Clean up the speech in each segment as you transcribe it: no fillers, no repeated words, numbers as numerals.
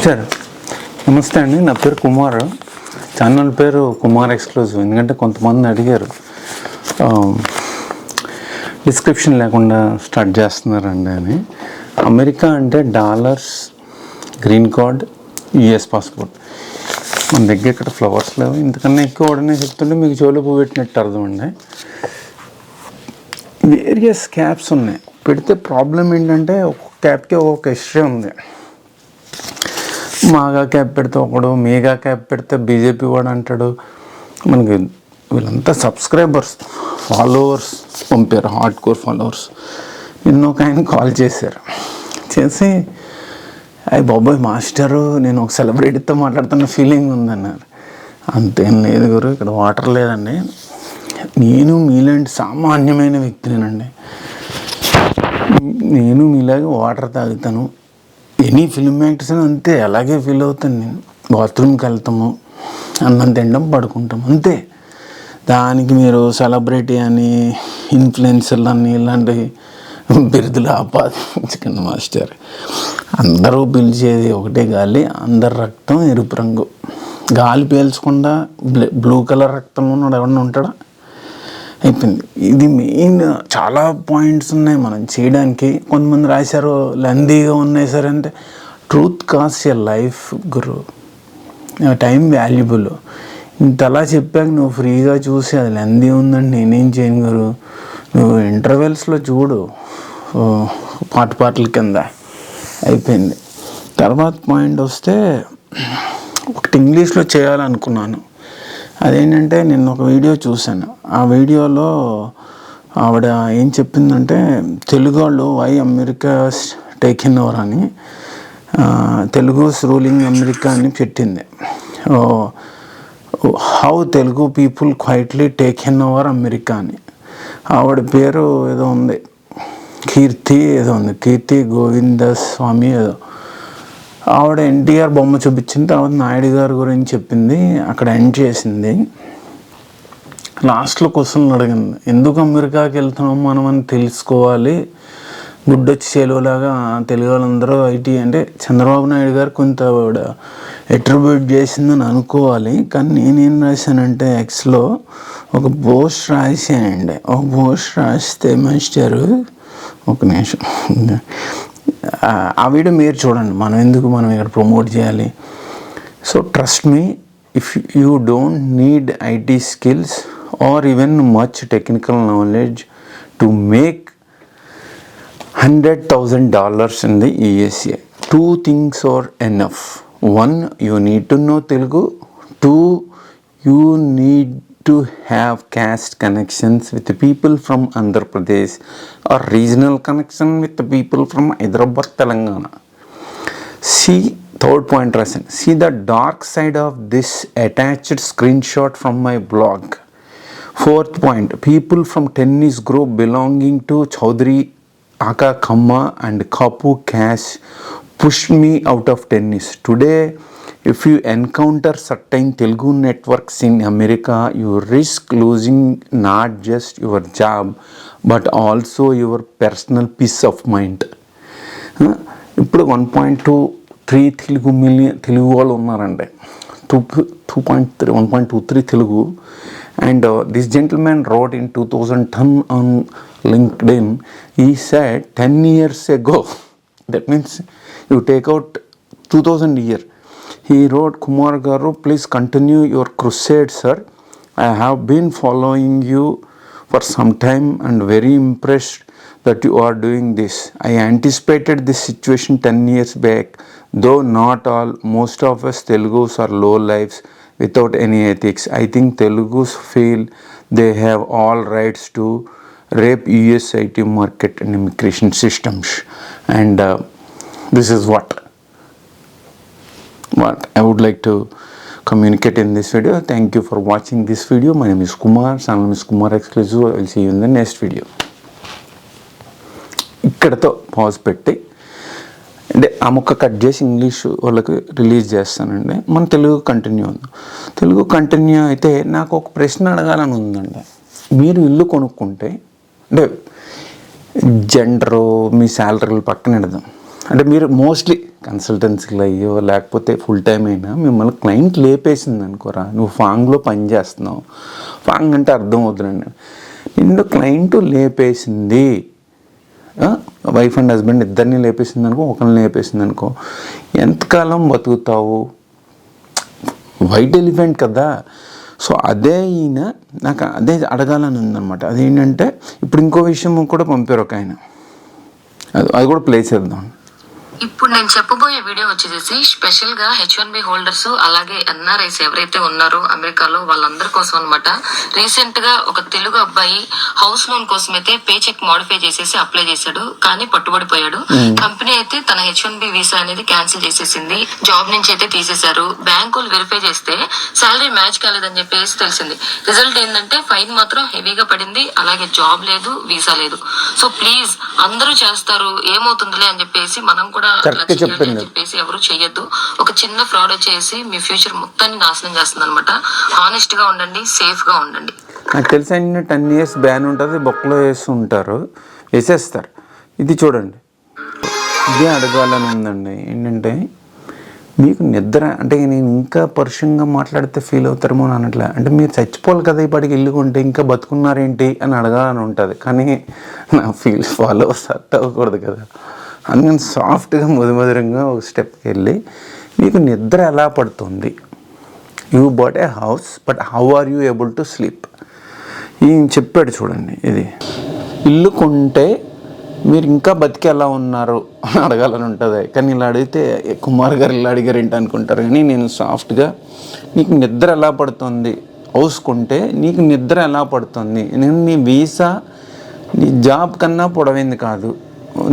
Master నమస్తే అండి. నా పేరు కుమార్. ఛానల్ పేరు కుమార్ ఎక్స్క్లూజివ్. ఎందుకంటే కొంతమంది అడిగారు డిస్క్రిప్షన్ లేకుండా స్టార్ట్ చేస్తున్నారండి అని. అమెరికా అంటే dollars, green card, US passport. మన దగ్గర ఇక్కడ ఫ్లవర్స్ లేవు. ఇంతకన్నా ఎక్కువ వాడనే చెప్తుంటే మీకు చెవులో పువ్వు పెట్టినట్టు అర్థం అండి. వేరియస్ క్యాప్స్ ఉన్నాయి. పెడితే ప్రాబ్లం ఏంటంటే ఒక్కొక్క క్యాప్కి ఒక్కొక్క హిస్టరీ ఉంది. మాగా క్యాప్ పెడితే ఒకడు, మేగా క్యాప్ పెడితే బీజేపీ వాడు అంటాడు. మనకి వీళ్ళంతా సబ్స్క్రైబర్స్, ఫాలోవర్స్ పంపారు, హార్డ్ కోర్ ఫాలోవర్స్. నిన్న ఒక ఆయన కాల్ చేశారు. చేసి అయ్యి బాబోయ్ మాస్టరు, నేను ఒక సెలబ్రిటీతో మాట్లాడుతున్న ఫీలింగ్ ఉందన్నారు. అంతేం లేదు గురు, ఇక్కడ వాటర్ లేదండి. నేను మీలాంటి సామాన్యమైన వ్యక్తినేనండి. నేను మీలాగే వాటర్ తాగుతాను. ఎనీ ఫిల్మ్ యాక్టర్స్ అని అంతే, అలాగే ఫీల్ అవుతాను నేను. బాత్రూమ్కి వెళ్తాము, అన్నం తినడం, పడుకుంటాం, అంతే. దానికి మీరు సెలబ్రిటీ అని, ఇన్ఫ్లుయెన్సర్లు అని ఇలాంటి బిరుదులు ఆపాదించకండి మాస్టర్. అందరూ పిలిచేది ఒకటే గాలి, అందరి రక్తం ఎరుపు రంగు. గాలి పీల్చకుండా బ్లూ కలర్ రక్తంలో ఉన్నాడు ఎవరన్నా ఉంటాడా? అయిపోయింది. ఇది మెయిన్. చాలా పాయింట్స్ ఉన్నాయి మనం చేయడానికి. కొంతమంది రాశారు లెందీగా ఉన్నాయి సార్ అంటే. Truth cost your life Guru. Time valuable. ఇంతలా చెప్పాక నువ్వు ఫ్రీగా చూసి అది లెందీ ఉందండి నేనేం చేయను గురు. నువ్వు ఇంటర్వెల్స్లో చూడు, పాటల కింద. అయిపోయింది. తర్వాత పాయింట్ వస్తే ఒకటి ఇంగ్లీష్లో చేయాలనుకున్నాను. అదేంటంటే నిన్న ఒక వీడియో చూశాను. ఆ వీడియోలో ఆవిడ ఏం చెప్పిందంటే, తెలుగు వాళ్ళు వై అమెరికా టేకెన్ ఓవర్ అని, తెలుగుస్ రూలింగ్ అమెరికా అని పెట్టింది. How Telugu people quietly taken over America అని. ఆవిడ పేరు ఏదో ఉంది, కీర్తి ఏదో ఉంది, కీర్తి గోవిందస్వామి ఏదో. ఆవిడ ఎన్టీఆర్ బొమ్మ చూపించింది. తర్వాత నాయుడు గారి గురించి చెప్పింది. అక్కడ ఎండ్ చేసింది. లాస్ట్లో క్వశ్చన్లు అడిగింది. ఎందుకు అమెరికాకి వెళ్తున్నాం మనం అని తెలుసుకోవాలి. గుడ్డొచ్చి చేలువలాగా తెలుగు వాళ్ళందరూ ఐటీ అంటే చంద్రబాబు నాయుడు గారు కొంత అట్రిబ్యూట్ చేసిందని అనుకోవాలి. కానీ నేనేం రాశానంటే ఎక్స్లో ఒక పోస్ట్ రాసానండి. ఒక పోస్ట్ రాస్తే మాస్టరు ఒక నిమిషం, ఆ వీడియో మీరు చూడండి. మనం ఇక్కడ ప్రమోట్ చేయాలి. So trust me, if you don't need IT skills or even much technical knowledge to make $100,000 in the USA. Two things are enough. One, you need to know Telugu. Two, you need to have caste connections with the people from Andhra Pradesh or regional connection with the people from Hyderabad, Telangana. See, third point, Rasan. See the dark side of this attached screenshot from my blog. Fourth point, people from tennis group belonging to Chaudhary Aka Kamma and Kapu caste pushed me out of tennis. Today, if you encounter certain Telugu networks in America, you risk losing not just your job, but also your personal peace of mind. ఇప్పుడు 1.23 Telugu million Telugu వాళ్ళు ఉన్నారండి. 1.23 Telugu. And this gentleman wrote in 2010 on LinkedIn. He said 10 years ago, that means you take out 2000 year. He wrote, Kumar Garu, please continue your crusade, sir. I have been following you for some time and very impressed that you are doing this. I anticipated this situation 10 years back, though not all. Most of us Telugus are low lives without any ethics. I think Telugus feel they have all rights to rape US IT market and immigration systems. And this is what I would like to communicate in this video. Thank you for watching this video. My name is Kumar. Channel is Kumar Exclusive. I will see you in the next video. ఇక్కడతో pause పెట్టి అంటే ఆ ముక్క cut చేసి English వాళ్ళకి release చేస్తానండి. మన Telugu continue ఉంది. తెలుగు కంటిన్యూ అయితే నాకు ఒక ప్రశ్న అడగాలని ఉందండి. మీరు ఇల్లు కొనుక్కుంటే అంటే జెండరు మీ శాలరీలు పక్కన పెడదాం. అంటే మీరు మోస్ట్లీ కన్సల్టెన్సీలు అయ్యో లేకపోతే ఫుల్ టైం అయినా మిమ్మల్ని క్లయింట్ లేపేసింది అనుకోరా, నువ్వు ఫాంగ్లో పని చేస్తున్నావు, ఫాంగ్ అంటే అర్థం అవుతుందండి, నిన్ను క్లయింట్ లేపేసింది, వైఫ్ అండ్ హస్బెండ్ ఇద్దరిని లేపేసింది అనుకో, ఒకరిని లేపేసింది అనుకో, ఎంతకాలం బతుకుతావు? వైట్ ఎలిఫెంట్ కదా. సో అదే ఈయన నాకు అదే అడగాలని ఉందన్నమాట. అదేంటంటే ఇప్పుడు ఇంకో విషయం కూడా పంపారు ఒక ఆయన, అది కూడా ప్లే చేద్దాం. ఇప్పుడు నేను చెప్పబోయే వీడియో వచ్చేసి స్పెషల్ గా H1B హోల్డర్స్ అలాగే NRIs ఎవరైతే ఉన్నారో అమెరికాలో వాళ్ళందరి కోసం అనమాట. రీసెంట్ గా ఒక తెలుగు అబ్బాయి హౌస్ లోన్ కోసం అయితే పే చెక్ మోడిఫై చేసేసి అప్లై చేశాడు, కానీ పట్టుబడిపోయాడు. కంపెనీ అయితే తన H1B వీసా అనేది క్యాన్సిల్ చేసేసింది, జాబ్ నుంచి అయితే తీసేశారు. బ్యాంకులు వెరిఫై చేస్తే శాలరీ మ్యాచ్ కాలేదని చెప్పేసి తెలిసింది. రిజల్ట్ ఏంటంటే ఫైన్ మాత్రం హెవీగా పడింది, అలాగే జాబ్ లేదు, వీసా లేదు. సో ప్లీజ్ అందరూ చేస్తారు ఏమవుతుందిలే అని చెప్పేసి మనం కూడా చెప్పేసి ఎవరు చెయ్యొద్దు. ఒక చిన్న ఫ్రాడ్ వచ్చేసి మీ ఫ్యూచర్ మొత్తాన్ని నాశనం చేస్తుంది అనమాట. హానెస్ట్ గా ఉండండి, సేఫ్ గా ఉండండి. నాకు తెలిసి 10 years బ్యాన్ ఉంటుంది, బొక్కలో వేస్తుంటారు, వేసేస్తారు. ఇది చూడండి, ఇదే అడగాలని ఉందండి. ఏంటంటే మీకు నిద్ర అంటే నేను ఇంకా పరుషంగా మాట్లాడితే ఫీల్ అవుతారేమో అని అనట్లే, అంటే మీరు చచ్చిపోవాలి కదా ఇప్పటికి ఇల్లు కొంటే ఇంకా బతుకున్నారేంటి అని అడగాలని ఉంటుంది. కానీ నా ఫాలో సర్ట్ అవ్వకూడదు కదా అని నేను సాఫ్ట్గా మధురంగా ఒక స్టెప్కి వెళ్ళి మీకు నిద్ర ఎలా పడుతుంది, you bought a house but how are you able to sleep, ఈయన చెప్పాడు చూడండి. ఇది ఇల్లు కొంటే మీరు ఇంకా బతికి ఎలా ఉన్నారు అని అడగాలని ఉంటుంది. కానీ ఇలా అడిగితే కుమార్ గారు ఇలా అడిగారు ఏంటి అనుకుంటారు. కానీ నేను సాఫ్ట్గా నీకు నిద్ర ఎలా పడుతుంది, హౌస్ కొంటే నీకు నిద్ర ఎలా పడుతుంది, నేను నీ వీసా నీ జాబ్ కన్నా పొడవైంది కాదు,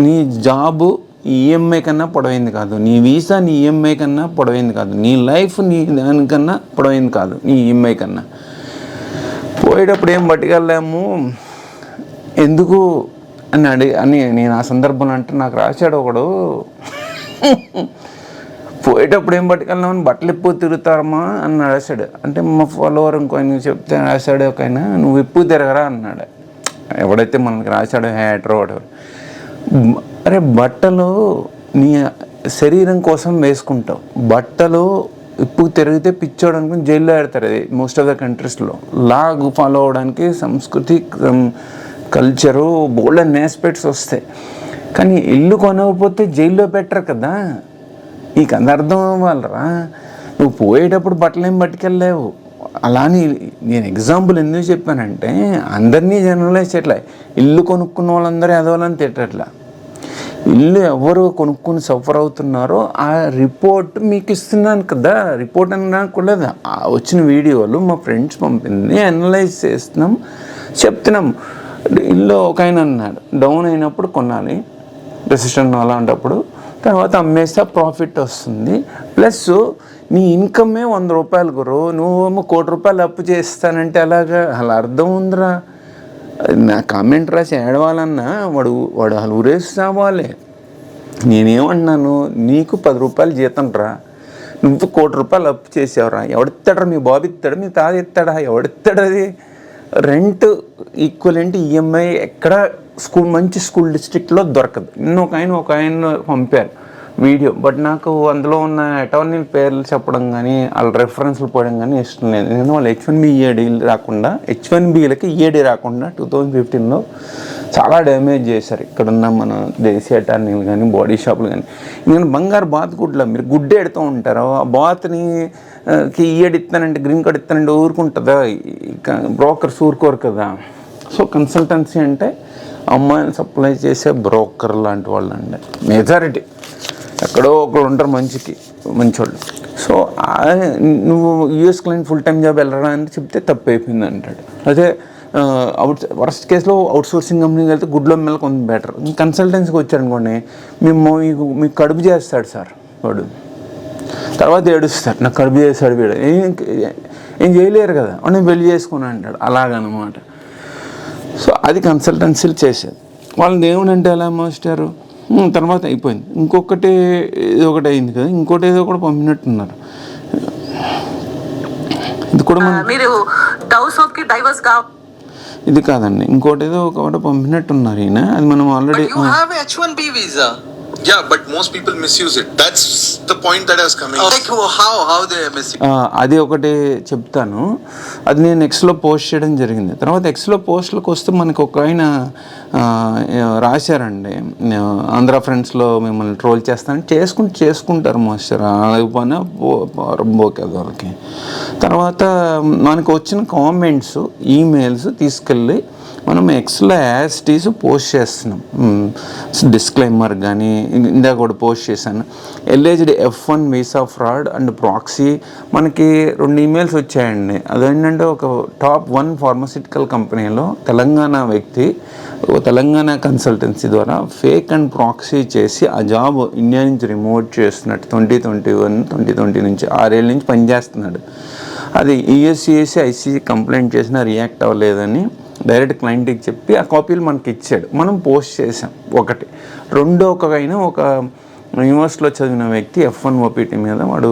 నీ జాబు ఈఎంఐ కన్నా పొడవైంది కాదు, నీ వీసా నీ ఈఎంఐ కన్నా పొడవైంది కాదు, నీ లైఫ్ నీ దానికన్నా పొడవైంది కాదు, నీ ఈఎంఐ కన్నా. పోయేటప్పుడు ఏం పట్టుకెళ్ళాము ఎందుకు అని నేను ఆ సందర్భంలో అంటే నాకు రాశాడు ఒకడు, పోయేటప్పుడు ఏం పట్టుకెళ్ళామని బట్టలు ఇప్పు తిరుగుతారమ్మా అని రాశాడు. అంటే మా ఫాలోవర్ ఇంకో ఆయన చెప్తే రాశాడు ఒక ఆయన, నువ్వు ఇప్పు తిరగరా అన్నాడు. ఎవడైతే మనకి రాశాడో హ్యాటర్ వాడెవరు. అరే బట్టలు నీ శరీరం కోసం వేసుకుంటావు, బట్టలు ఇప్పుడు తిరిగితే పిచ్చోడు అనుకుని జైల్లో పెడతారు. అది మోస్ట్ ఆఫ్ ద కంట్రీస్లో లాగ్ ఫాలో అవడానికి సంస్కృతి కల్చరు బోల్డ్ అండ్ ఆస్పెక్ట్స్ వస్తాయి. కానీ ఇల్లు కొనకపోతే జైల్లో పెట్టరు కదా, నీకు అంత అర్థం అవ్వాలరా. నువ్వు పోయేటప్పుడు బట్టలు ఏం పట్టుకెళ్ళలేవు. అలానే నేను ఎగ్జాంపుల్ ఎందుకు చెప్పానంటే అందరినీ జనరలైజ్ చేయట్లే, ఇల్లు కొనుక్కున్న వాళ్ళందరూ ఎదవాలని తిట్టట్లా. ఇల్లు ఎవరు కొనుక్కొని సఫర్ అవుతున్నారో ఆ రిపోర్ట్ మీకు ఇస్తున్నాను కదా. రిపోర్ట్ అనడానికి లేదు, వచ్చిన వీడియోలు మా ఫ్రెండ్స్ పంపింది అనలైజ్ చేస్తున్నాం, చెప్తున్నాం. ఇల్లు ఒక ఆయన అన్నాడు డౌన్ అయినప్పుడు కొనాలి, రెసిస్టెంట్ అలాంటప్పుడు, తర్వాత అమ్మేస్తే ప్రాఫిట్ వస్తుంది, ప్లస్ నీ ఇన్కమే 100 రూపాయలు గురు, నువ్వేమో 1 కోటి రూపాయలు అప్పు చేస్తానంటే అలాగా అలా అర్థం ఉందిరా. నా కామెంట్ రాసి ఏడవాలన్నా వాడు అలా ఊరేసి రావాలి. నేనేమన్నాను, నీకు 10 రూపాయలు జీతం రా, నువ్వు 1 కోటి రూపాయలు అప్పు చేసావురా, ఎవడిస్తాడరా, మీ బాబు ఇస్తాడా, మీ తాత ఇస్తాడా, ఎవడిస్తాడు? అది రెంట్ ఈక్వలెంట్ ఈఎంఐ ఎక్కడ మంచి స్కూల్ డిస్ట్రిక్ట్లో దొరకదు. ఒక ఆయన పంపారు వీడియో, బట్ నాకు అందులో ఉన్న అటార్నీల పేర్లు చెప్పడం కానీ వాళ్ళ రెఫరెన్స్లు పోయడం కానీ ఇష్టం లేదు. నేను వాళ్ళు H1B EAD రాకుండా, H1Bలకి EAD రాకుండా 2015లో చాలా డ్యామేజ్ చేశారు ఇక్కడున్న మన దేశీయ అటార్నీలు కానీ బాడీ షాపులు కానీ. నేను బంగారు బాత్ గుడ్లో మీరు గుడ్డే ఎడుతూ ఉంటారు, ఆ బాత్ని EAD ఇస్తానంటే గ్రీన్ కార్డ్ ఇస్తానంటే ఊరుకుంటుందా? బ్రోకర్స్ ఊరుకోరు కదా. సో కన్సల్టెన్సీ అంటే అమ్మాయిని సప్లై చేసే బ్రోకర్ లాంటి వాళ్ళు అండి మెజారిటీ. ఎక్కడో ఒకరు ఉంటారు మంచోళ్ళు. సో నువ్వు US client full time job వెళ్ళరా అని చెప్తే తప్పు అయిపోయింది అంటాడు. అదే వర్స్ట్ కేసులో అవుట్ సోర్సింగ్ కంపెనీకి వెళ్తే గుడ్లో మీద కొంచెం బెటర్. కన్సల్టెన్సీకి వచ్చారనుకోండి, మీకు కడుపు చేస్తాడు సార్ వాడు, తర్వాత ఏడుస్తాడు నాకు కడుపు చేస్తాడు వీడు, ఏం చేయలేరు కదా, నేను పెళ్లి చేసుకుని అంటాడు, అలాగనమాట. సో అది కన్సల్టెన్సీలు చేసేది. వాళ్ళు దేవుడు అంటే ఎలా మోస్తారు, తర్వాత అయిపోయింది. ఇంకొకటి ఇది ఒకటి అయింది కదా, ఇంకోటి ఏదో కూడా పంపినట్టున్నారు. ఇది కూడా ఇది కాదండి, ఇంకోటి ఏదో ఒకటి పంపినట్టున్నారు ఈయన. అది మనం already Yeah, but most people misuse it. That's the point that I was coming. Like how they miss it? అది ఒకటి చెప్తాను. అది నేను ఎక్స్లో పోస్ట్ చేయడం జరిగింది. తర్వాత ఎక్స్లో పోస్ట్లకు వస్తే మనకు ఒక ఆయన రాశారండి, ఆంధ్ర ఫ్రెండ్స్లో మిమ్మల్ని ట్రోల్ చేస్తాను, చేసుకుంటారు మాస్టర్, అలాగపోయినా పోకేది వాళ్ళకి. తర్వాత మనకు వచ్చిన కామెంట్స్, ఈమెయిల్స్ తీసుకెళ్ళి మనం ఎక్స్లో యాస్టీస్ పోస్ట్ చేస్తున్నాం. డిస్క్లైమర్ కానీ ఇందాక కూడా పోస్ట్ చేశాను. ఎల్ఏజ్డ్ F1 visa fraud and proxy, మనకి 2 ఈమెయిల్స్ వచ్చాయండి. అదేంటంటే ఒక టాప్ 1 ఫార్మస్యూటికల్ కంపెనీలో తెలంగాణ వ్యక్తి తెలంగాణ కన్సల్టెన్సీ ద్వారా ఫేక్ అండ్ ప్రాక్సీ చేసి ఆ జాబ్ ఇండియా నుంచి రిమోట్ చేస్తున్నట్టు 2020 నుంచి 6 ఏళ్ళ నుంచి పనిచేస్తున్నాడు. అది ESCAC ICC కంప్లైంట్ చేసినా రియాక్ట్ అవ్వలేదని డైరెక్ట్ క్లయింట్కి చెప్పి ఆ కాపీలు మనకి ఇచ్చాడు. మనం పోస్ట్ చేసాం. ఒకటి. రెండో ఒక యూనివర్సిటీలో చదివిన వ్యక్తి F1 OPT మీద వాడు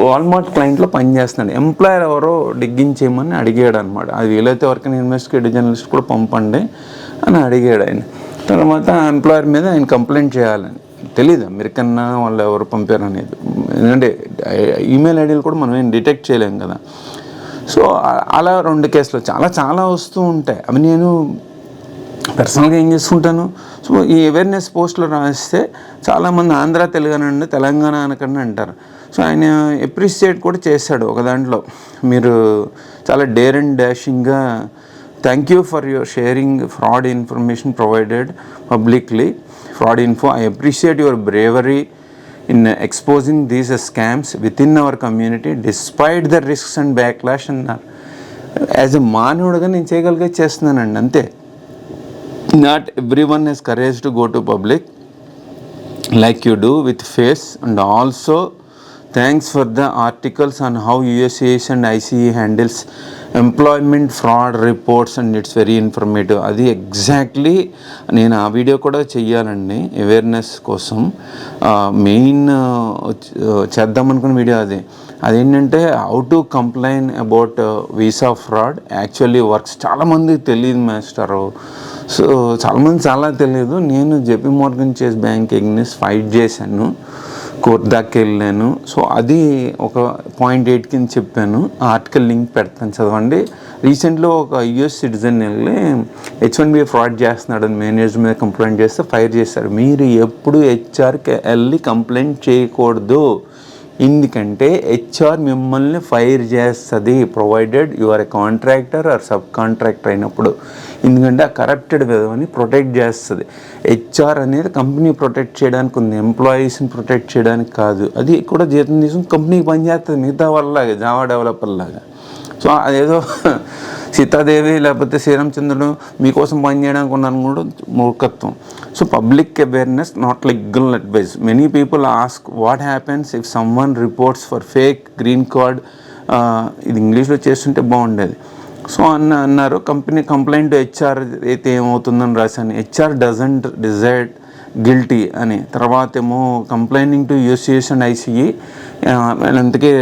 వాల్మార్ట్ క్లయింట్లో పనిచేస్తున్నాడు. ఎంప్లాయర్ ఎవరో డిగ్గించేయమని అడిగాడు అనమాట. అది వీలైతే ఎవరికైనా ఇన్వెస్టిగేటివ్ జర్నలిస్ట్ కూడా పంపండి అని అడిగాడు ఆయన. తర్వాత ఎంప్లాయర్ మీద ఆయన కంప్లైంట్ చేయాలని. తెలీదు అమెరికన్ వాళ్ళు ఎవరు పంపారు అనేది, ఎందుకంటే ఈమెయిల్ ఐడీలు కూడా మనం ఏం డిటెక్ట్ చేయలేం కదా. సో అలా 2 కేసులు చాలా వస్తూ ఉంటాయి. అవి నేను పర్సనల్గా ఏం చేసుకుంటాను, సో ఈ అవేర్నెస్ పోస్ట్లో రాస్తే చాలామంది ఆంధ్ర తెలుగనండి, తెలంగాణ అనకండి అంటారు. సో ఆయన అప్రిషియేట్ కూడా చేశాడు ఒక దాంట్లో, మీరు చాలా డేర్ అండ్ డాషింగ్గా, thank you for your sharing fraud information provided publicly, fraud info, I appreciate your bravery in exposing these scams within our community despite the risks and backlash అన్నారు. As a మానవుడిగా నేను చేయగలిగే చేస్తున్నానండి, అంతే. Not everyone has courage to go to public like you do with face. And also thanks for the articles on how USCIS and ICE handles employment fraud reports and it's very informative. అది exactly నేను ఆ video కూడా చెయ్యాలండి awareness కోసం. Main చేద్దామనుకున్న video అదేంటంటే how to complain about visa fraud actually works. చాలామందికి తెలియదు మాస్టరు. సో చాలామంది చాలా తెలియదు. నేను JP Morgan Chase bank against fight చేశాను, కోర్టు దాకా వెళ్ళాను. సో అది ఒక 0.8 కింద చెప్పాను. ఆ ఆర్టికల్ లింక్ పెడతాను, చదవండి. రీసెంట్లో ఒక US సిటిజన్ వెళ్ళి H1B ఫ్రాడ్ చేస్తున్నాడని మేనేజర్ మీద కంప్లైంట్ చేస్తే ఫైర్ చేశారు. మీరు ఎప్పుడు HRకి వెళ్ళి కంప్లైంట్ చేయకూడదు, ఎందుకంటే HR మిమ్మల్ని ఫైర్ చేస్తుంది provided you are a contractor or subcontractor అయినప్పుడు. ఎందుకంటే ఆ కరప్టెడ్ విధవని ప్రొటెక్ట్ చేస్తుంది. HR అనేది కంపెనీ ప్రొటెక్ట్ చేయడానికి ఉంది, ఎంప్లాయీస్ని ప్రొటెక్ట్ చేయడానికి కాదు. అది కూడా జీతం తీసుకుని కంపెనీకి పనిచేస్తుంది మిగతా వాళ్ళలాగా, జావా డెవలపర్ లాగా. సో అదేదో సీతాదేవి లేకపోతే శ్రీరామచంద్రుడు మీకోసం పనిచేయడానికి ఉన్నాను కూడా మూర్ఖత్వం. So public awareness, not legal advice. Many people ask what happens if someone reports for fake green card. ఇది ఇంగ్లీష్లో చేస్తుంటే బాగుండేది. సో అన్నారు కంప్లైంట్ HR అయితే ఏమవుతుందని రాశాను. HR డజంట్ డిసైడ్ గిల్టీ అని. తర్వాత ఏమో complaining to USCIS and ICE అంతకే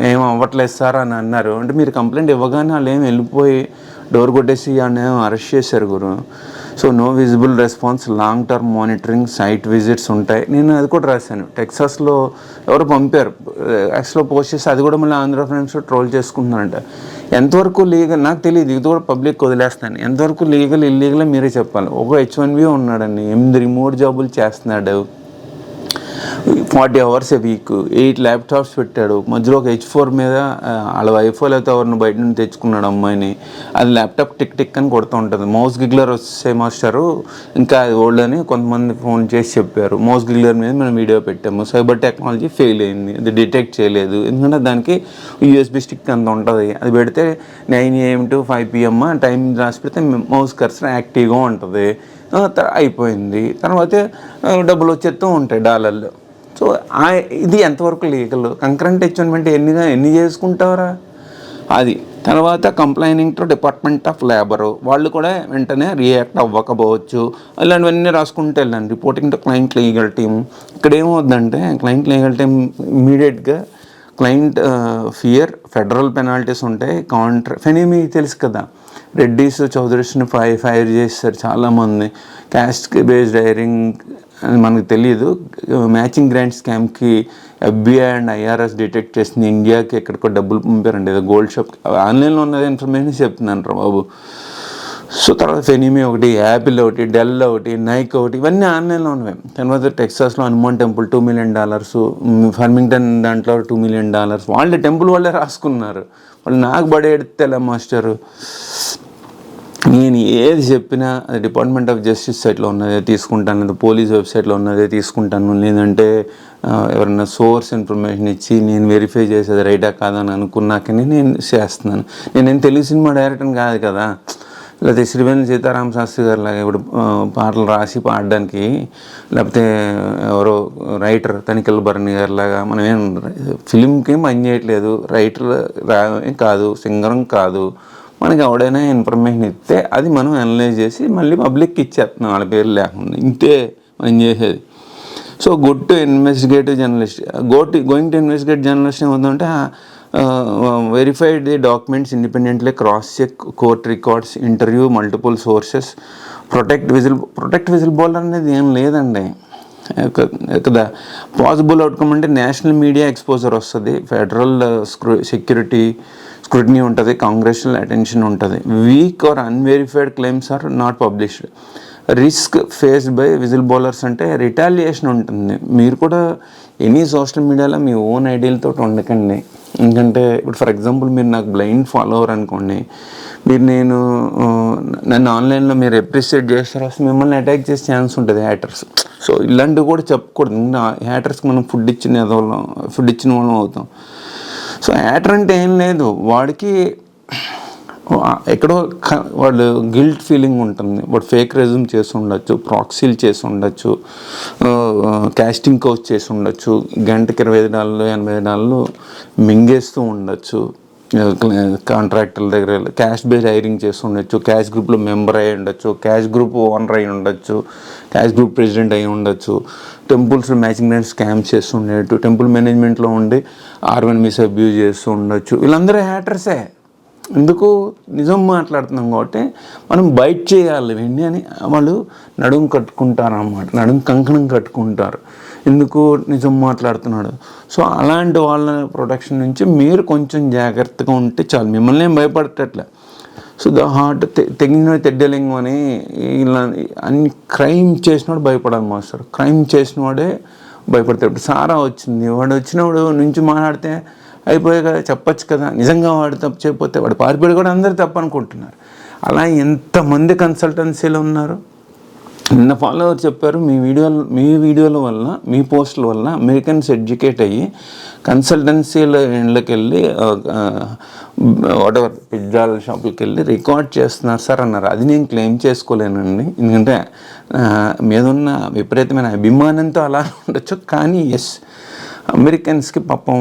ఏం అవ్వట్లేదు సార్ అని అన్నారు. అంటే మీరు కంప్లైంట్ ఇవ్వగానే వాళ్ళు ఏమి వెళ్ళిపోయి డోర్ కొట్టేసి అని అరెస్ట్ చేశారు గురు. So no visible response, long term monitoring, site visits ఉంటాయి. నేను అది కూడా రాశాను. టెక్సాస్లో ఎవరు పంపారు, యాక్చువల్గా పోస్ట్ చేసి అది కూడా మళ్ళీ ఆంధ్ర ఫ్రెండ్స్ ట్రోల్ చేసుకుంటున్నారంట. ఎంతవరకు లీగల్ నాకు తెలియదు, ఇది కూడా పబ్లిక్ వదిలేస్తాను. ఎంతవరకు లీగల్ ఇల్లీగల్ మీరే చెప్పాలి. ఒక H1B ఉన్నాడండి, 8 రిమోట్ జాబులు చేస్తున్నాడు, 40 hours a week, 8 ల్యాప్టాప్స్ పెట్టాడు. మధ్యలో ఒక H4 మీద వాళ్ళ వైఫో లేకపోతే ఎవరిని బయట నుంచి తెచ్చుకున్నాడు అమ్మాయిని. అది ల్యాప్టాప్ టిక్ టిక్ అని కొడుతూ ఉంటుంది. మౌస్ గిగ్లర్ వస్తే మాస్టరు ఇంకా అది ఓల్డ్ అని కొంతమంది ఫోన్ చేసి చెప్పారు. మౌస్ గిగ్లర్ మీద మనం వీడియో పెట్టాము. సైబర్ టెక్నాలజీ ఫెయిల్ అయింది, అది డిటెక్ట్ చేయలేదు. ఎందుకంటే దానికి USB స్టిక్ అంత ఉంటుంది. అది పెడితే 9 AM to 5 PM టైం రాసి పెడితే మౌస్ కర్సర్ యాక్టివ్గా ఉంటుంది. అయిపోయింది. తర్వాత డబ్బులు వచ్చేస్తూ ఉంటాయి డాలర్లు. సో ఇది ఎంతవరకు లీగల్? కంకరెంట్ H1B ఎన్ని చేసుకుంటారా అది. తర్వాత complaining to department of labour, వాళ్ళు కూడా వెంటనే రియాక్ట్ అవ్వకపోవచ్చు. ఇలాంటివన్నీ రాసుకుంటూ వెళ్ళండి. Reporting to client legal team. ఇక్కడ ఏమవుతుందంటే క్లయింట్ లీగల్ టీమ్ ఇమీడియట్గా క్లయింట్ ఫియర్, ఫెడరల్ పెనాల్టీస్ ఉంటాయి. ఫెనీమీ తెలుసు కదా, రెడ్డీస్ చౌదరీస్ని ఫైర్ చేస్తారు చాలామంది. క్యాస్ట్ బేస్డ్ హైరింగ్ అని మనకు తెలియదు. మ్యాచింగ్ గ్రాంట్ స్కామ్కి FBI అండ్ IRS డిటెక్ట్ చేసింది. ఇండియాకి ఎక్కడికో డబ్బులు పంపారండి, ఏదో గోల్డ్ షాప్. ఆన్లైన్లో ఉన్నది ఇన్ఫర్మేషన్ చెప్తున్నాను రా బాబు. సో తర్వాత ఫెనీమీ ఒకటి, యాపిల్ ఒకటి, డెల్ ఒకటి, నైక్ ఒకటి, ఇవన్నీ ఆన్లైన్లో ఉన్నవి. తర్వాత టెక్సాస్లో హనుమాన్ టెంపుల్ $2 million, ఫర్మింగ్టన్ దాంట్లో $2 million. వాళ్ళే టెంపుల్ వాళ్ళే రాసుకున్నారు. వాళ్ళు నాకు బడి ఎడితేలా మాస్టరు. నేను ఏది చెప్పినా అది డిపార్ట్మెంట్ ఆఫ్ జస్టిస్ సైట్లో ఉన్నదే తీసుకుంటాను, లేదా పోలీస్ వెబ్సైట్లో ఉన్నదే తీసుకుంటాను. లేదంటే ఎవరైనా సోర్స్ ఇన్ఫర్మేషన్ ఇచ్చి నేను వెరిఫై చేసేది రైటా కాదని అనుకున్నాకనే నేను చేస్తున్నాను. నేనేం తెలుగు సినిమా డైరెక్టర్ని కాదు కదా, లేకపోతే శ్రీవేణి సీతారామ శాస్త్రి గారు లాగా ఇప్పుడు పాటలు రాసి పాడడానికి, లేకపోతే ఎవరో రైటర్ తనికెళ్ళ భరణి గారి లాగా మనం ఏం ఫిలింకి పని చేయట్లేదు. రైటర్ కాదు, సింగరం కాదు. మనకి ఎవడైనా ఇన్ఫర్మేషన్ ఇస్తే అది మనం అనలైజ్ చేసి మళ్ళీ పబ్లిక్కి ఇచ్చేస్తున్నాం వాళ్ళ పేరు లేకుండా. ఇంతే మనం చేసేది. So good to investigative journalist. Going to investigate journalist ఏమవుతుందంటే verified the documents independently, cross check court records, interview multiple sources, protect whistleblower అనేది ఏం లేదండి కదా. పాసిబుల్ అవుట్కమ్ అంటే నేషనల్ మీడియా ఎక్స్పోజర్ వస్తుంది, ఫెడరల్ స్క్రూటినీ ఉంటుంది, కాంగ్రెషనల్ అటెన్షన్ ఉంటుంది. Weak or unverified claims or not published. Risk faced by whistleblowers అంటే retaliation ఉంటుంది. మీరు కూడా ఎనీ సోషల్ మీడియాలో మీ ఓన్ ఐడియాలతో ఉండకండి. ఎందుకంటే ఇప్పుడు ఫర్ ఎగ్జాంపుల్ మీరు నాకు బ్లైండ్ ఫాలోవర్ అనుకోండి, మీరు నన్ను ఆన్లైన్లో మీరు అప్రిషియేట్ చేస్తారు, అసలు మిమ్మల్ని అటాక్ చేసే ఛాన్స్ ఉంటుంది హ్యాటర్స్. సో ఇలాంటివి కూడా చెప్పకూడదు. హ్యాటర్స్కి మనం ఫుడ్ ఇచ్చిన వాళ్ళం అవుతాం. సో హ్యాటర్ అంటే ఏం లేదు, వాడికి ఎక్కడో వాడు గిల్ట్ ఫీలింగ్ ఉంటుంది. వాడు ఫేక్ రెజ్యూమ్ చేసి ఉండొచ్చు, ప్రాక్సీలు చేసి ఉండొచ్చు, కాస్టింగ్ కౌచ్ చేసి ఉండొచ్చు, గంటకి $20 $80 మింగేస్తూ ఉండొచ్చు, కాంట్రాక్టర్ల దగ్గర క్యాష్ బేస్డ్ హైరింగ్ చేసి ఉండొచ్చు, క్యాష్ గ్రూప్లో మెంబర్ అయి ఉండొచ్చు, క్యాష్ గ్రూప్ ఓనర్ అయి ఉండొచ్చు, క్యాష్ గ్రూప్ ప్రెసిడెంట్ అయి ఉండొచ్చు, టెంపుల్స్ మ్యాచింగ్ గ్రాంట్ స్కామ్స్ చేస్తూ ఉండేట్టు, టెంపుల్ మేనేజ్మెంట్లో ఉండి R1 మిస్ అబ్యూజ్ చేస్తూ ఉండొచ్చు. వీళ్ళందరూ హ్యాటర్సే. ఎందుకు నిజం మాట్లాడుతున్నాం కాబట్టి మనం బైట్ చేయాలి వెండి అని వాళ్ళు నడుము కట్టుకుంటారు అన్నమాట, నడుము కంకణం కట్టుకుంటారు. ఎందుకు నిజం మాట్లాడుతున్నాడు. సో అలాంటి వాళ్ళ ప్రొటెక్షన్ నుంచి మీరు కొంచెం జాగ్రత్తగా ఉంటే చాలు, మిమ్మల్ని ఏం భయపడట్లే. సో ద హార్ట్ తెగిన తెడ్డలింగం అని ఇలా అన్ని క్రైమ్ చేసినవాడు భయపడాలి మాస్టర్. క్రైమ్ చేసినవాడే భయపడతాడు. ఇప్పుడు సారా వచ్చింది, వాడు వచ్చినప్పుడు నుంచి మాట్లాడితే అయిపోయే కదా, చెప్పచ్చు కదా. నిజంగా వాడు తప్పు చేయకపోతే వాడు పారిపోయాడు కూడా అందరూ తప్పు అనుకుంటున్నారు. అలా ఎంతమంది కన్సల్టెన్సీలు ఉన్నారు. నిన్న ఫాలోవర్ చెప్పారు, మీ వీడియోల వల్ల, మీ పోస్టుల వల్ల అమెరికన్స్ ఎడ్యుకేట్ అయ్యి కన్సల్టెన్సీల ఇండ్లకి వెళ్ళి వాటెవర్ పిజ్జాల షాపులకి వెళ్ళి రికార్డ్ చేస్తున్నారు సార్ అన్నారు. అది నేను క్లెయిమ్ చేసుకోలేనండి, ఎందుకంటే మీద ఉన్న విపరీతమైన అభిమానంతో అలా ఉండొచ్చు. కానీ ఎస్, అమెరికన్స్కి పాపం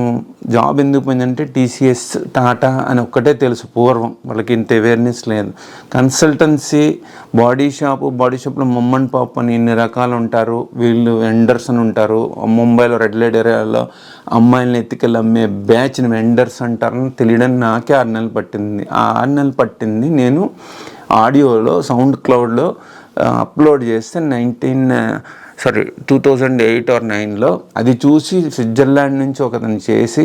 జాబ్ ఎందుకు పోయిందంటే TCS, టాటా అని ఒక్కటే తెలుసు. పూర్వం వాళ్ళకి ఇంత అవేర్నెస్ లేదు. కన్సల్టెన్సీ, బాడీ షాప్లో మమ్ అండ్ పాప్ అని ఇన్ని రకాలు ఉంటారు. వీళ్ళు వెండర్స్ అని ఉంటారు. ముంబైలో రెడ్ లైట్ ఏరియాలో అమ్మాయిలను ఎత్తుకెళ్ళి అమ్మే బ్యాచ్ని వెండర్స్ అంటారని తెలియడానికి నాకే 6 నెలలు పట్టింది. ఆ 6 నెలలు పట్టింది నేను ఆడియోలో సౌండ్ క్లౌడ్లో అప్లోడ్ చేస్తే 2008 or 2009లో అది చూసి స్విట్జర్లాండ్ నుంచి ఒకతను చేసి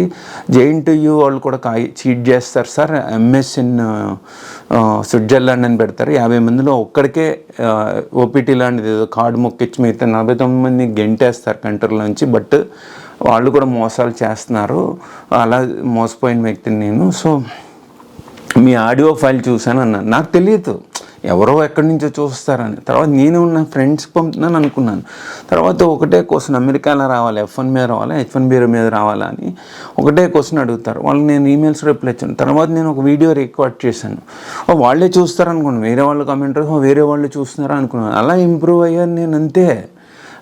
JNTU వాళ్ళు కూడా చీట్ చేస్తారు సార్, MS ఇన్ స్విట్జర్లాండ్ అని పెడతారు. 50 మందిలో ఒక్కడికే OPT లాంటిది ఏదో కార్డు మొక్కిచ్చి మిగతా 49 మంది గెంటేస్తారు కంట్రీలోంచి. బట్ వాళ్ళు కూడా మోసాలు చేస్తున్నారు. అలా మోసపోయిన వ్యక్తిని నేను. సో మీ ఆడియో ఫైల్ చూశాను అన్నాను. నాకు తెలియదు ఎవరో ఎక్కడి నుంచో చూస్తారని. తర్వాత నేను నా ఫ్రెండ్స్కి పంపుతున్నాను అనుకున్నాను. తర్వాత ఒకటే క్వశ్చన్, అమెరికాలో రావాలి, F1 మీద రావాలా, H1B మీద రావాలా అని ఒకటే క్వశ్చన్ అడుగుతారు. వాళ్ళకి నేను ఈమెయిల్స్ రిప్లై ఇచ్చాను. తర్వాత నేను ఒక వీడియో రికార్డ్ చేశాను. వాళ్ళే చూస్తారు అనుకున్నాను, వేరే వాళ్ళు కామెంట్ వేరే వాళ్ళు చూస్తున్నారా అనుకున్నాను. అలా ఇంప్రూవ్ అయ్యాను నేను, అంతే.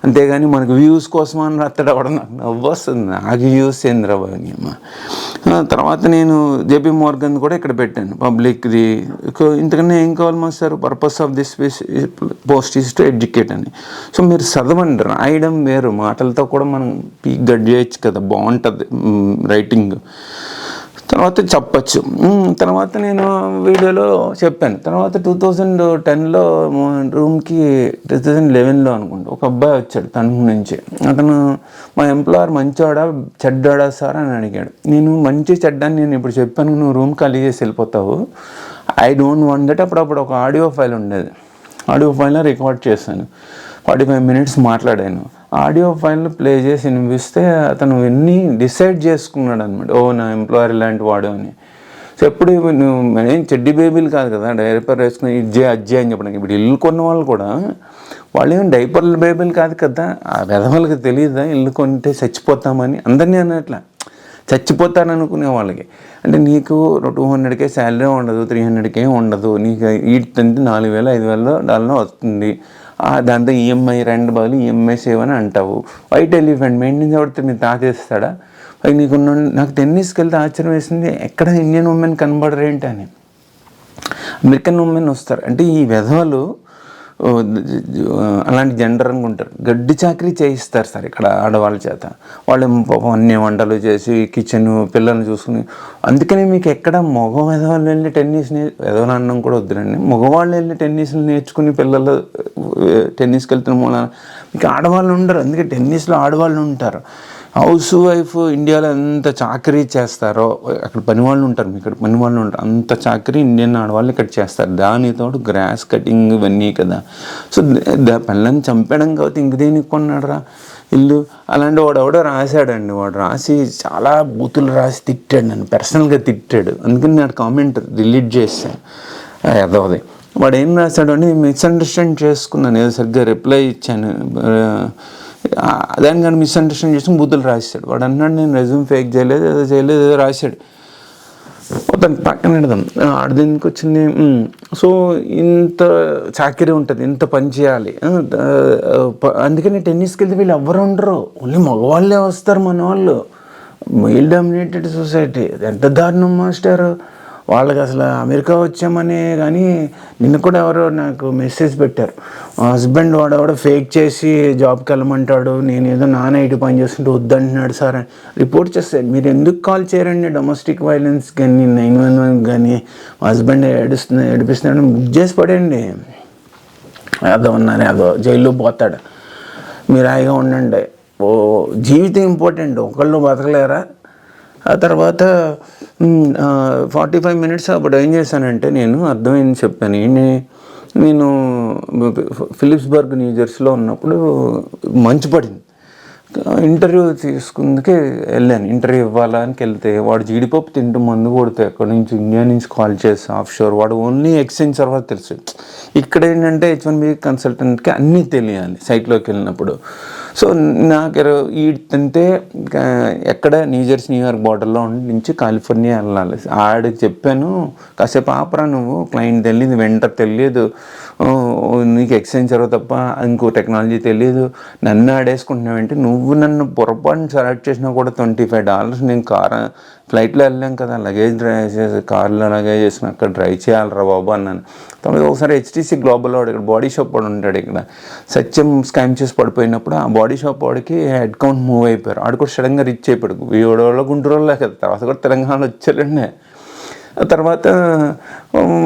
అంతేగాని మనకు వ్యూస్ కోసం అని రాస్తాడు అవ్వడం నాకు నవ్వు వస్తుంది. నాకు వ్యూస్ ఏంద్రబాని అమ్మ. తర్వాత నేను జేపీ మోర్గన్ కూడా ఇక్కడ పెట్టాను పబ్లిక్ది. ఇంతకన్నా ఏం కావాలి master, purpose of this post is to educate అని. సో మీరు చదవండి, రాయడం వేరు, మాటలతో కూడా మనం గడ్ చేయొచ్చు కదా, బాగుంటుంది రైటింగ్. తర్వాత చెప్పచ్చు. తర్వాత నేను వీడియోలో చెప్పాను. తర్వాత 2010లో రూమ్కి 2011లో అనుకుంటా ఒక అబ్బాయి వచ్చాడు తణుకు నుంచి. అతను మా ఎంప్లాయర్ మంచోడా చెడ్డాడా సార్ అని అడిగాడు. నేను మంచి చెడ్డాన్ని నేను ఇప్పుడు చెప్పాను, నువ్వు రూమ్ ఖాళీ చేసి వెళ్ళిపోతావు, ఐ డోంట్ వాంట్ దట్. అప్పుడప్పుడు ఒక ఆడియో ఫైల్ ఉండేది, ఆడియో ఫైల్లో రికార్డ్ చేశాను, 45 minutes మాట్లాడాను. ఆడియో ఫైల్ ప్లే చేసి వినిపిస్తే అతను విన్ని డిసైడ్ చేసుకున్నాడు అనమాట, ఓ నా ఎంప్లాయర్ ఇలాంటి వాడు అని. సో ఎప్పుడు నువ్వు ఏం చెడ్డి బేబీలు కాదు కదా, డైపర్ వేసుకుని ఇజ్జే అజ్జే అని చెప్పడానికి. ఇప్పుడు ఇల్లు కొన్న వాళ్ళు కూడా వాళ్ళు ఏం డైపర్ల బేబీలు కాదు కదా, ఆ వెధవలకి తెలియదా ఇల్లు కొంటే చచ్చిపోతామని. అందరినీ అన్నట్లా చచ్చిపోతాననుకునే వాళ్ళకి. అంటే నీకు 200K శాలరీ ఉండదు, 300K ఉండదు, నీకు ఈటంటే 4,000 $5,000 వస్తుంది, దాంతో ఈఎంఐ రెంట్ బదులు ఈఎంఐ సేవ్ అని అంటావు. వైట్ ఎలిఫెంట్ మెయింటెనెన్స్ ఎవరితో నీ తాతేస్తాడా? నీకు నాకు టెన్నిస్కి వెళ్తే ఆశ్చర్యం వేసింది, ఎక్కడ ఇండియన్ ఉమెన్ కనబడరు ఏంటి అని. అమెరికన్ ఉమెన్ వస్తారు. అంటే ఈ విధవలు అలాంటి జెండర్ అనుకుంటారు, గడ్డి చాకరీ చేయిస్తారు సార్ ఇక్కడ ఆడవాళ్ళ చేత. వాళ్ళు అన్ని వంటలు చేసి కిచెన్ పిల్లల్ని చూసుకుని. అందుకని మీకు ఎక్కడ మగ విధవాళ్ళు వెళ్ళి టెన్నిస్ విధవలు అన్నం కూడా వద్దురండి, మగవాళ్ళు వెళ్ళి టెన్నిస్లు నేర్చుకుని పిల్లలు టెన్నిస్కి వెళ్తున్న మూల మీకు ఆడవాళ్ళు ఉండరు. అందుకే టెన్నిస్లో ఆడవాళ్ళు ఉంటారు. హౌస్ వైఫ్ ఇండియాలో ఎంత చాకరీ చేస్తారో, అక్కడ పని వాళ్ళు ఉంటారు, మీకు ఇక్కడ పని వాళ్ళు ఉంటారు, అంత చాకరీ ఇండియన్ ఆడవాళ్ళు ఇక్కడ చేస్తారు. దానితో గ్రాస్ కటింగ్ ఇవన్నీ కదా. సో పిల్లల్ని చంపేయడం కాబట్టి ఇంక దేనికి కొన్నాడు రా ఇల్లు. అలాంటి వాడు రాశాడండి, వాడు రాసి చాలా బూతులు రాసి తిట్టాడు, నన్ను పర్సనల్గా తిట్టాడు. అందుకని నేను కామెంట్ డిలీట్ చేశాను. అదోది వాడు ఏం రాశాడు అని మిస్అండర్స్టాండ్ చేసుకున్నాను, ఏదో సరిగ్గా రిప్లై ఇచ్చాను, దాన్ని కానీ మిస్అండర్స్టాండ్ చేసుకుని బూతులు రాశాడు. వాడు అన్నాడు నేను రెజ్యూమ్ ఫేక్ చేయలేదు, ఏదో రాశాడు. అతనికి పక్కన పెడదాం, ఆడదినికి వచ్చింది. సో ఇంత చాకరీ ఉంటుంది, ఇంత పని చేయాలి. అందుకని టెన్నిస్కి వెళ్తే వీళ్ళు ఎవ్వరు ఉండరు, ఓన్లీ మగవాళ్ళే వస్తారు. మన వాళ్ళు మెయిల్ డామినేటెడ్ సొసైటీ. ఎంత దారుణం మాస్టర్. వాళ్ళకి అసలు అమెరికా వచ్చామనే కానీ నిన్న కూడా ఎవరో నాకు మెసేజ్ పెట్టారు, మా హస్బెండ్ వాడెవడో ఫేక్ చేసి జాబ్కి వెళ్ళమంటాడు, నేను ఏదో నాన్న పని చేస్తుంటే వద్దంటున్నాడు సార్ అని రిపోర్ట్ చేస్తాడు. మీరు ఎందుకు కాల్ చేయరండి డొమెస్టిక్ వైలెన్స్ కానీ 911 కానీ, మా హస్బెండ్ ఏడిపిస్తున్నాడు బుక్ చేసి పడండి. అదో ఉన్నారు, అదో జైల్లో పోతాడు, మీరు హాయిగా ఉండండి. ఓ జీవితం ఇంపార్టెంట్, ఒకళ్ళు బతకలేరా. ఆ తర్వాత 45 minutes అప్పుడు ఏం చేశానంటే నేను అర్థమైంది చెప్పాను. నేను ఫిలిప్స్బర్గ్ న్యూజెర్సీలో ఉన్నప్పుడు మంచు పడింది, ఇంటర్వ్యూ తీసుకుందుకే వెళ్ళాను. ఇంటర్వ్యూ ఇవ్వాలా అని వెళ్తే వాడు జీడిపప్పు తింటూ మందు కొడితే ఎక్కడి నుంచి ఇండియా నుంచి కాల్ చేసి ఆఫ్ షోర్, వాడు ఓన్లీ ఎక్స్చేంజ్ తర్వాత తెలుసు. ఇక్కడ ఏంటంటే H1B కన్సల్టెంట్కి అన్నీ తెలియాలి సైట్లోకి వెళ్ళినప్పుడు. సో నాకు ఈడంతే ఎక్కడ న్యూయార్క్ బార్డర్లో నుంచి కాలిఫోర్నియా వెళ్ళాలి. ఆడికి చెప్పాను, కాసేపు ఆపరా నువ్వు, క్లయింట్ తెలియదు, వెంటర్ తెలియదు, నీకు ఎక్స్చేంజర్ తప్ప ఇంకో టెక్నాలజీ తెలియదు, నన్ను ఆడేసుకుంటున్నావంటే, నువ్వు నన్ను పొరపాటుని సెలెక్ట్ చేసినా కూడా $25 నేను ఫ్లైట్లో వెళ్ళాం కదా, లగేజ్ డ్రైవ్ చేసి కార్లో లగేజ్ చేసుకుని అక్కడ డ్రైవ్ చేయాలరా బాబు అన్నాను. తర్వాత ఒకసారి HTC గ్లోబల్ వాడు ఇక్కడ బాడీ షాప్ వాడు ఉంటాడు, ఇక్కడ సత్యం స్కామ్ చేసి పడిపోయినప్పుడు ఆ బాడీ షాప్ వాడికి హెడ్ కౌంట్ మూవ్ అయిపోయారు. ఆడు కూడా సడన్గా రిచ్ అయిపోయాడు, వీడోళ్ళ గుంటూరులో కదా, తర్వాత కూడా తెలంగాణలో వచ్చాడండి. తర్వాత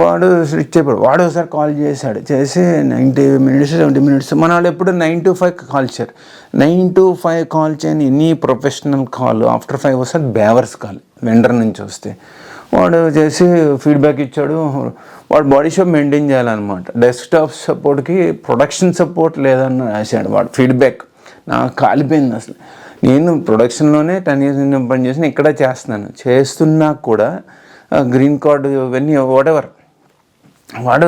వాడు రిచ్ అయిపోయాడు. వాడు ఒకసారి కాల్ చేసి 90 minutes 70 minutes మన వాళ్ళు ఎప్పుడు 9 to 5 కాల్ చేయరు. 9 to 5 కాల్ చేయని ఎనీ ప్రొఫెషనల్ కాల్ ఆఫ్టర్ 5 వస్తుంది బేవర్స్ కాల్ వెండర్ నుంచి వస్తే. వాడు చేసి ఫీడ్బ్యాక్ ఇచ్చాడు. వాడు బాడీ షాప్ మెయింటైన్ చేయాలన్నమాట, డెస్క్టాప్ సపోర్ట్కి ప్రొడక్షన్ సపోర్ట్ లేదని రాశాడు వాడు ఫీడ్బ్యాక్. నాకు కాలిపోయింది అసలు. నేను ప్రొడక్షన్లోనే 10 years పని చేసిన, ఇక్కడ చేస్తున్నా కూడా గ్రీన్ కార్డు ఇవన్నీ వాటెవర్. వాడు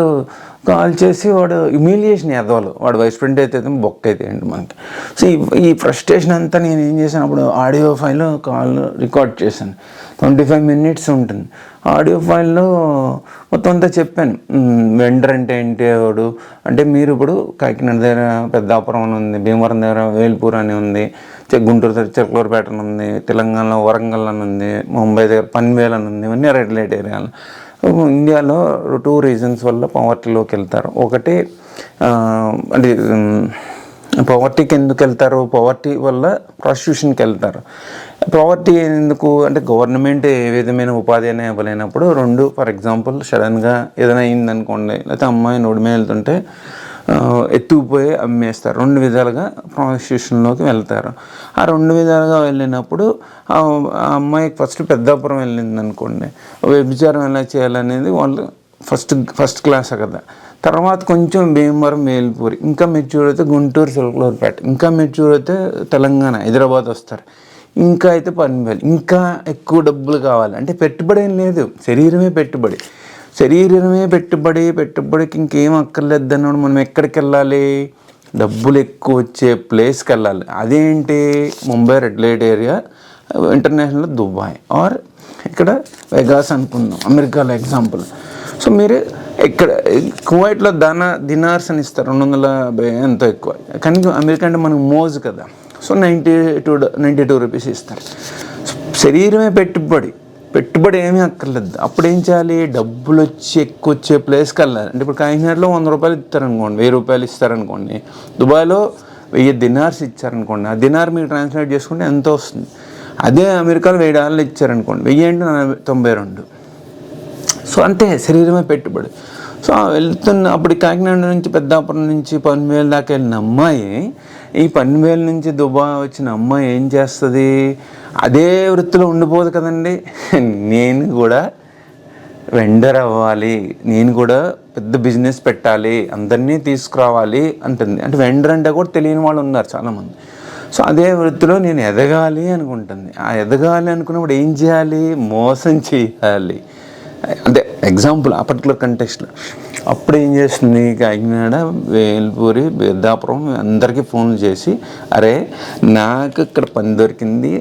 కాల్ చేసి వాడు హ్యూమిలియేషన్ ఎదవాలి, వాడు వైస్ ప్రెసిడెంట్ అయితే బొక్క అయితే ఏంటి మనకి. సో ఈ ఫ్రస్ట్రేషన్ అంతా నేను ఏం చేశాను, అప్పుడు ఆడియో ఫైల్ కాల్ రికార్డ్ చేశాను. 25 minutes ఉంటుంది. ఆడియో ఫైల్లో మొత్తం అంతా చెప్పాను. వెండర్ అంటే ఏంటి, ఎవడు అంటే మీరు ఇప్పుడు కాకినాడ దగ్గర పెద్దాపురం అని ఉంది, భీమవరం దగ్గర వేల్పూర్ అని ఉంది, గుంటూరు దగ్గర చిలకలూరుపేట అని ఉంది, తెలంగాణలో వరంగల్ అని ఉంది, ముంబై దగ్గర పన్వేల్ అని ఉంది. ఇవన్నీ రెడ్ లైట్ ఏరియాలు. ఇండియాలో 2 reasons వల్ల పవర్టీలోకి వెళ్తారు. ఒకటి అంటే పవర్టీకి ఎందుకు వెళ్తారు, పవర్టీ వల్ల ప్రాస్టిట్యూషన్కి వెళ్తారు. పవర్టీ ఎందుకు అంటే గవర్నమెంట్ ఏ విధమైన ఉపాధి అయినా ఇవ్వలేనప్పుడు 2, ఫర్ ఎగ్జాంపుల్ సడన్గా ఏదైనా అయిందనుకోండి, లేకపోతే అమ్మాయి నోడి మీద వెళ్తుంటే ఎత్తుకుపోయి అమ్మేస్తారు. 2 విధాలుగా ప్రాస్టిట్యూషన్లోకి వెళ్తారు. ఆ 2 విధాలుగా వెళ్ళినప్పుడు ఆ అమ్మాయికి ఫస్ట్ పెద్దాపురం వెళ్ళింది అనుకోండి, వ్యభిచారం ఎలా చేయాలనేది వాళ్ళు ఫస్ట్ క్లాస్ కదా. తర్వాత కొంచెం భీమవరం వేల్పూరి, ఇంకా మెచ్యూర్ అయితే గుంటూరు చిలకలూరుపేట, ఇంకా మెచ్యూర్ అయితే తెలంగాణ హైదరాబాద్ వస్తారు, ఇంకా అయితే పన్వేల్. ఇంకా ఎక్కువ డబ్బులు కావాలి అంటే పెట్టుబడి ఏం లేదు, శరీరమే పెట్టుబడి. పెట్టుబడికి ఇంకేం అక్కర్లేదు అన్నాడు. మనం ఎక్కడికి వెళ్ళాలి, డబ్బులు ఎక్కువ వచ్చే ప్లేస్కి వెళ్ళాలి. అదేంటి, Mumbai red light area, international Dubai, or ఇక్కడ వెగాస్ అనుకుందాం, అమెరికాలో ఎగ్జాంపుల్. సో మీరు ఇక్కడ కువైట్లో దినార్స్ అని ఇస్తారు, 250 ఎంతో ఎక్కువ. కానీ అమెరికా అంటే మనకు మోజు కదా, సో 92 రూపీస్ ఇస్తారు. శరీరమే పెట్టుబడి ఏమీ అక్కర్లేదు. అప్పుడు ఏం చేయాలి, డబ్బులు వచ్చి ఎక్కువ వచ్చే ప్లేస్కి వెళ్ళాలి. అంటే ఇప్పుడు కాకినాడలో 100 రూపాయలు ఇస్తారనుకోండి, 1000 రూపాయలు ఇస్తారనుకోండి, దుబాయ్లో 1000 దినార్స్ ఇచ్చారనుకోండి, ఆ దినార్ మీరు ట్రాన్స్లేట్ చేసుకుంటే ఎంత వస్తుంది. అదే అమెరికాలో $1000 ఇచ్చారనుకోండి, 1000 అంటే 92. సో అంటే శరీరమే పెట్టుబడి. సో వెళ్తున్న అప్పుడు కాకినాడ నుంచి పెద్దాపురం నుంచి పన్వేల్ దాకా వెళ్ళిన అమ్మాయి, ఈ పన్వేల్ నుంచి దుబాయ్ వచ్చిన అమ్మాయి ఏం చేస్తుంది, అదే వృత్తిలో ఉండిపోదు కదండి. నేను కూడా వెండర్ అవ్వాలి, నేను కూడా పెద్ద బిజినెస్ పెట్టాలి, అందరినీ తీసుకురావాలి అంటుంది. అంటే వెండర్ అంటే కూడా తెలియని వాళ్ళు ఉన్నారు చాలామంది. సో అదే వృత్తిలో నేను ఎదగాలి అనుకుంటుంది. ఆ ఎదగాలి అనుకున్నప్పుడు ఏం చేయాలి, మోసం చేయాలి. అంటే ఎగ్జాంపుల్ ఆ పర్టికులర్ కంటెక్స్ట్లో. అప్పుడు ఏం చేస్తుంది, కాకినాడ వేల్పూరి పెద్దాపురం అందరికీ ఫోన్లు చేసి, అరే నాకు ఇక్కడ పని దొరికింది,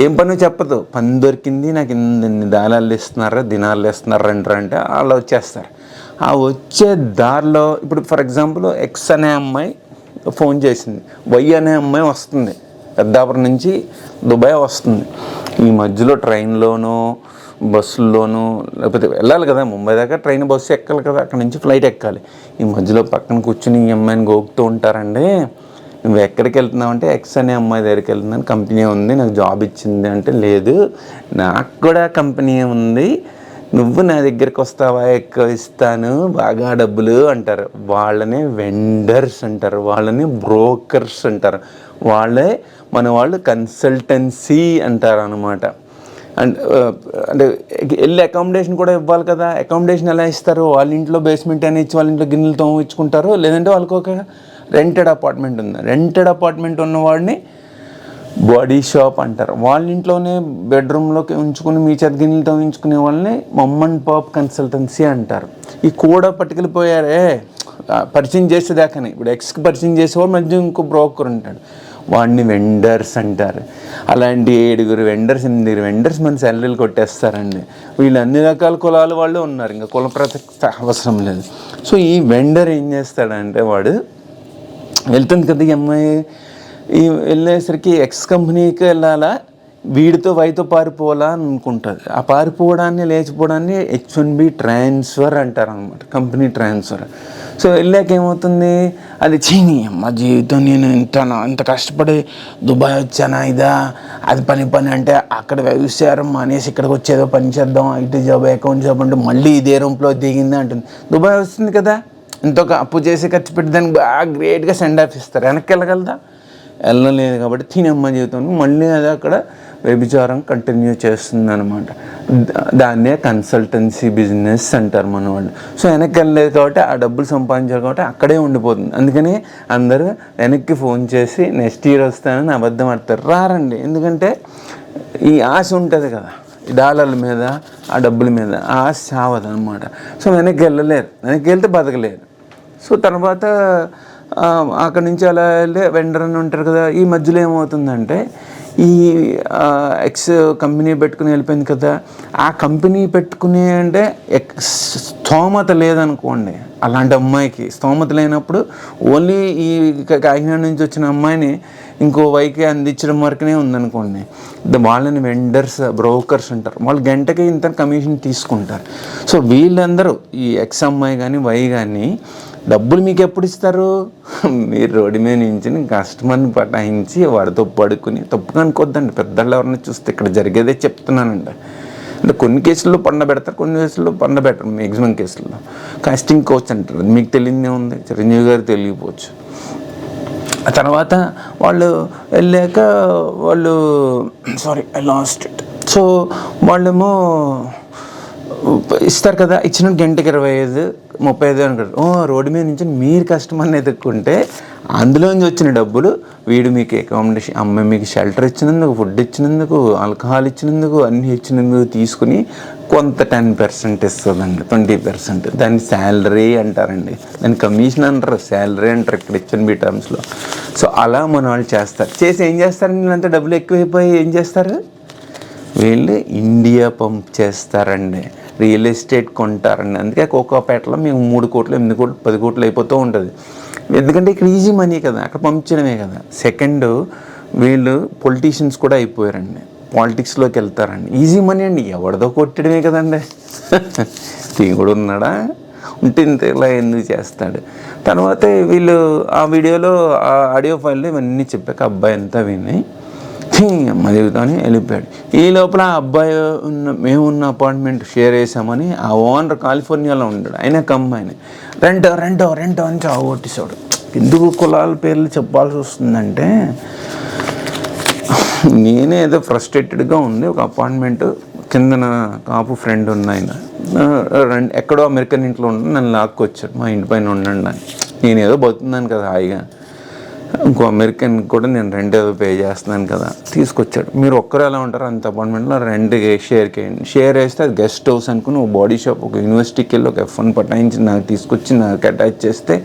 ఏం పని చెప్పదు, పని దొరికింది, నాకు ఇన్ని దినార్లు ఇస్తున్నారు రండి అంటే వాళ్ళు వచ్చేస్తారు. ఆ వచ్చే దారిలో ఇప్పుడు ఫర్ ఎగ్జాంపుల్ ఎక్స్ అనే అమ్మాయి ఫోన్ చేసింది, వై అనే అమ్మాయి వస్తుంది, పెద్దాపురం నుంచి దుబాయ్ వస్తుంది. ఈ మధ్యలో ట్రైన్లోనూ బస్సుల్లోనూ లేకపోతే వెళ్ళాలి కదా, ముంబై దాకా ట్రైన్ బస్సు ఎక్కాలి కదా, అక్కడ నుంచి ఫ్లైట్ ఎక్కాలి. ఈ మధ్యలో పక్కన కూర్చుని ఈ అమ్మాయిని గోకుతూ ఉంటారండి. నువ్వు ఎక్కడికి వెళ్తున్నావు అంటే ఎక్స్ అనే అమ్మాయి దగ్గరికి వెళ్తున్నాను, కంపెనీ ఉంది, నాకు జాబ్ ఇచ్చింది అంటే, లేదు నాకు కూడా కంపెనీ ఉంది, నువ్వు నా దగ్గరికి వస్తావా, ఎక్కువ ఇస్తాను, బాగా డబ్బులు అంటారు. వాళ్ళని వెండర్స్ అంటారు, వాళ్ళని బ్రోకర్స్ అంటారు, వాళ్ళే మన వాళ్ళు కన్సల్టెన్సీ అంటారు అనమాట. అంటే వెళ్ళి అకామిడేషన్ కూడా ఇవ్వాలి కదా. అకామిడేషన్ ఎలా ఇస్తారు, వాళ్ళ ఇంట్లో బేస్మెంట్ అని ఇచ్చి వాళ్ళ ఇంట్లో గిన్నెలతో ఇచ్చుకుంటారు, లేదంటే వాళ్ళకి ఒక రెంటెడ్ అపార్ట్మెంట్ ఉంది, రెంటెడ్ అపార్ట్మెంట్ ఉన్నవాడిని బాడీ షాప్ అంటారు. వాళ్ళ ఇంట్లోనే బెడ్రూమ్లోకి ఉంచుకుని మీ చేత గిన్నెలతో ఉంచుకునే వాళ్ళని మమ్ అండ్ పాప్ కన్సల్టెన్సీ అంటారు. ఈ కూడా పట్టుకెళ్ళిపోయారే పరిచయం చేసేదాకానే. ఇప్పుడు ఎక్స్కి పరిచయం చేసేవాడు మధ్య ఇంకో బ్రోకర్ ఉంటాడు, వాడిని వెండర్స్ అంటారు. అలాంటి 7 వెండర్స్ 8 వెండర్స్ మన శాలరీలు కొట్టేస్తారండి. వీళ్ళు అన్ని రకాల కులాల వాళ్ళు ఉన్నారు, ఇంకా కుల ప్రసక్తి అవసరం లేదు. సో ఈ వెండర్ ఏం చేస్తాడంటే, వాడు వెళ్తుంది కదా ఈ అమ్మాయి, ఈ వెళ్ళేసరికి ఎక్స్ కంపెనీకి వెళ్ళాలా, వీడితో వైతో పారిపోవాలా అని అనుకుంటుంది. ఆ పారిపోవడాన్ని లేచిపోవడాన్ని H1B ట్రాన్స్ఫర్ అంటారు అనమాట, కంపెనీ ట్రాన్స్ఫర్. సో వెళ్ళాక ఏమవుతుంది, అది చీని అమ్మ జీవితం, నేను ఇంత కష్టపడి దుబాయ్ వచ్చానా, ఇదా అది పని అంటే అక్కడ వ్యవసాయం మానేసి ఇక్కడికి వచ్చేదో పని చేద్దాం, ఐటీ జాబ్ అకౌంట్ జాబ్ అంటే మళ్ళీ ఇదే రూమ్లో దిగింది అంటుంది. దుబాయ్ వస్తుంది కదా, ఎంతో అప్పు చేసి ఖర్చు పెట్టి దానికి బాగా గ్రేట్గా సెండ్ ఆఫ్ ఇస్తారు, వెనక్కి వెళ్ళగలదా, వెళ్ళలేదు. కాబట్టి తినమ్మ జీవితం మళ్ళీ అది అక్కడ వ్యభిచారం కంటిన్యూ చేస్తుంది అనమాట. దాన్నే కన్సల్టెన్సీ బిజినెస్ అంటారు మన వాళ్ళు. సో వెనక్కి వెళ్ళలేదు కాబట్టి ఆ డబ్బులు సంపాదించారు కాబట్టి అక్కడే ఉండిపోతుంది. అందుకని అందరూ వెనక్కి ఫోన్ చేసి నెక్స్ట్ ఇయర్ వస్తానని అబద్ధం ఆడతారు, రారండి. ఎందుకంటే ఈ ఆశ ఉంటుంది కదా, ఈ డాలర్ల మీద ఆ డబ్బుల మీద ఆ ఆశ చావదు అనమాట. సో వెనక్కి వెళ్ళలేరు, వెనక్కి వెళ్తే బతకలేరు. సో తర్వాత అక్కడి నుంచి అలా వెళ్ళి వెండర్ అని ఉంటారు కదా. ఈ మధ్యలో ఏమవుతుందంటే, ఈ ఎక్స్ కంపెనీ పెట్టుకుని వెళ్ళిపోయింది కదా, ఆ కంపెనీ పెట్టుకుని అంటే స్తోమత లేదనుకోండి, అలాంటి అమ్మాయికి స్తోమత లేనప్పుడు ఓన్లీ ఈ కాకినాడ నుంచి వచ్చిన అమ్మాయిని ఇంకో వైకి అందించడం వరకునే ఉందనుకోండి, వాళ్ళని వెండర్స్ బ్రోకర్స్ అంటారు, వాళ్ళు గంటకి ఇంత కమిషన్ తీసుకుంటారు. సో వీళ్ళందరూ ఈ ఎక్స్ అమ్మాయి కానీ వై కానీ డబ్బులు మీకు ఎప్పుడు ఇస్తారు? మీరు రోడ్డు మీద నుంచి కస్టమర్ని పటాయించి వాడితో పడుకుని, తప్పుగా అనుకోద్దండి, పెద్దళ్ళు ఎవరిని చూస్తే ఇక్కడ జరిగేదే చెప్తున్నానండి. అంటే కొన్ని కేసుల్లో పండబెడతారు, కొన్ని కేసుల్లో పండబెట్టరు. మ్యాక్సిమం కేసుల్లో కాస్టింగ్ కోచ్ అంటారు, మీకు తెలియదే ఉంది, చిరంజీవి గారు తెలియకపోవచ్చు. ఆ తర్వాత వాళ్ళు వెళ్ళాక వాళ్ళు ఐ లాస్ట్ ఇట్. సో వాళ్ళేమో ఇస్తారు కదా, ఇచ్చిన గంటకి 25, 35 అనుకుంటారు. రోడ్డు మీద నుంచి మీరు కస్టమర్ని ఎదుర్కొంటే అందులోంచి వచ్చిన డబ్బులు వీడు మీకు అకామిడేషన్, అమ్మాయి మీకు షెల్టర్ ఇచ్చినందుకు, ఫుడ్ ఇచ్చినందుకు, ఆల్కహాల్ ఇచ్చినందుకు, అన్నీ ఇచ్చినందుకు తీసుకుని కొంత 10% ఇస్తుందండి, 20%. దాన్ని శాలరీ అంటారండి, దాన్ని కమిషన్ అంటారు, శాలరీ అంటారు ఇక్కడ హెచ్ఎన్బి టర్మ్స్లో. సో అలా మన వాళ్ళు చేస్తారు. చేసి ఏం చేస్తారండి, వీళ్ళంతా డబ్బులు ఎక్కువైపోయి ఏం చేస్తారు, వీళ్ళు ఇండియా పంప్ చేస్తారండి, రియల్ ఎస్టేట్ కొంటారండి. అందుకే కోకాపేటలో మేము 3 కోట్లు, 8 కోట్లు, 10 కోట్లు అయిపోతూ ఉంటుంది. ఎందుకంటే ఇక్కడ ఈజీ మనీ కదా, అక్కడ పంపించడమే కదా. సెకండ్, వీళ్ళు పొలిటీషియన్స్ కూడా అయిపోయారండి, పాలిటిక్స్లోకి వెళ్తారండి. ఈజీ మనీ అండి, ఎవరిదో కొట్టడమే కదండి. దేవుడు ఉన్నాడా, ఉంటే ఇంత ఇలా ఎందుకు చేస్తాడు. తర్వాత వీళ్ళు ఆ వీడియోలో ఆ ఆడియో ఫైల్లో ఇవన్నీ చెప్పాక అబ్బాయి అంతా విని అమ్మ జీవితాన్ని వెళ్ళిపోయాడు. ఈ లోపల ఆ అబ్బాయి మేమున్న అపార్ట్మెంట్ షేర్ చేసామని ఆ ఓనర్ కాలిఫోర్నియాలో ఉంటాడు, ఆయన అమ్మాయిని రెంటో అని చావగొట్టేశాడు. ఎందుకు కులాల పేర్లు చెప్పాల్సి వస్తుందంటే, నేనే ఏదో ఫ్రస్ట్రేటెడ్గా ఉంది, ఒక అపార్ట్మెంట్ కింద నా కాపు ఫ్రెండ్ ఉన్న ఆయన ఎక్కడో అమెరికన్ ఇంట్లో ఉండి నన్ను లాక్కొచ్చాడు, మా ఇంటి పైన ఉండండి అని. నేను ఏదో బతున్నాను కదా హాయిగా, ఇంకో అమెరికన్ కూడా నేను రెంట్ ఏదో పే చేస్తున్నాను కదా, తీసుకొచ్చాడు. మీరు ఒక్కరు ఎలా ఉంటారు అంత అపార్ట్మెంట్లో, రెంట్ షేర్ చేయండి. షేర్ వేస్తే అది గెస్ట్ హౌస్ అనుకుని ఒక బాడీ షాప్, ఒక యూనివర్సిటీకి వెళ్ళి ఒక F1 పటాయించి నాకు తీసుకొచ్చి నాకు అటాచ్ చేస్తే,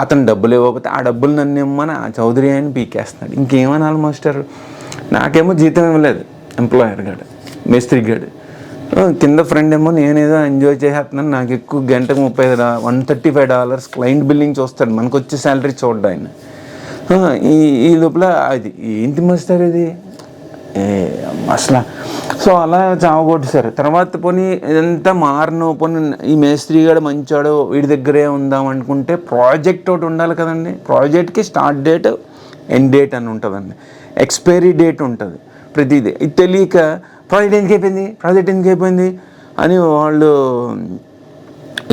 అతను డబ్బులు ఇవ్వకపోతే ఆ డబ్బులు నన్ను ఇమ్మని ఆ చౌదరి అని పీకేస్తున్నాడు. ఇంకేమనాలి మాస్టర్, నాకేమో జీతం ఇవ్వలేదు ఎంప్లాయర్ గాడు, మేస్త్రి గాడు. కింద ఫ్రెండ్ ఏమో నేనేదో ఎంజాయ్ చేసేస్తున్నాను, నాకు ఎక్కువ గంటకు $135 క్లయింట్ బిల్లింగ్ చూస్తాడు, మనకు వచ్చే శాలరీ చూడ్డా ఆయన. ఈ లోపల అది ఏంటి మాస్టర్ ఇది అసలు. సో అలా చావగొట్టేశారు. తర్వాత పోనీ ఇదంతా పోనీ ఈ మేస్త్రి గారు మంచాడు, వీడి దగ్గరే ఉందాం అనుకుంటే ప్రాజెక్ట్ ఒకటి ఉండాలి కదండి. ప్రాజెక్ట్కి స్టార్ట్ డేట్, ఎండ్ డేట్ అని ఉంటుందండి, ఎక్స్పైరీ డేట్ ఉంటుంది ప్రతిదీ. ఇది తెలియక ప్రాజెక్ట్ ఎందుకు అయిపోయింది అని వాళ్ళు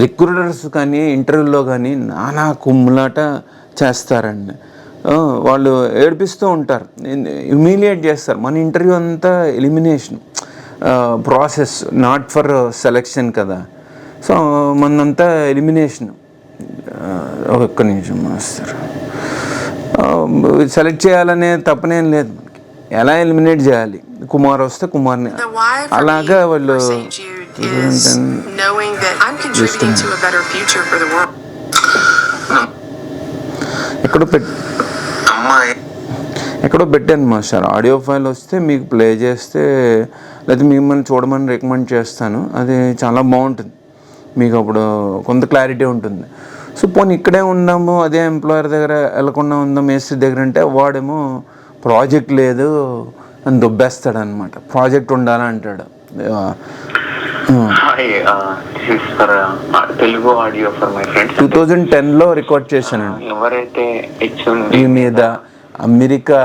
రిక్రూటర్స్ కానీ ఇంటర్వ్యూలో కానీ నానా కుమ్ములాట చేస్తారండి. వాళ్ళు ఏడిపిస్తూ ఉంటారు, హ్యూమిలియేట్ చేస్తారు. మన ఇంటర్వ్యూ అంతా elimination process, not for selection కదా. సో మనంతా ఎలిమినేషన్. ఒక్క నిమిషం మాస్టర్, సెలెక్ట్ చేయాలనే తప్పనేం లేదు, ఎలా ఎలిమినేట్ చేయాలి, కుమార్ వస్తే కుమార్ని, అలాగా వాళ్ళు ఎక్కడో పెట్టాను మాస్టర్. ఆడియో ఫైల్ వస్తే మీకు ప్లే చేస్తే, లేదా మిమ్మల్ని చూడమని రికమెండ్ చేస్తాను, అది చాలా బాగుంటుంది, మీకు అప్పుడు కొంత క్లారిటీ ఉంటుంది. సో పోనీ ఇక్కడే ఉందాము, అదే ఎంప్లాయర్ దగ్గర వెళ్ళకుండా ఉందాం మేస్త్రి దగ్గర అంటే, వాడేమో ప్రాజెక్ట్ లేదు అని దొబ్బేస్తాడు అనమాట, ప్రాజెక్ట్ ఉండాలంటాడు. Telugu audio for my friends 2010లో రికార్డ్ చేశానండి. ఎవరైతే ఈ మీద అమెరికా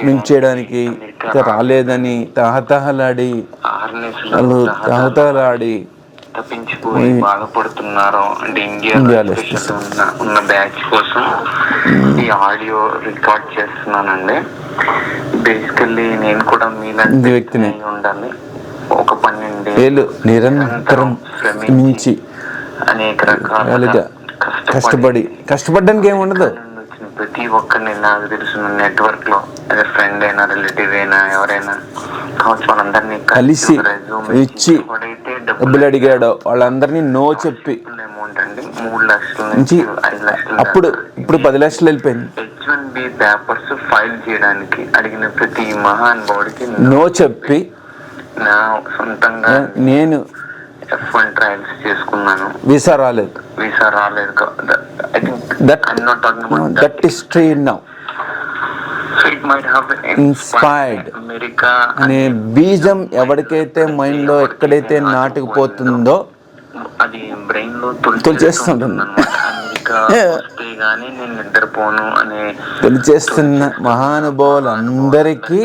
మించేయడానికి రాలేదని తహతహలాడి తప్పించిపోయి బాధపడుతున్నారో, అంటే ఇండియాలో ఉన్న బ్యాచ్ కోసం ఈ ఆడియో రికార్డ్ చేస్తున్నానండి. బేసికల్లీ నేను కూడా మీలాంటి వ్యక్తిని ఉండాలి. ఒక 12 ఏళ్ళు నిరంతరం శ్రమించి అనేక రకాలుగా కష్టపడడానికి ఏముండదు. ప్రతి ఒక్కరిని నాకు తెలిసిన నెట్వర్క్ లో అదే ఫ్రెండ్ అయినా, రిలేటివ్ అయినా, ఎవరైనా కావచ్చు, వాళ్ళందరినీ కలిసి ఇచ్చి డబ్బులు అడిగాడో వాళ్ళందరినీ నో చెప్పి అమౌంట్ అండి 3 లక్షల నుంచి 5 లక్షలు, ఇప్పుడు 10 లక్షలు వెళ్ళిపోయింది. H1B H1B పేపర్స్ ఫైల్ చేయడానికి అడిగిన ప్రతి మహానుభావుడికి నో చెప్పి నా సొంతంగా నేను F1 ట్రయల్స్ చేసుకున్నాను. వీసా రాలేదు. I think I'm not talking about that history now. So it might have inspired America అనే బీజం ఎవరికైతే మైండ్లో ఎక్కడైతే నాటుకుపోతుందో అది బ్రెయిన్ లో తొలిచేస్తుంటుంది. అమెరికా వస్తే గానీ నేను నిద్రపోను అనే తొలిచేస్తున్న మహానుభావులందరికీ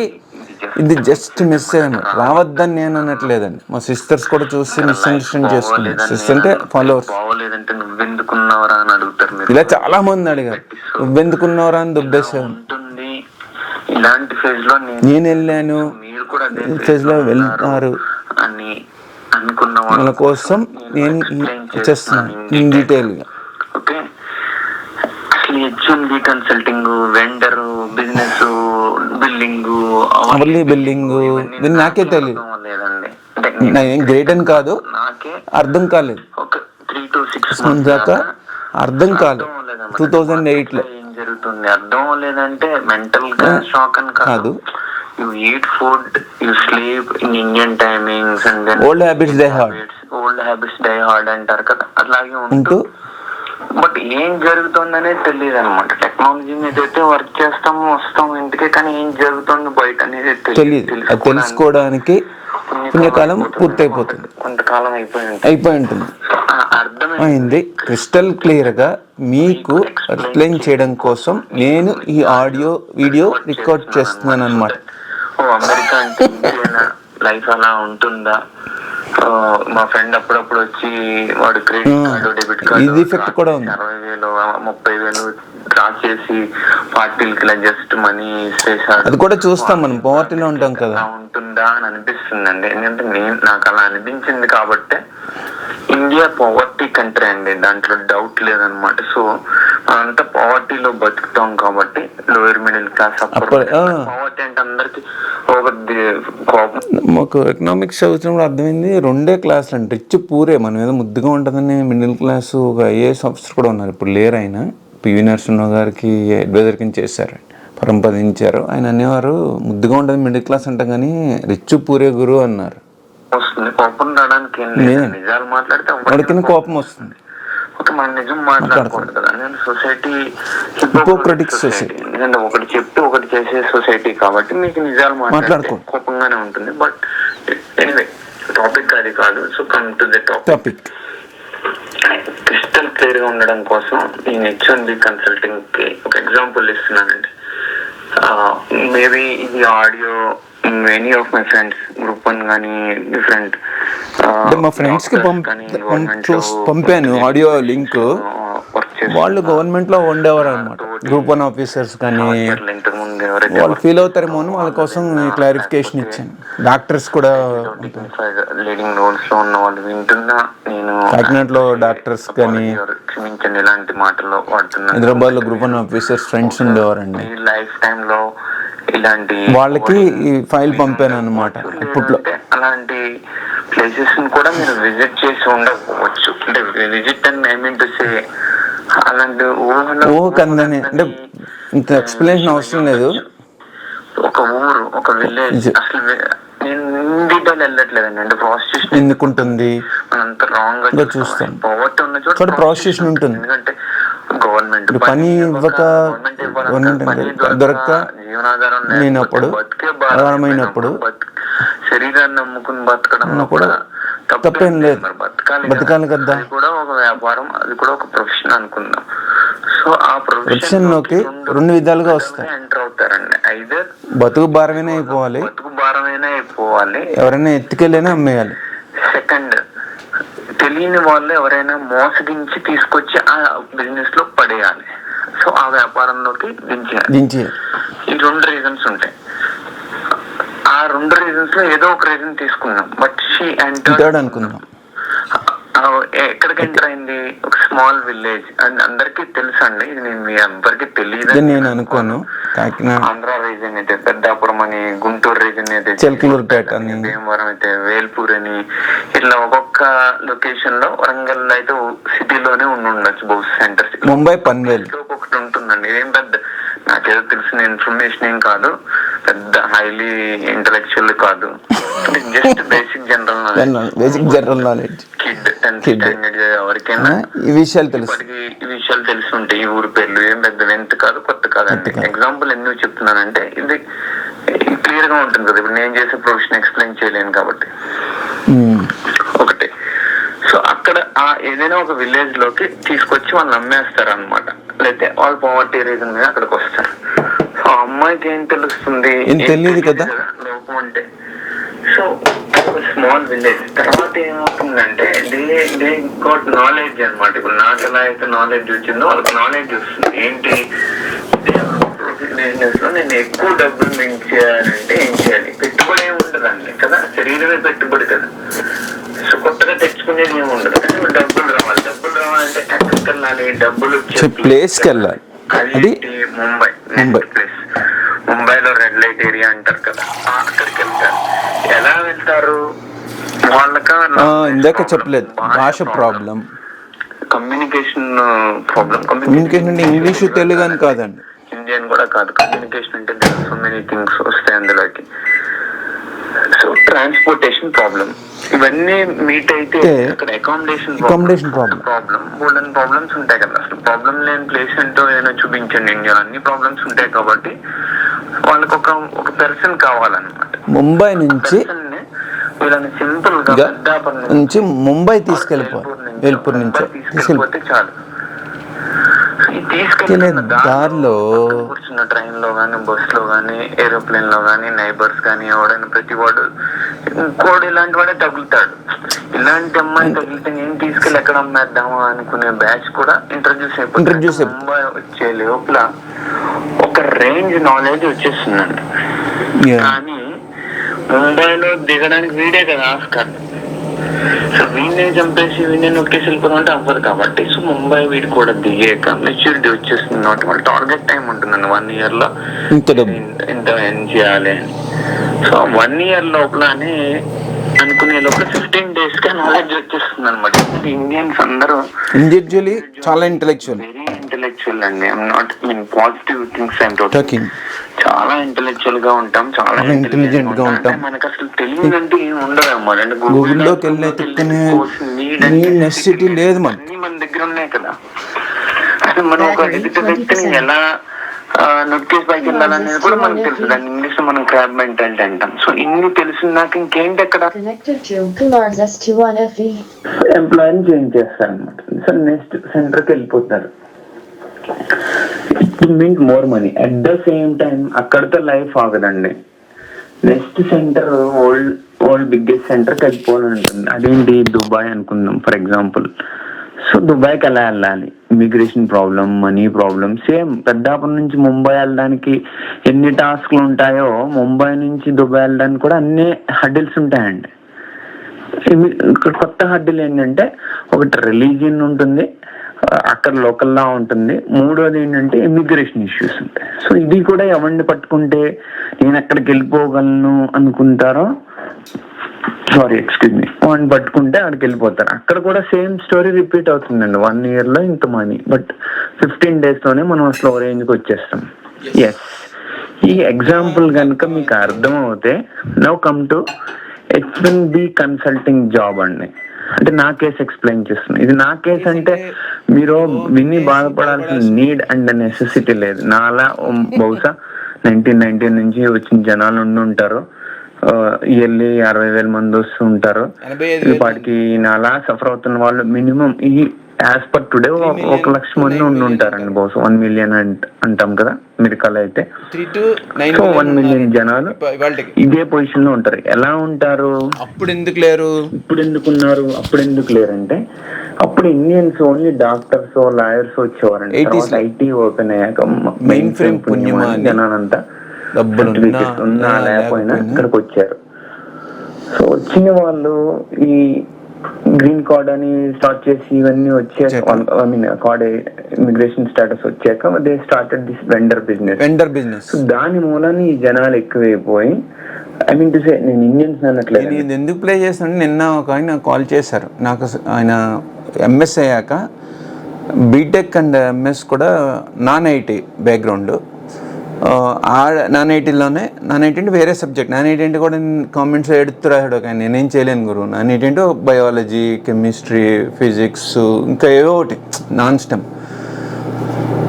ఇది జస్ట్ మిస్ అయ్యాను. రావద్దని నేను అనట్లేదండి. మా సిస్టర్స్ కూడా చూసి మిస్అండర్స్టాండ్ చేసుకున్నాను. సిస్టర్ అంటే ఫాలోవర్స్. బాగోలేదంటే నువ్వెందుకున్నావరా అని అడుగుతారు మీరు. ఇలా చాలా మంది అడిగారు, నువ్వెందుకున్నావురా అని దుబ్బేశాను. ఇలాంటి ఫేజ్ లో నేను వెళ్ళాను, మీరు కూడా అదే ఫేజ్ లో వెళ్తారు అని అనుకున్న వాళ్ళ కోసం నేను చేస్తున్నాను ఇన్ డీటెయిల్ గా. ఓకే, అసలు H1B consulting, vendor, business building, hourly building ఇది నాకే తెలియదు. లేదండి, ఏం గ్రేట్ అని కాదు, నాకే అర్థం కాలేదు. ఒక 3 to 6 months దాకా అర్థం కాలేదు. 2008 లో ఏం జరుగుతుంది అర్థం లేదంటే మెంటల్ గా షాక్ అని కాదు. You eat food, you sleep in Indian timings and then old habits die hard అంటారు కదా, అట్లాగే ఉంటూ బట్ ఏం జరుగుతుందనే తెలియదు అనమాట. టెక్నాలజీ మీద అయితే వర్క్ చేస్తాము, వస్తాము ఇంటికి, కానీ ఏం జరుగుతుంది బయట అనేది తెలియదు. అది తెలుసుకోవడానికి పుణ్యకాలం పూర్తయిపోతుంది, కొంతకాలం అయిపోయి ఉంటుంది. అర్థమైంది. క్రిస్టల్ క్లియర్ గా మీకు ఎక్స్ప్లెయిన్ చేయడం కోసం నేను ఈ ఆడియో వీడియో రికార్డ్ చేస్తున్నాను అనమాట. అమెరికా అంటే లైఫ్ అలా ఉంటుందా? మా ఫ్రెండ్ అప్పుడప్పుడు వచ్చి వాడు credit card, debit card, 60,000 30,000 draw చేసి పార్టీలకి ఇలా జస్ట్ మనీ ఇచ్చేసాడు. అది కూడా చూస్తాం మనం, పావర్టీలో ఉంటాం కదా. ఉంటుందా అని అనిపిస్తుందండి. ఎందుకంటే నాకు అలా అనిపించింది కాబట్టి. ఇండియా పావర్టీ కంట్రీ అండి, దాంట్లో డౌట్ లేదనమాట. సో మనంతా పావర్టీలో బతుకుతాం కాబట్టి లోయర్ మిడిల్ క్లాస్. పావర్టీ అంటే అందరికి మాకు ఎకనామిక్స్ చదువుతున్నప్పుడు అర్థమైంది, 2 క్లాసులు అంటే రిచ్ పూరే, మనం ఏదో ముద్దుగా ఉంటుందని మిడిల్ క్లాస్ ఒక ఐఏఎస్ ఆఫీసర్ కూడా ఉన్నారు, ఇప్పుడు లేరు ఆయన. పివి నరసింహ గారికి అడ్వైజర్ కింద చేశారు, పరంపదించారు. ఆయన అనేవారు ముద్దుగా ఉంటుంది మిడిల్ క్లాస్ అంట కానీ రిచ్ పూరే గురు అన్నారు. కోపం రావడానికి నిజాలు మాట్లాడితే వాడికి కోపం వస్తుంది. మనం నిజం మాట్లాడకూడదు కదా. నేను సొసైటీ హిపోక్రటిక్ సొసైటీ, ఒకటి చెప్తే ఒకటి చేసే సొసైటీ కాబట్టి మీకు నిజాలు మాట్లాడుకో కోపంగానే ఉంటుంది. బట్ ఎనీవే టాపిక్ అది కాదు. So come to the topic. Crystal clear గా ఉండడం కోసం నేను H1B కన్సల్టింగ్ కి ఒక ఎగ్జాంపుల్ ఇస్తున్నానండి. మేబీ ఇది audio many of my friends group 1 కానీ డిఫరెంట్ మా ఫ్రెండ్స్ కి పంపాను ఆడియో లింక్. వాళ్ళు గవర్నమెంట్ లో ఉండేవారు అనమాట, గ్రూప్ 1 ఆఫీసర్స్ కానీ. వాళ్ళు ఫీల్ అవుతారేమో అని వాళ్ళ కోసం క్లారిఫికేషన్ ఇచ్చాను. డాక్టర్స్ కూడా లీడింగ్ రోల్స్ లో ఉన్న వాళ్ళు వింటున్నా. నేను కాకినాడలో డాక్టర్స్ కానీ, క్షమించండి ఇలాంటి మాటల్లో వాడుతున్నా. హైదరాబాద్ లో గ్రూప్ 1 ఆఫీసర్స్ ఫ్రెండ్స్ ఉండేవారండి. లైఫ్ టైమ్ లో ఇలాంటి వాళ్ళకి ఈ ఫైల్ పంపాను అనమాట. ఇప్పట్లో అలాంటి ప్లేసెస్ కూడా మీరు విజిట్ చేసి ఉండకపోవచ్చు. అంటే visit and I mean to say అలాంటి కందని అంటే ఇంత ఎక్స్ప్లెనేషన్ అవసరం లేదు. ఒక ఊరు, ఒక విలేజ్, అసలు నేను డీటెయిల్ వెళ్ళట్లేదండి. అంటే ప్రాస్టిట్యూషన్ ఎందుకుంటుంది అంత రాంగ్ గా చూస్తాం. పావర్టీ ఉన్న చోట ప్రాస్టిట్యూషన్ ఉంటుంది. ఎందుకంటే గవర్నమెంట్ పని ఇవ్వక, దొరక్క జీవనాధారం లేనప్పుడు, ఆధారమైనప్పుడు శరీరాన్ని నమ్ముకుని బతకడం కూడా తప్పేం లేదు. బతకాలి కదా. అది కూడా ఒక వ్యాపారం, అది కూడా ఒక ప్రొఫెషన్ అనుకుందాం. సో ఆ ప్రొఫెషన్ లోకి 2 విధాలుగా వస్తాయి. ఎంటర్ అవుతారండి. ఐదర్ బతుకు భారమైనా అయిపోవాలి, ఎవరైనా ఎత్తుకెళ్ళైనా అమ్మేయాలి. సెకండ్, తెలియని వాళ్ళు ఎవరైనా మోసగించి తీసుకొచ్చి ఆ బిజినెస్ లో పడేయాలి. సో ఆ వ్యాపారంలోకి దించేయాలి. ఈ 2 రీజన్స్ ఉంటాయి. ఆ 2 రీజన్స్ లో ఏదో ఒక రీజన్ తీసుకున్నాం. బట్ షీ ఎంటర్డ్ అనుకుందాం. ఎక్కడికి ఎంటర్ అయింది? ఒక స్మాల్ విలేజ్. అందరికి తెలుసు అండి, ఇది నేను మీ అందరికి తెలియదు నేను అనుకోను. కాకినాడ ఆంధ్ర రీజన్ అయితే పెద్దాపురం అని, గుంటూరు రీజన్ అయితే చిలకలూరుపేట అని, భీమవరం అయితే వేల్పూర్ అని, ఇట్లా ఒక్కొక్క లొకేషన్ లో. వరంగల్ అయితే సిటీలోనే ఉండొచ్చు బహుశా సెంటర్. ముంబై పన్వేల్ ఒక్కొక్కటి ఉంటుందండి. ఏం పెద్ద నాకేదో తెలిసిన ఇన్ఫర్మేషన్ ఏం కాదు, పెద్ద హైలీ ఇంటలెక్చువల్ కాదు, just basic general knowledge. Basic general knowledge. Kid 10th standard ఎవరికైనా ఈ విషయాలు తెలుసు, ఈ విషయాలు తెలిసి ఉంటాయి. ఈ ఊరు పేర్లు ఏం పెద్ద వింత కాదు, కొత్త కాదండి. ఎగ్జాంపుల్ ఎందుకు చెప్తున్నానంటే ఇది క్లియర్ గా ఉంటుంది కదా, ఇప్పుడు నేను చేసే ప్రొఫెషన్ ఎక్స్ప్లెయిన్ చేయలేను కాబట్టి. ఒకటి, సో అక్కడ ఏదైనా ఒక విలేజ్ లోకి తీసుకొచ్చి వాళ్ళు అమ్మేస్తారు అనమాట, లేకపోతే వాళ్ళు పవర్టీ రీజన్ మీద అక్కడికి వస్తారు. సో ఆ అమ్మాయికి ఏం తెలుస్తుంది, తెలియదు కదా లోపం అంటే. సో స్మాల్ విలేజ్ తర్వాత ఏమవుతుందంటే దే గాట్ నాలెడ్జ్ అనమాట. ఇప్పుడు నాకు ఎలా అయితే నాలెడ్జ్ వచ్చిందో వాళ్ళకి నాలెడ్జ్ వస్తుంది. ఏంటి, బిజినెస్ లో నేను ఎక్కువ డబ్బులు మింగ్ చేయాలంటే ఏం చేయాలి, పెట్టుబడి ఏమి ఉండదండి కదా, శరీరమే పెట్టుబడి కదా. సో కొత్తగా తెచ్చుకునేది ఏమి ఉండదు, కానీ డబ్బులు రావాలంటే ఎక్కడికి వెళ్ళాలి, డబ్బులు ప్లేస్కి వెళ్ళాలి. అది ముంబై ప్లేస్. ముంబైలో రెడ్ లైట్ ఏరియా అంటారు కదా, అక్కడికి వెళ్తారు. ఎలా వెళ్తారు, వాళ్ళకి ఇందాక చెప్పలేదు, భాష ప్రాబ్లం, కమ్యూనికేషన్ ప్రాబ్లం. కమ్యూనికేషన్ అంటే ఇంగ్లీషు తెలుగు అని కాదండి, హిందీ అని కూడా కాదు. కమ్యూనికేషన్ అంటే సో మెనీ థింగ్స్ వస్తాయి అందులోకి. సో ట్రాన్స్పోర్టేషన్ ప్రాబ్లం, ఇవన్నీ మీట్ అయితే అక్కడ అకామిడేషన్ ప్రాబ్లం, గోల్డెన్ ప్రాబ్లమ్స్ ఉంటాయి కదా. అసలు ప్రాబ్లం లేని ప్లేస్ ఏంటో ఏదైనా చూపించండి ఇండియాలో, అన్ని ప్రాబ్లమ్స్ ఉంటాయి. కాబట్టి వాళ్ళకి ఒక పర్సన్ కావాలన్నమాట. ముంబై నుంచి వీళ్ళని సింపుల్ గా నుంచి ముంబై వేల్పూర్ నుంచి తీసుకెళ్ళిపోతే చాలు. తీసుకెళ్ళిన దారిలో కూర్చున్న ట్రైన్ లో గానీ, బస్ లో గానీ, ఏరోప్లేన్ లో గానీ, నైబర్స్ గానీ ఎవడైనా ప్రతి వాడు ఇంకోడు ఇలాంటి వాడే తగులుతాడు. ఇలాంటి అమ్మాయి తగిలితే నేను తీసుకెళ్ళి ఎక్కడ అమ్మేద్దామా అనుకునే బ్యాచ్ కూడా ఇంట్రడ్యూస్ అయిపోతుంది. ముంబై వచ్చే లోపల ఒక రేంజ్ నాలెడ్జ్ వచ్చేస్తుందండి. కానీ ముంబైలో దిగడానికి వీడే కదా ఆస్కార్. సో వీడినే చంపేసి వీడినే నొక్కేసి వెళ్ళిపోదామంటే అవ్వదు కాబట్టి, సో ముంబై వీడి కూడా దిగాక మెచ్యూరిటీ వచ్చేస్తుంది. వాళ్ళ టార్గెట్ టైం ఉంటుందండి 1 year లో ఇంత ఎర్న్ చేయాలి అని. సో 1 year లోపలనే అనుకునే లోపల 15 days గా నాలెడ్జ్ వచ్చేస్తుంది అనమాట. ఇండియన్స్ అందరూ ఇండివిజువల్లీ చాలా ఇంటెలెక్చువల్, వెరీ ఇంటెలెక్చువల్ అండి. I'm not mean positive things I'm talking. చాలా ఇంటెలెక్చువల్ గా ఉంటాం, చాలా ఇంటెలిజెంట్ గా ఉంటాం. మనకు అసలు తెలియదంటే ఏమి ఉండదు అన్నమాట. గూగుల్లోకి నెసెసిటీ లేదు, మన దగ్గర ఉన్నాయి కదా. అసలు మనం ఒక ఎదుటి వ్యక్తిని ఎలా నొక్కేసి పైకి వెళ్ళాలనేది కూడా మనకు తెలుసు. దాన్ని ఇంగ్లీష్ లో మనం క్రాబ్ మెంటాలిటీ అంటాం. సో ఇన్ని తెలిసిన నాకు ఇంకేంటి అక్కడ ఎంప్లాయీని చేంజ్ చేస్తారు అనమాట. సో నెక్స్ట్ సెంటర్ కి వెళ్ళిపోతారు. Mean more money at the same time అక్కడితో లైఫ్ ఆగదండి. Next center world biggest center కి వెళ్ళిపోవాలని ఉంటుంది. అదేంటి, దుబాయ్ అనుకుందాం ఫర్ ఎగ్జాంపుల్. సో దుబాయ్కి ఎలా వెళ్ళాలి, immigration problem, money problem. Same Peddapuram నుంచి ముంబై వెళ్ళడానికి ఎన్ని టాస్క్లు ఉంటాయో ముంబై నుంచి దుబాయ్ వెళ్ళడానికి కూడా అన్ని హడ్డిల్స్ ఉంటాయండి. ఇక్కడ కొత్త హడ్డిల్ ఏంటంటే ఒకటి రిలీజియన్ ఉంటుంది, అక్కడ లోకల్లా ఉంటుంది. మూడోది ఏంటంటే ఇమిగ్రేషన్ ఇష్యూస్ ఉంటాయి. సో ఇది కూడా ఎవరిని పట్టుకుంటే నేను అక్కడికి వెళ్ళిపోగలను అనుకుంటారో, వాడిని పట్టుకుంటే అక్కడికి వెళ్ళిపోతారు. అక్కడ కూడా సేమ్ స్టోరీ రిపీట్ అవుతుందండి. 1 year లో ఇంత మనీ, బట్ 15 days లోనే మనం అసలు ఓ రేంజ్కి వచ్చేస్తాం. ఎస్, ఈ ఎగ్జాంపుల్ కనుక మీకు అర్థం అవుతే now come to H1B consulting job అండి. అంటే నా కేసు ఎక్స్ప్లెయిన్ చేస్తున్నాను. ఇది నా కేసు అంటే మీరు విని బాధపడాల్సిన నీడ్ అండ్ నెసెసిటీ లేదు. నాలా బహుశా 1990 నుంచి వచ్చిన జనాలు ఉంటారు, ఇయర్లీ 60,000 మంది వస్తూ ఉంటారు. వాటికి నాలా సఫర్ అవుతున్న వాళ్ళు మినిమం ఈ యాజ్ పర్ టుడే 1,00,000 మంది ఉంటారండి. బహుశా 1 million అంటాం కదా అమెరికాలో అయితే. సో 1 million జనాలు ఇదే పొజిషన్ లో ఉంటారు. ఎలా ఉంటారు, అప్పుడు ఎందుకు లేరు, ఇప్పుడు ఎందుకున్నారు, అప్పుడు ఎందుకు లేరంటే అప్పుడు ఇండియన్స్ ఓన్లీ డాక్టర్స్, లాయర్స్ వచ్చేవారండి. ఐటీ ఓపెన్ అయ్యాక మెయిన్ ఫ్రేమ్ పుణ్యమా జనాలంతా ఉన్నా లేకపోయినా ఇక్కడికి వచ్చారు. సో వచ్చిన వాళ్ళు ఈ గ్రీన్ కార్డ్ అని స్టార్ట్ చేసి ఇవన్నీ వచ్చాక, I mean card immigration status వచ్చాక they started this vendor business. So దాని మూలాన్ని ఈ జనాలు ఎక్కువైపోయి, ఐ మీన్ టు సే నేను ఇండియన్స్ అనట్లేదు. ఇది ఎందుకు ప్లే చేస్తాను, నిన్న ఒక ఆయన కాల్ చేశారు నాకు. ఆయన ఎంఎస్ అయ్యాక బీటెక్ అండ్ ఎంఎస్ కూడా నాన్ ఐటీ బ్యాక్గ్రౌండ్. నాన్ ఐటీలోనే నాన్ ఐటీ అంటే వేరే సబ్జెక్ట్, నాన్ ఐటీ అంటే కూడా కామెంట్స్ ఎడుతూ రాశాడు కానీ నేనేం చేయలేను గురు. నాన్ ఐటీ అంటే బయాలజీ, కెమిస్ట్రీ, ఫిజిక్స్, ఇంకా ఏవో ఒకటి నాన్ స్టెమ్.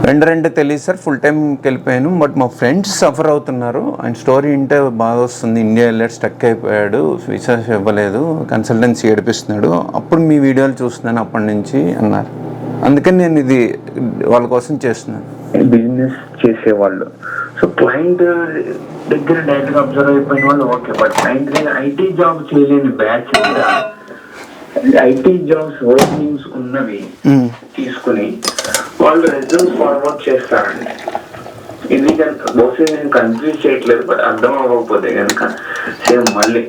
రెండు తెలియదు సార్, ఫుల్ టైంకి వెళ్ళిపోయాను. బట్ మా ఫ్రెండ్స్ సఫర్ అవుతున్నారు. ఆయన స్టోరీ వింటే బాగా వస్తుంది. ఇండియా వెళ్ళాడు, స్టక్ అయిపోయాడు, వీసా ఇవ్వలేదు, కన్సల్టెన్సీ ఏడిపిస్తున్నాడు, అప్పుడు మీ వీడియోలు చూస్తున్నాను అప్పటి నుంచి అన్నారు. అందుకని నేను ఇది వాళ్ళ కోసం చేస్తున్నాను. బిజినెస్ చేసేవాళ్ళు, సో క్లయింట్ దగ్గర డైరెక్ట్ గా అబ్జర్వ్ అయిపోయిన వాళ్ళు ఓకే, బట్ క్లయింట్ దగ్గర ఐటీ జాబ్ చేయలేని బ్యాచ్ కూడా ఐటీ జాబ్స్ ఓపెనింగ్స్ ఉన్నవి తీసుకుని వాళ్ళు రెజ్యూమ్స్ ఫార్వర్డ్ చేస్తారండి. ఎందుకంటే బహుశా నేను కన్ఫ్యూజ్ చేయట్లేదు, బట్ అర్థం అవ్వకపోతే కనుక సేమ్ మళ్ళీ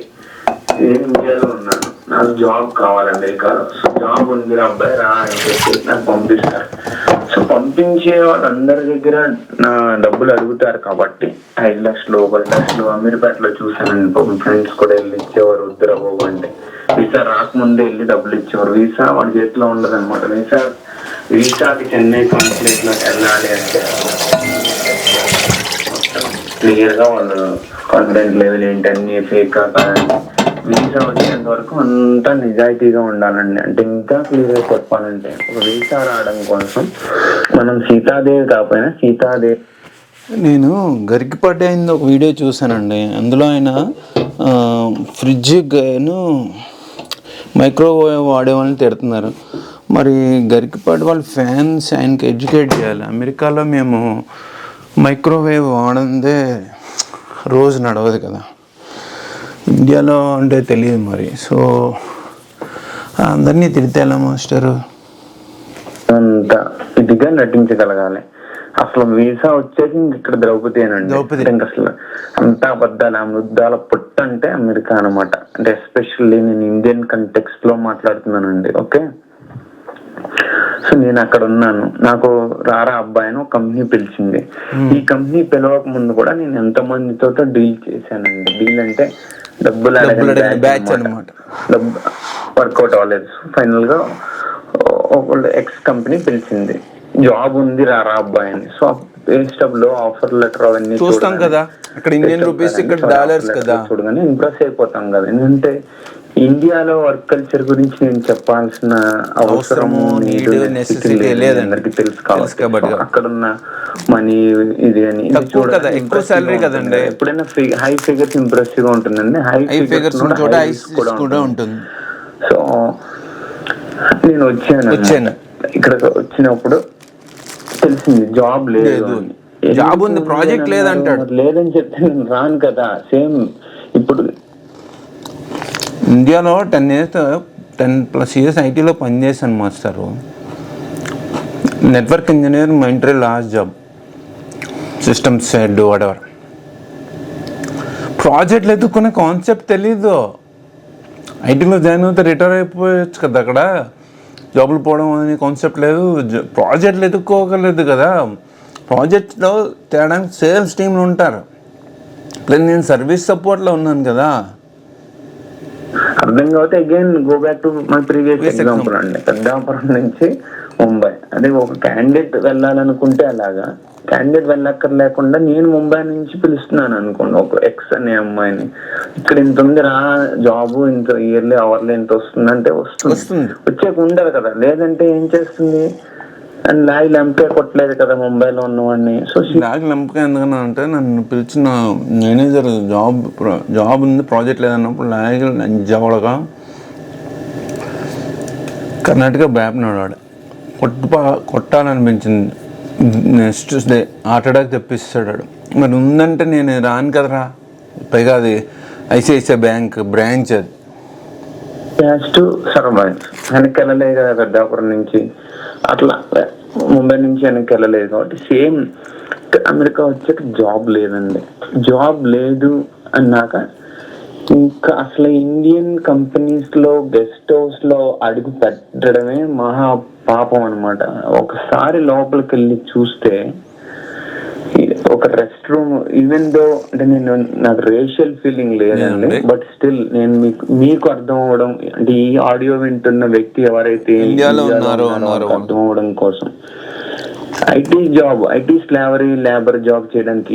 నేను ఇండియాలో ఉన్నాను, నాకు జాబ్ కావాలి అమెరికాలో, సో జాబ్ ఉంది అబ్బాయి రా అని చెప్పి నాకు పంపిస్తారు. సో పంపించే వాళ్ళందరి దగ్గర నా డబ్బులు అడుగుతారు కాబట్టి 5 లక్షలు 10 లక్షలు అమీర్పేటలో చూసానండి. ఫ్రెండ్స్ కూడా వెళ్ళి ఇచ్చేవారు, వద్దురా బాబు అంటే. వీసా రాకముందే వెళ్ళి డబ్బులు ఇచ్చేవారు. వీసా వాడి చేతిలో ఉండదు అనమాట. వీసాకి చెన్నై కాన్సులేట్ లో వెళ్ళాలి అంటే క్లియర్ గా వాళ్ళు కాన్ఫిడెంట్ లెవెల్ ఏంటి అన్ని ఫేక్ కాదండి. వీసా వచ్చేంత వరకు అంతా నిజాయితీగా ఉండాలండి. అంటే ఇంకా క్లియర్ గా చెప్పాలంటే ఒక వీసా రావడం కోసం మనం సీతాదేవి కాకపోయినా సీతాదేవి. నేను గరికిపాటి అయింది ఒక వీడియో చూశానండి. అందులో ఆయన ఫ్రిడ్జ్ను మైక్రోవేవ్ వాడేవాళ్ళని తిడుతున్నారు. మరి గరికిపాటి వాళ్ళ ఫ్యాన్స్ ఆయనకి ఎడ్యుకేట్ చేయాలి. అమెరికాలో మేము మైక్రోవేవ్ వాడందే రోజు నడవదు కదా, ఇండియాలో అంటే తెలియదు మరి. సో అందరినీ తిడితే ఎలా మాస్టరు? అంత ఇదిగా నటించగలగాలి. అసలు వీసా వచ్చేసి ఇక్కడ ద్రౌపదేనండి. ఇంకా అసలు అంతా అబద్ధాలు, ఆ ముద్దాల పుట్ట అంటే అమెరికా అనమాట. అంటే ఎస్పెషల్లీ నేను ఇండియన్ కంటెక్స్ట్ లో మాట్లాడుతున్నానండి. ఓకే, సో నేను అక్కడ ఉన్నాను, నాకు రారా అబ్బాయి అని ఒక కంపెనీ పిలిచింది. ఈ కంపెనీ పిలవక ముందు కూడా నేను ఎంత మందితో డీల్ చేశానండి. డీల్ అంటే డబ్బులు బ్యాచ్ అనమాట. డబ్బు వర్కౌట్ అవ్వలేదు. ఫైనల్ గా ఎక్స్ కంపెనీ పిలిచింది, జాబ్ ఉంది రారా అబ్బాయి అని. సో పే స్టబ్ లో ఆఫర్ లెటర్ అవన్నీ చూస్తాం కదా, అక్కడ ఇండియన్ రూపీస్ ఇక్కడ డాలర్స్ కదా, చూడగానే ఇంప్రెస్ అయిపోతాం కదా. ఎందుకంటే ఇండియాలో వర్క్ కల్చర్ గురించి నేను చెప్పాల్సిన అవసరము అందరికి తెలుసు కాబట్టి అక్కడ ఉన్న మనీ ఇది అని ఎక్కువ సాలరీ కదండి. ఎప్పుడైనా హై ఫిగర్స్ ఇంప్రెసివ్ గా ఉంటుందండి. హై ఫిగర్స్ కూడా ఉంటుంది. సో నేను వచ్చాను, ఇక్కడ వచ్చినప్పుడు తెలిసింది జాబ్ లేదు, జాబ్ ఉంది ప్రాజెక్ట్ లేదంటాడు. లేదని చెప్తే నేను రాను కదా. సేమ్ ఇప్పుడు ఇండియాలో 10+ years ఐటీలో పనిచేశాను మాస్టరు. నెట్వర్క్ ఇంజనీర్ మా interview last job, systems head whatever. ప్రాజెక్ట్లు ఎత్తుక్కునే కాన్సెప్ట్ తెలీదు. ఐటీలో జాయిన్ అవుతే రిటైర్ అయిపోవచ్చు కదా, అక్కడ జాబులు పోవడం అనే కాన్సెప్ట్ లేదు. ప్రాజెక్టులు ఎత్తుక్కోగలేదు కదా. ప్రాజెక్ట్లో తేడానికి సేల్స్ టీంలు ఉంటారు, ప్లస్ నేను సర్వీస్ సపోర్ట్లో ఉన్నాను కదా. అర్థం కాబట్టి again go back to my previous example అండి. పెద్దాపురం నుంచి ముంబై, అదే ఒక క్యాండిడేట్ వెళ్ళాలనుకుంటే అలాగా, క్యాండిడేట్ వెళ్ళక్కర్లేకుండా నేను ముంబై నుంచి పిలుస్తున్నాను అనుకోండి ఒక ఎక్స్ అనే అమ్మాయిని, ఇక్కడ ఇంత ఉంది రా జాబ్, ఇంత ఇయర్లీ అవర్లీ ఇంత వస్తుందంటే వస్తుంది, వచ్చాక ఉండదు కదా. లేదంటే ఏం చేస్తుంది, అండ్ లాగి లంపే కొట్టలేదు కదా ముంబైలో ఉన్నవాడిని. సో లాగి లంపే ఎందుకన్నా అంటే నన్ను పిలిచిన మేనేజర్ జాబ్ ఉంది ప్రాజెక్ట్ లేదన్నప్పుడు లాగి లంజవడగా కర్ణాటక బ్యాప్నాడు కొట్టాలనిపించింది. నెక్స్ట్ డే హార్ట్ అటాక్ తెప్పిస్తాడు. మరి ఉందంటే నేను రాను కదరా. పైగా అది ఐసిఐసిఐ బ్యాంక్ బ్రాంచ్. అది సర్వైవ్ వెనక్కి వెళ్ళలేదు కదా పెద్దాపురం నుంచి, అట్లా ముంబై నుంచి వెనక్కి వెళ్ళలేదు కాబట్టి సేమ్ అమెరికా వచ్చాక జాబ్ లేదండి. జాబ్ లేదు అన్నాక ఇంకా అసలు ఇండియన్ కంపెనీస్ లో గెస్ట్ హౌస్ లో అడుగు పెట్టడమే మహా పాపం అనమాట. ఒకసారి లోపలికి వెళ్ళి చూస్తే ఒక రెస్ట్ రూమ్, ఈవెన్ దో అంటే నాకు రేషియల్ ఫీలింగ్ లేదండి, బట్ స్టిల్ నేను మీకు అర్థం అవ్వడం, అంటే ఈ ఆడియో వింటున్న వ్యక్తి ఎవరైతే ఇండియాలో ఉన్నారో అర్థం అవ్వడం కోసం ఐటీ స్లావరీ లేబర్ జాబ్ చేయడానికి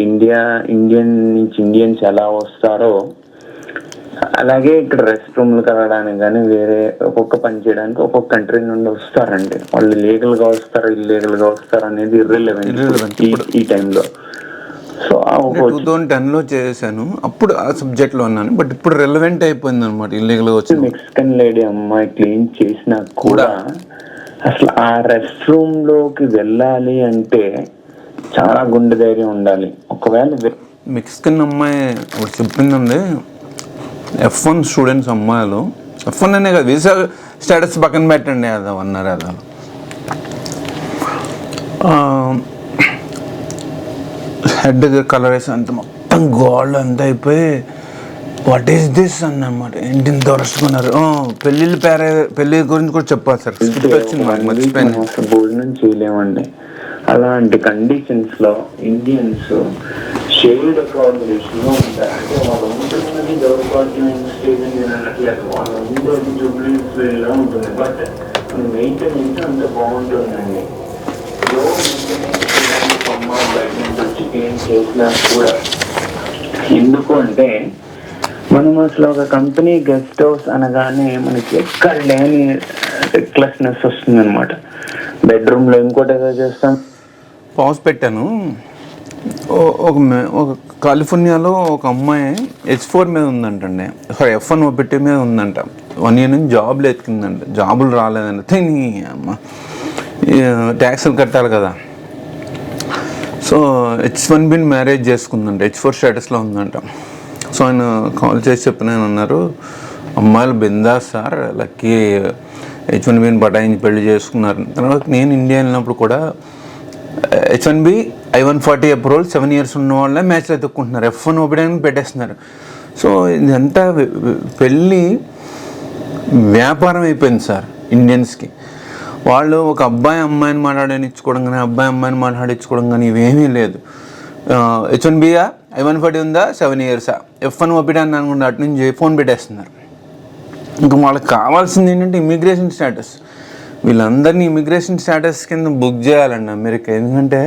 ఇండియన్స్ ఎలా వస్తారో అలాగే ఇక్కడ రెస్ట్ రూమ్లు కలగడానికి కానీ వేరే ఒక్కొక్క పని చేయడానికి ఒక్కొక్క కంట్రీ నుండి వస్తారండి. వాళ్ళు లీగల్ గా వస్తారు ఇల్లీగల్ గా వస్తారు అనేది ఇర్రెలెవెంట్ ఈ టైంలో. సో 2010లో చేశాను, అప్పుడు ఆ సబ్జెక్ట్ లో ఉన్నాను. బట్ ఇప్పుడు రెలవెంట్ అయిపోయింది అనమాట. ఇల్లీగల్ గా వచ్చి మెక్సికన్ లేడీ అమ్మాయి క్లీన్ చేసినా కూడా అసలు ఆ రెస్ట్ రూమ్ లోకి వెళ్ళాలి అంటే చాలా గుండె ధైర్యం ఉండాలి. ఒకవేళ మెక్సికన్ అమ్మాయి ఒకటి చెప్పిందండి, F1 స్టూడెంట్స్ అమ్మాయిలు, F1 అనే కదా, వీసా స్టేటస్ పక్కన పెట్టండి, అది అన్నారు. అది హెడ్ కలర్ వేసి అంత మొత్తం గోల్డ్ అంతా అయిపోయి వాట్ ఈస్ దిస్ అన్నమాట. ఏంటి ఇంత వరుస్తున్నారు. పెళ్లి గురించి కూడా చెప్పాలి సార్, భోజనం చేయలేమండి. అలాంటి కండిషన్స్ లో ఇండియన్స్ షేర్డ్ అకామిడేషన్ లో ఉంటారు. అంటే వాళ్ళు ఉంటున్నది గవర్నమెంట్ స్టేజ్ అనట్లేదు, వాళ్ళు ఉండేది జూబ్లీస్ లో ఉంటుంది. బట్ మెయింటెనెన్స్ అంత బాగుంటుందండి. బయట నుంచి వచ్చి ఏం చేసినా కూడా ఎందుకు అంటే మనం అసలు ఒక కంపెనీ గెస్ట్ హౌస్ అనగానే మనకి ఎక్కడ లేని రెక్లెస్నెస్ వస్తుంది అనమాట. బెడ్రూమ్ లో ఇంకోటి ఏదో చేస్తాం. పాజ్ పెట్టాను. ఒక కాలిఫోర్నియాలో ఒక అమ్మాయి H4 మీద ఉందంటండి, సారీ F1 OPT మీద ఉందంట. 1 year నుంచి జాబ్లు ఎత్తుకుందంట, జాబులు రాలేదంట. తిని అమ్మ ట్యాక్సులు కట్టాలి కదా. సో H1B మ్యారేజ్ చేసుకుందంట, H4 స్టేటస్లో ఉందంట. సో ఆయన కాల్ చేసి చెప్పిన అన్నారు, అమ్మాయిలు బిందాస్ సార్, లక్కీ H1B బటాయించి పెళ్లి చేసుకున్నారు. తర్వాత నేను ఇండియా వెళ్ళినప్పుడు కూడా H1B I-140 అప్రూవల్ 7 years ఉన్న వాళ్ళే మ్యాచ్లు ఎత్తుక్కుంటున్నారు, F1 OPT పెట్టేస్తున్నారు. సో ఇదంతా పెళ్ళి వ్యాపారం అయిపోయింది సార్ ఇండియన్స్కి. వాళ్ళు ఒక అమ్మాయిని మాట్లాడించుకోవడం కానీ, అమ్మాయిని మాట్లాడించుకోవడం కానీ ఇవేమీ లేదు. H1B I-140 ఉందా, 7 years, F1 OPT అని అనుకుంటే అటు నుంచి ఫోన్ పెట్టేస్తున్నారు. ఇంకా వాళ్ళకి కావాల్సింది ఏంటంటే ఇమిగ్రేషన్ స్టేటస్. వీళ్ళందరినీ ఇమిగ్రేషన్ స్టేటస్ కింద బుక్ చేయాలండి అమెరికా. ఎందుకంటే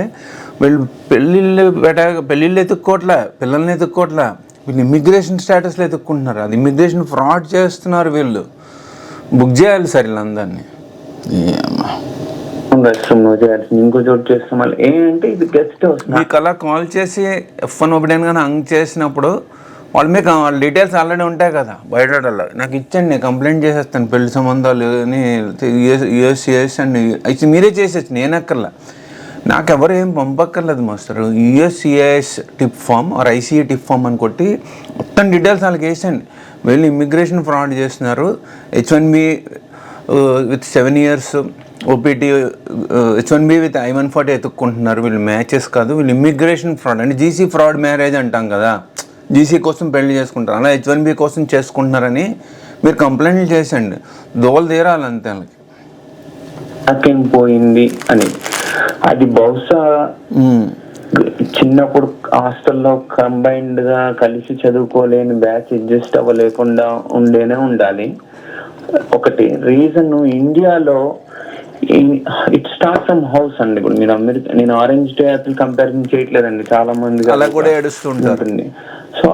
వీళ్ళు పెళ్ళిళ్ళు ఎత్తుక్కోవట్లే, పిల్లల్ని ఎత్తుక్కోవట్లే, వీళ్ళు ఇమిగ్రేషన్ స్టేటస్లో ఎత్తుక్కుంటున్నారు. అది ఇమిగ్రేషన్ ఫ్రాడ్ చేస్తున్నారు వీళ్ళు. బుక్ చేయాలి సార్ వీళ్ళందరినీ. ఇంకో చోటు చేస్తాం ఏంటంటే ఇది గెస్ట్ హౌస్. మీకు అలా కాల్ చేసి F1 OPT కానీ హంగ్ చేసినప్పుడు వాళ్ళ డీటెయిల్స్ ఆల్రెడీ ఉంటాయి కదా బయట. నాకు ఇచ్చండి, నేను కంప్లైంట్ చేసేస్తాను, పెళ్లి సంబంధాలు అని యుఎస్ అండి అయితే మీరే చేసేసి, నేను ఎక్కర్లా, నాకు ఎవరు ఏం పంపక్కర్లేదు master. USCIS tip form or ICA tip form అని కొట్టి మొత్తం డీటెయిల్స్ వాళ్ళకి వేసండి. వీళ్ళు ఇమిగ్రేషన్ ఫ్రాడ్ చేస్తున్నారు, H1B with 7 years OPT, H1B with I-140 ఎత్తుక్కుంటున్నారు. వీళ్ళు మ్యాచెస్ కాదు, వీళ్ళు ఇమిగ్రేషన్ ఫ్రాడ్ అంటే GC ఫ్రాడ్ మ్యారేజ్ అంటాం కదా, GC కోసం పెళ్లి చేసుకుంటారు, అలా H1B కోసం చేసుకుంటున్నారని మీరు కంప్లైంట్లు చేసండి, దోలు తీరాలంతే వాళ్ళకి. నాకేం పోయింది అని అది బహుశా చిన్నప్పుడు హాస్టల్లో కంబైన్డ్ గా కలిసి చదువుకోలేని బ్యాచ్ అడ్జస్ట్ అవ్వలేకుండా ఉండాలి. ఒకటి రీజన్ ఇండియాలో ఇట్ స్టార్ట్ ఫ్రమ్ హౌస్ అండి. ఇప్పుడు మీరు నేను ఆరెంజ్ టు యాపిల్ కంపారిజన్ చేయట్లేదండి, చాలా మంది అలా కూడా ఏడుస్తుంటుంది. సో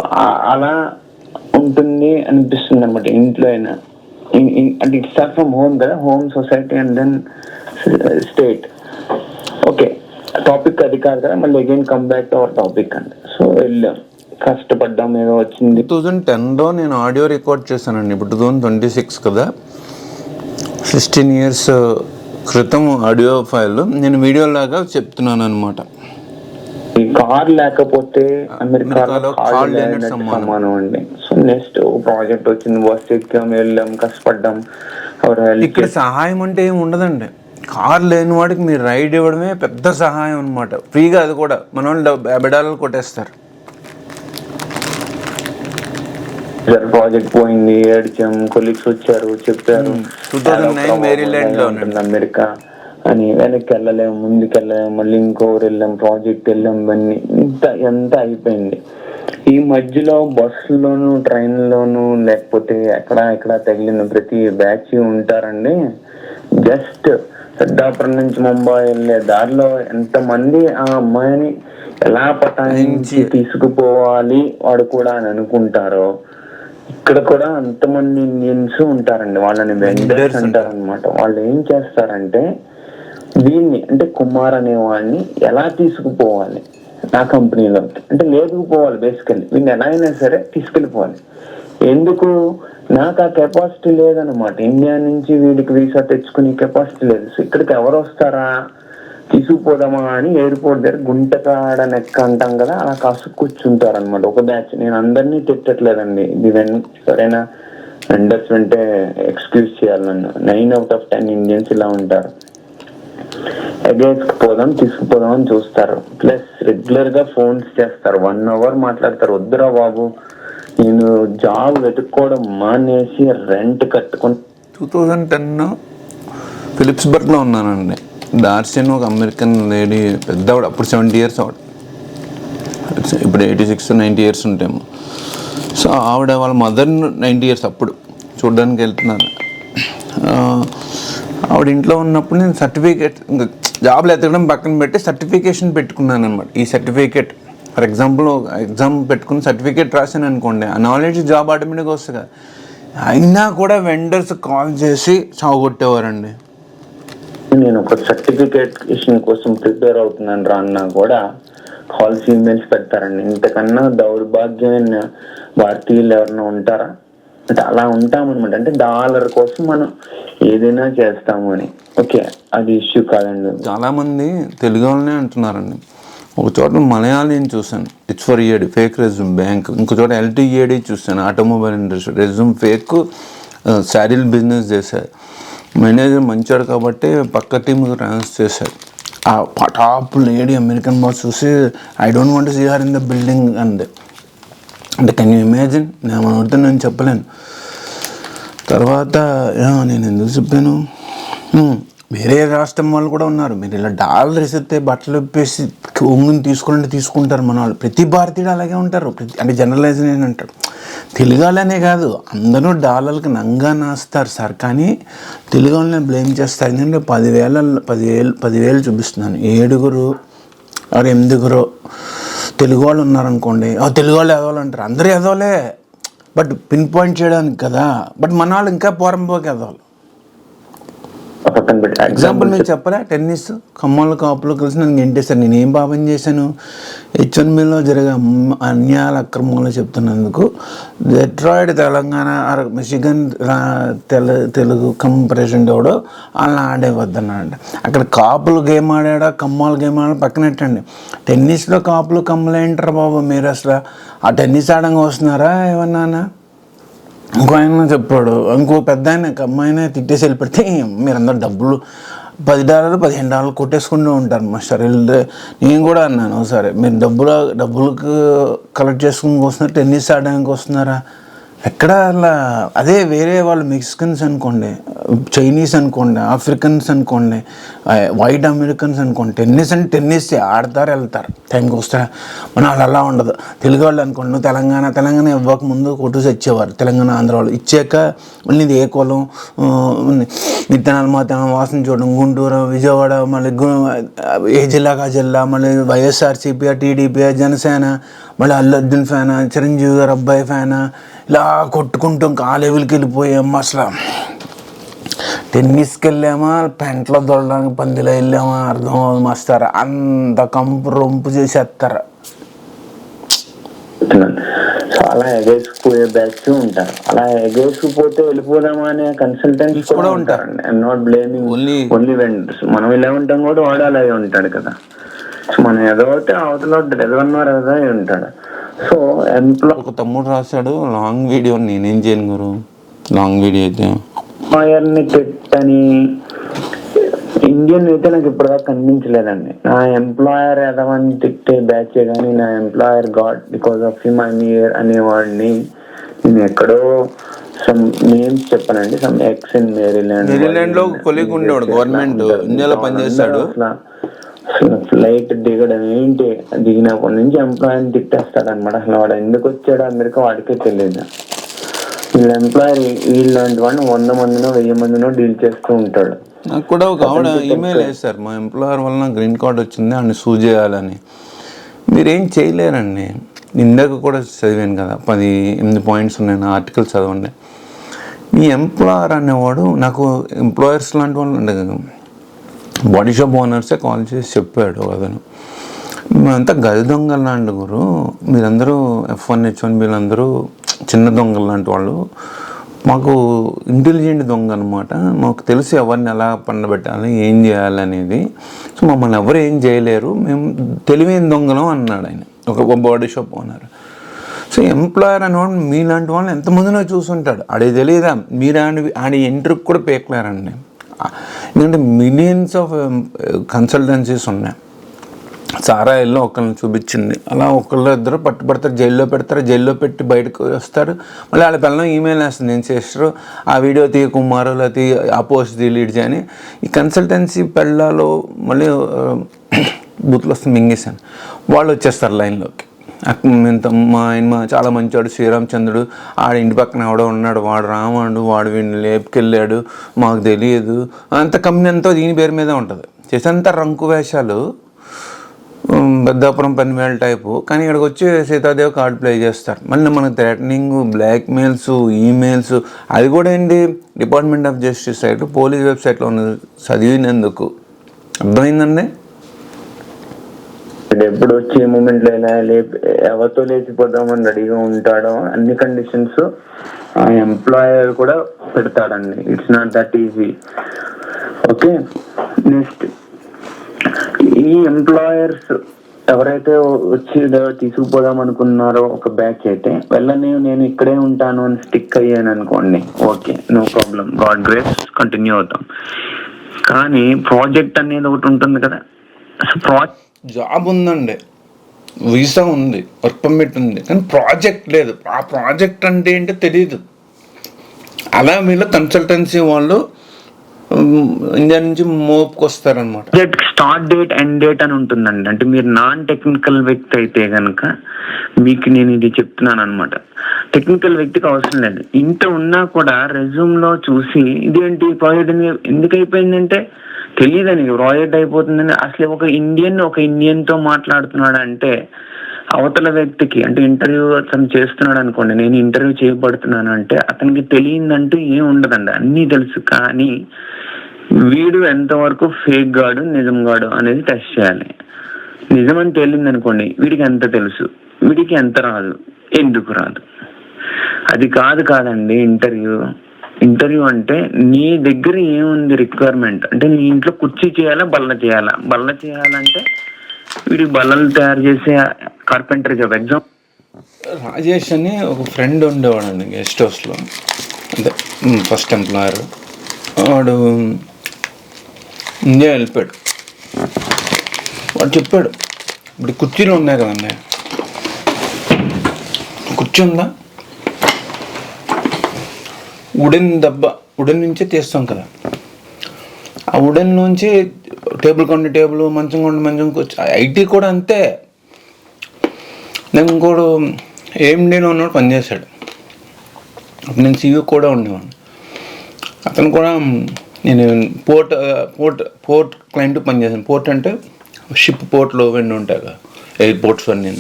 అలా ఉంటుంది అనిపిస్తుంది అనమాట ఇంట్లో అయినా. అంటే ఇట్ స్టార్ట్ ఫ్రమ్ హోమ్ కదా, home, society and then state. Okay, topic అది కాదు కదా, మళ్ళీ again come back to our topic అండి. సో వెళ్ళాం, కష్టపడ్డాం, ఏదో వచ్చింది. 2010లో నేను ఆడియో రికార్డ్ చేశానండి. ఇప్పుడు 2026 కదా, 16 years క్రితం ఆడియో ఫైల్ నేను వీడియో లాగా చెప్తున్నాను అనమాట. కార్ లేకపోతే అమెరికాలో సమానం అండి. సో నెక్స్ట్ ప్రాజెక్ట్ వచ్చింది, బస్ ఎక్కాం, వెళ్ళాం, కష్టపడ్డాం. ఇక్కడ సహాయం అంటే ఏమి ఉండదండి. కార్ లేని వాడికి మీరు రైడ్ ఇవ్వడమే పెద్ద సహాయం అనమాట, ఫ్రీగా. అది కూడా మన వాళ్ళు $50 కొట్టేస్తారు. ప్రాజెక్ట్ పోయింది, ఏడ్చాం, కొలీగ్స్ వచ్చారు, చెప్పారు 2009 మేరీల్యాండ్లో అమెరికా అని. వెనక్కి వెళ్ళలేము, ముందుకు వెళ్ళలేము, మళ్ళీ ఇంకోరు వెళ్ళాం, ప్రాజెక్ట్ వెళ్ళాం, ఇవన్నీ ఎంత అయిపోయింది. ఈ మధ్యలో బస్సులోను, ట్రైన్లోను, లేకపోతే ఎక్కడ తగిలిన ప్రతి బ్యాచ్ ఉంటారండి. జస్ట్ సిద్ధాపురం నుంచి ముంబై వెళ్ళే దారిలో ఎంతమంది ఆ అమ్మాయిని ఎలా పటాయించి తీసుకుపోవాలి వాడు కూడా అని అనుకుంటారో, ఇక్కడ కూడా అంతమంది ఇండియన్స్ ఉంటారండి. వాళ్ళని వెండర్స్ అంటారు అనమాట. వాళ్ళు ఏం చేస్తారంటే వీడిని అంటే కుమార్ అనే వాడిని ఎలా తీసుకుపోవాలి నా కంపెనీలోకి అంటే లేదుకుపోవాలి. బేసికల్లీ వీడిని ఎలా అయినా సరే తీసుకెళ్ళిపోవాలి. ఎందుకు? నాకు ఆ కెపాసిటీ లేదనమాట. ఇండియా నుంచి వీడికి వీసా తెచ్చుకునే కెపాసిటీ లేదు. సో ఇక్కడికి ఎవరు వస్తారా తీసుకుపోదామా అని ఎయిర్పోర్ట్ దగ్గర గుంటకాడ నెక్క అంటాం కదా, అలా కాసు కూర్చుంటారు అనమాట ఒక బ్యాచ్. నేను అందరినీ తిట్టట్లేదండి, ఇది ఎవరైనా వెండర్స్ అంటే ఎక్స్క్యూజ్ చేయాలి నన్ను. 9 out of 10 ఇండియన్స్ ఇలా ఉంటారు. ఎగేసుకుపోదాం తీసుకుపోదాం అని చూస్తారు. ప్లస్ రెగ్యులర్ గా ఫోన్స్ చేస్తారు, 1 hour మాట్లాడతారు. వద్దురా బాబు, నేను జాబ్ వెతుక్కోవడం మానేసి రెంట్ కట్టుకుని 2010 ఫిలిప్స్బర్గ్లో ఉన్నానండి. డార్సిన్ ఒక అమెరికన్ లేడీ, పెద్దవాడు, అప్పుడు 70 years ఆవిడ, ఇప్పుడు 86-90 years ఉంటాము. సో ఆవిడ వాళ్ళ మదర్ 90 years అప్పుడు చూడడానికి వెళ్తున్నాను. ఆవిడ ఇంట్లో ఉన్నప్పుడు నేను సర్టిఫికేట్, ఇంకా జాబ్లు ఎత్తడం పక్కన పెట్టి సర్టిఫికేషన్ పెట్టుకున్నాను అనమాట. ఈ సర్టిఫికేట్ ఫర్ ఎగ్జాంపుల్ ఎగ్జామ్ పెట్టుకుని సర్టిఫికేట్ రాశాను అనుకోండి, ఆ నాలెడ్జ్ జాబ్ ఆటోమేటిక్గా వస్తుంది కదా. అయినా కూడా వెండర్స్ కాల్ చేసి సాగొట్టేవారండి. నేను ఒక సర్టిఫికేషన్ కోసం ప్రిపేర్ అవుతున్నాను రా అన్నా కూడా కాల్స్ ఈమెయిల్స్ పెడతారండి. ఇంతకన్నా దౌర్భాగ్యమైన భారతీయులు ఎవరైనా ఉంటారా అంటే అలా ఉంటామన్నమాట. అంటే డాలర్ కోసం మనం ఏదైనా చేస్తాము అని. ఓకే, అది ఇష్యూ కాదండి. చాలామంది తెలుగు వాళ్ళనే అంటున్నారండి. ఒక చోట మలయాళీని చూశాను, it's for EAD fake resume bank. ఇంకో చోట LTEAD చూశాను, ఆటోమొబైల్ ఇండస్ట్రీ రెజ్యూమ్ ఫేక్, శారీల్ బిజినెస్ చేశారు. మేనేజర్ మంచాడు కాబట్టి పక్క టీంకి ట్రాన్స్ఫర్ చేశాడు. ఆ టాప్ లేడీ అమెరికన్ బాస్ చూసి I don't want to see her in the building అంది. అంటే కెన్ యూ ఇమాజిన్? నేను చెప్పలేను. తర్వాత నేను ఎందుకు చెప్పాను, వేరే రాష్ట్రం వాళ్ళు కూడా ఉన్నారు. మీరు ఇలా డాలర్ ఇస్తే బట్టలు ఇప్పేసి ఒంగుని తీసుకుంటారు మన వాళ్ళు. ప్రతి భారతీయుడు అలాగే ఉంటారు. అంటే జనరలైజేషన్ అంటారు. తెలుగు వాళ్ళనే కాదు, అందరూ డాలర్కి నంగా నాస్తారు సార్. కానీ తెలుగు వాళ్ళని బ్లేమ్ చేస్తారు. ఎందుకంటే 10,000 చూపిస్తున్నాను, 7-8 తెలుగు వాళ్ళు ఉన్నారనుకోండి, తెలుగు వాళ్ళు ఎదవాళ్ళు అంటారు. అందరూ ఎదవలే, బట్ పిన్ పాయింట్ చేయడానికి కదా. బట్ మన వాళ్ళు ఇంకా పోరంపోకి ఎదవాలి. ఎగ్జాంపుల్ నేను చెప్పలే, టెన్నిస్ కమ్మలు కాపులు కలిసి నన్ను గెంటేశారు. నేను ఏం పాపం చేశాను? H1Bలో జరిగే అన్యాయాల అక్రమంలో చెప్తున్నందుకు Detroit Telangana Michigan Telugu president ఎవడో వాళ్ళని ఆడేవద్దన్నాడు. అక్కడ కాపులు గేమ్ ఆడాడా కమ్మాలు గేమ్ ఆడా పక్కనట్టండి. టెన్నిస్లో కాపులు కమ్మలు ఏంటారా బాబు మీరు? అసలు ఆ టెన్నిస్ ఆడంగా వస్తున్నారా ఏమన్నా? ఇంకో ఆయన చెప్పాడు, ఇంకో పెద్ద ఆయన అమ్మాయినే తిట్టేసి వెళ్ళిపెడితే మీరందరూ డబ్బులు $10 $15 కొట్టేసుకుంటూ ఉంటారు మాస్టర్. నేను కూడా అన్నాను, సరే మీరు డబ్బులకు కలెక్ట్ చేసుకుని వస్తున్నారు, టెన్నిస్ ఆడడానికి వస్తున్నారా? ఎక్కడ అలా? అదే వేరే వాళ్ళు మెక్సికన్స్ అనుకోండి, చైనీస్ అనుకోండి, ఆఫ్రికన్స్ అనుకోండి, వైట్ అమెరికన్స్ అనుకోండి, టెన్నిస్ అంటే టెన్నిస్ ఆడతారు వెళ్తారు, టైంకి వస్తారు. మన వాళ్ళు అలా ఉండదు. తెలుగు వాళ్ళు అనుకోండి, నువ్వు తెలంగాణ ఇవ్వక ముందు కొట్టూసి ఇచ్చేవారు. తెలంగాణ ఆంధ్ర వాళ్ళు ఇచ్చాక మళ్ళీ ఇది ఏ కులం, విత్తనాలు మాత్రం వాసన చూడడం, గుంటూరు విజయవాడ, మళ్ళీ ఏ జిల్లాగా జిల్లా, మళ్ళీ వైఎస్ఆర్సీపీ, టీడీపీ, జనసేన, మళ్ళీ అల్లు అర్జున్ ఫ్యానా, చిరంజీవి గారు అబ్బాయి ఫ్యానా, ఇలా కొట్టుకుంటాం. ఆ లెవెల్కి వెళ్ళిపోయాం. అసలు టెన్నిస్కి వెళ్ళామా, పెంట్లో దొరడానికి పందిలో వెళ్ళామా అర్థం అవుతుంది మాస్టర్. అంత కంపు రొంపు చేసేస్తారు. అలా ఎగేసుకుపోయే బ్యాచ్ ఉంటారు. అలా ఎగేసుకుపోతే వెళ్ళిపోదామా అనే కన్సల్టెంట్స్ కూడా ఉంటారండి. I'm not blaming only vendors. మనం ఇలా ఉంటాం కూడా వాడు అలాగే ఉంటాడు కదా. సో మనం ఎదవతే అవతల ఎదవన్నారు కదా ఉంటాడు. సో ఒక తమ్ముడు రాశాడు లాంగ్ వీడియో, నేనేం చేయను గురు లాంగ్ వీడియో అయితే. ఎంప్లాయర్ని తిట్టని ఇండియన్ అయితే నాకు ఇప్పటిదాకా కనిపించలేదండి. నా ఎంప్లాయర్ ఎదవని తిట్టే బ్యాచే కానీ నా employer god because of him I'm here అనేవాడిని నేను ఎక్కడో సమ్ నేమ్స్ చెప్పానండి. సమ్ ఎక్స్ ఇన్ మేరీల్యాండ్ లో కొలీగ్ ఉండేవాడు, గవర్నమెంట్ ఇండియాలో పనిచేస్తాడు. అసలు ఫ్లైట్ దిగడం ఏంటి, దిగినప్పటి నుంచి ఎంప్లాయర్ని తిట్టేస్తాడు అనమాట. అసలు వాడు ఎందుకు వచ్చాడో అమెరికా వాడికే తెలియదు. వీళ్ళ ఎంప్లాయర్ వీళ్ళంటి వాడిని 100 మందినో 1000 మందినో డీల్ చేస్తూ ఉంటాడు. నాకు కూడా ఒక ఆవిడ ఈమెయిల్ వేశారు, మా ఎంప్లాయర్ వలన గ్రీన్ కార్డ్ వచ్చింది ఆయన సూ చేయాలని. మీరేం చేయలేరండి. ఇందాక కూడా చదివాను కదా, 8 పాయింట్స్ ఉన్నాయి నా ఆర్టికల్ చదవండి. ఈ ఎంప్లాయర్ అనేవాడు నాకు ఎంప్లాయర్స్ లాంటి వాళ్ళు ఉండే కదా, బాడీ షాప్ ఓనర్సే కాల్ చేసి చెప్పాడు అతను, మేమంతా గది దొంగలు లాంటి గురు, మీరందరూ F1 H1 వీళ్ళందరూ చిన్న దొంగలు లాంటి వాళ్ళు, మాకు ఇంటెలిజెంట్ దొంగ అనమాట, మాకు తెలిసి ఎవరిని ఎలా పండబెట్టాలి ఏం చేయాలి అనేది, సో మమ్మల్ని ఎవరు ఏం చేయలేరు, మేము తెలివైన దొంగలం అన్నాడు ఆయన, ఒక body shop owner. So employer అనేవాడు మీలాంటి వాళ్ళని ఎంతమందినో చూసుంటాడు, ఆడికి తెలియదా మీరు ఆడి ఎంట్రీకి కూడా పేకలేరండి. ఎందుకంటే మిలియన్స్ ఆఫ్ కన్సల్టెన్సీస్ ఉన్నాయి. సారాయిల్లో ఒకరిని చూపించింది, అలా ఒకళ్ళు ఇద్దరు పట్టుబడతారు, జైల్లో పెడతారు, జైల్లో పెట్టి బయటకు వస్తారు, మళ్ళీ వాళ్ళ పిల్లలు ఈమెయిల్ వేస్తుంది, నేను చేస్తారు ఆ వీడియో కుమారు లేకపోతే ఆ పోస్ట్ డిలీట్ చేయని. ఈ కన్సల్టెన్సీ పెళ్ళాలో మళ్ళీ బూత్లు వస్తుంది మింగేశాను, వాళ్ళు వచ్చేస్తారు లైన్లోకి. మా ఆయన చాలా మంచివాడు శ్రీరామచంద్రుడు, ఆడ ఇంటి పక్కన ఎవడో ఉన్నాడు, వాడు రామాడు, వాడు వీడిని లేపుకెళ్ళాడు, మాకు తెలియదు, అంత కంపెనీ అంతా దీని పేరు మీద ఉంటుంది. చేసేంత రంకు వేషాలు, పెద్దాపురం పనివేళ టైపు. కానీ ఇక్కడికి వచ్చి సీతాదేవి కార్డు ప్లే చేస్తారు. మళ్ళీ మనకు థ్రెటనింగ్, బ్లాక్మెయిల్స్, ఈమెయిల్స్, అది కూడా ఏంటి department of justice site police వెబ్సైట్లో ఉన్నది చదివినందుకు. అర్థమైందండి? ఎప్పుడు వచ్చే మూమెంట్లో ఎలా ఎవరితో లేచిపోదామని రెడీగా ఉంటాడో అన్ని కండిషన్స్ ఆ ఎంప్లాయర్ కూడా పెడతాడండి. It's not that easy. Okay, next ఈ ఎంప్లాయర్స్ ఎవరైతే వచ్చి తీసుకుపోదాం అనుకున్నారో ఒక బ్యాచ్ అయితే వెళ్ళని నేను ఇక్కడే ఉంటాను అని స్టిక్ అయ్యాను అనుకోండి, okay no problem, God grace continue అవుతాం. కానీ ప్రాజెక్ట్ అనేది ఒకటి ఉంటుంది కదా, జాబ్ ఉందండి, వీసా ఉంది, వర్క్ పర్మిట్ ఉంది, కానీ ప్రాజెక్ట్ లేదు. ఆ ప్రాజెక్ట్ అంటే ఏంటో తెలియదు. అలా వీళ్ళు కన్సల్టెన్సీ వాళ్ళు ఇండియా నుంచి మోపుకు వస్తారనమాట. స్టార్ట్ డేట్ ఎండ్ డేట్ అని ఉంటుందండి. అంటే మీరు నాన్ టెక్నికల్ వ్యక్తి అయితే కనుక మీకు నేను ఇది చెప్తున్నాను అనమాట. టెక్నికల్ వ్యక్తికి అవసరం లేదు. ఇంత ఉన్నా కూడా రెజ్యూమ్ లో చూసి ఇదేంటి ప్రాజెక్ట్ ఎందుకు అయిపోయిందంటే తెలియదని, ప్రాజెక్ట్ అయిపోతుందని. అసలు ఒక ఇండియన్ తో మాట్లాడుతున్నాడు అంటే అవతల వ్యక్తికి, అంటే ఇంటర్వ్యూ అతను చేస్తున్నాడు అనుకోండి, నేను ఇంటర్వ్యూ చేయబడుతున్నాను అంటే అతనికి తెలియదంటూ ఏం ఉండదండి, అన్నీ తెలుసు. కానీ వీడు ఎంతవరకు ఫేక్ గాడు నిజం గాడు అనేది టెస్ట్ చేయాలి. నిజమని తేలింది అనుకోండి, వీడికి ఎంత తెలుసు, వీడికి ఎంత రాదు, ఎందుకు రాదు, అది కాదండి ఇంటర్వ్యూ అంటే నీ దగ్గర ఏముంది రిక్వైర్మెంట్, అంటే నీ ఇంట్లో కుర్చీ చేయాలా బల్ల చేయాలంటే వీడికి బల్లలు తయారు చేసే కార్పెంటర్ జాబ్. ఎగ్జామ్ రాజేష్ అని ఒక ఫ్రెండ్ ఉండేవాడండి గెస్ట్ హౌస్లో, అంటే ఫస్ట్ ఎంప్లాయర్. వాడు ఇండియా వెళ్ళిపోయాడు. వాడు చెప్పాడు, ఇప్పుడు కుర్చీలు ఉన్నాయి కదండి, కుర్చీ ఉందా, ఉడెన్ నుంచే తీస్తాం కదా, ఆ ఉడెన్ నుంచి టేబుల్ కొండ టేబుల్, మంచం కొండ మంచం, కూర్చో. ఐటీ కూడా అంతే. నేను ఇంకోడు ఏఎండీలో ఉన్నాడు, పనిచేశాడు. అప్పుడు నేను సీఈఓ కూడా ఉండేవాడిని. అతను కూడా నేను పోర్ట్ క్లయింట్ పనిచేశాను. పోర్ట్ అంటే షిప్ పోర్ట్లో వెండి ఉంటాయి కదా, ఎయిర్పోర్ట్స్ అన్నీ.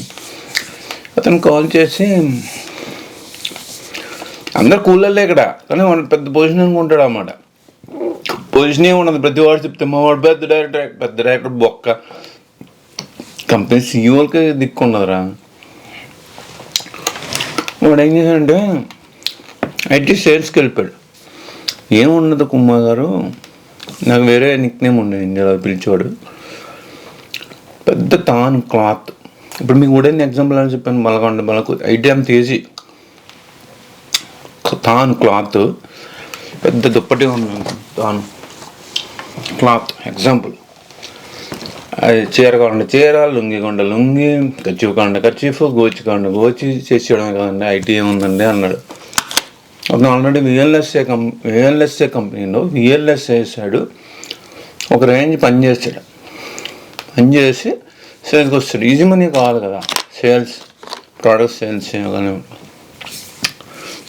అతను కాల్ చేసి, అందరు కూలర్లే ఇక్కడ, కానీ వాడు పెద్ద పొజిషన్ అనుకుంటాడు అన్నమాట. పొజిషన్ ఏమి ఉండదు, ప్రతి వాడు చెప్తే మా వాడు పెద్ద డైరెక్టర్ బొక్క. కంపెనీ సీఈఓలకి దిక్కు ఉండదురా. వాడు ఏం చేశాడంటే ఐటీ సేల్స్కి వెళ్ళిపోయాడు. ఏముండదు కుమార్ గారు, నాకు వేరే నిక్ నేమ్ ఉండేది ఇండియాలో పిలిచేవాడు, పెద్ద తాను క్లాత్. ఇప్పుడు మీకు ఉడేని ఎగ్జాంపుల్ అని చెప్పాను, బలకు ఐటీ అంత ఈజీ. తాను క్లాత్, పెద్ద దుప్పటి ఉంది, తాను క్లాత్ ఎగ్జాంపుల్. అది చీర కాకుండా చీర, లుంగి కొండ లుంగి, కర్చీఫ్ కాకుండా కర్చీఫ్, గోచి కాకుండా గోచి చేసేయడమే కదండి ఐటీ ఏముందండి అన్నాడు. అతను ఆల్రెడీ విఎల్ఎస్ఏ కంపెనీలో విఎల్ఎస్ఏ వేసాడు. ఒక రేంజ్ పనిచేసాడు, పనిచేసి సేల్స్కి వస్తాడు. ఈజీ మనీ కావాలి కదా, సేల్స్, ప్రోడక్ట్ సేల్స్ కానీ.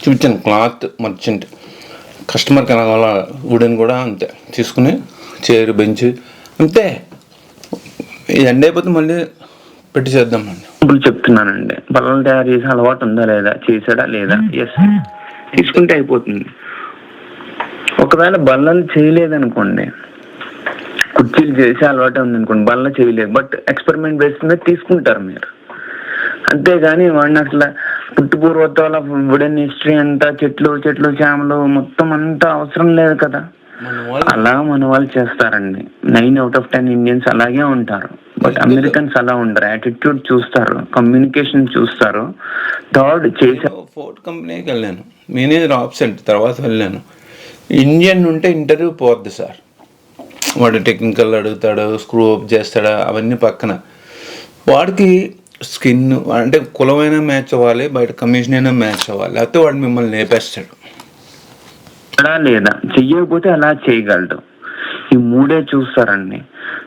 చూపించాను క్లాత్ మర్చెంట్, కస్టమర్కి అనగాల వుడెన్ కూడా అంతే తీసుకుని చైర్ బెంచ్ అంతే. ఇది ఎండ్ అయిపోతే మళ్ళీ పెట్టి చేద్దామండి. ఇప్పుడు చెప్తున్నానండి, బల్లలు తయారు చేసే అలవాటు ఉందా లేదా, చేసాడా లేదా, ఎస్ తీసుకుంటే అయిపోతుంది. ఒకవేళ బల్లలు చేయలేదనుకోండి, కుర్చీలు చేసే అలవాటు ఉందనుకోండి, బల్ల చేయలేదు బట్ ఎక్స్పెరిమెంట్ బేస్ మీద తీసుకుంటారు మీరు. అంతేగాని వాడిని అసలు పుట్టుపూర్వత్వాల వుడెన్ హిస్టరీ అంతా చెట్లు చేమలు మొత్తం అంతా అవసరం లేదు కదా. అలా మన వాళ్ళు చేస్తారండి. 9/10 ఇండియన్స్ అలాగే ఉంటారు. బట్ అమెరికన్స్ అలా ఉండరు. యాటిట్యూడ్ చూస్తారు, కమ్యూనికేషన్ చూస్తారు. థర్డ్ చేసే ఫోర్డ్ కంపెనీకి వెళ్ళాను, మేనేజర్ ఆబ్సెంట్, తర్వాత వెళ్ళాను. ఇండియన్ ఉంటే ఇంటర్వ్యూ పోద్ది సార్. వాడు టెక్నికల్ అడుగుతాడు, స్క్రూ అప్ చేస్తాడా, అవన్నీ పక్కన. వాడికి స్కిన్ అంటే కులమైనా మ్యాచ్ అవ్వాలి, బయట కమిషన్ అయినా మ్యాచ్ అవ్వాలి, లేకపోతే వాడు మిమ్మల్ని లేపేస్తాడు. లేదా చెయ్యకపోతే అలా చేయగలడు. ఈ మూడే చూస్తారండి.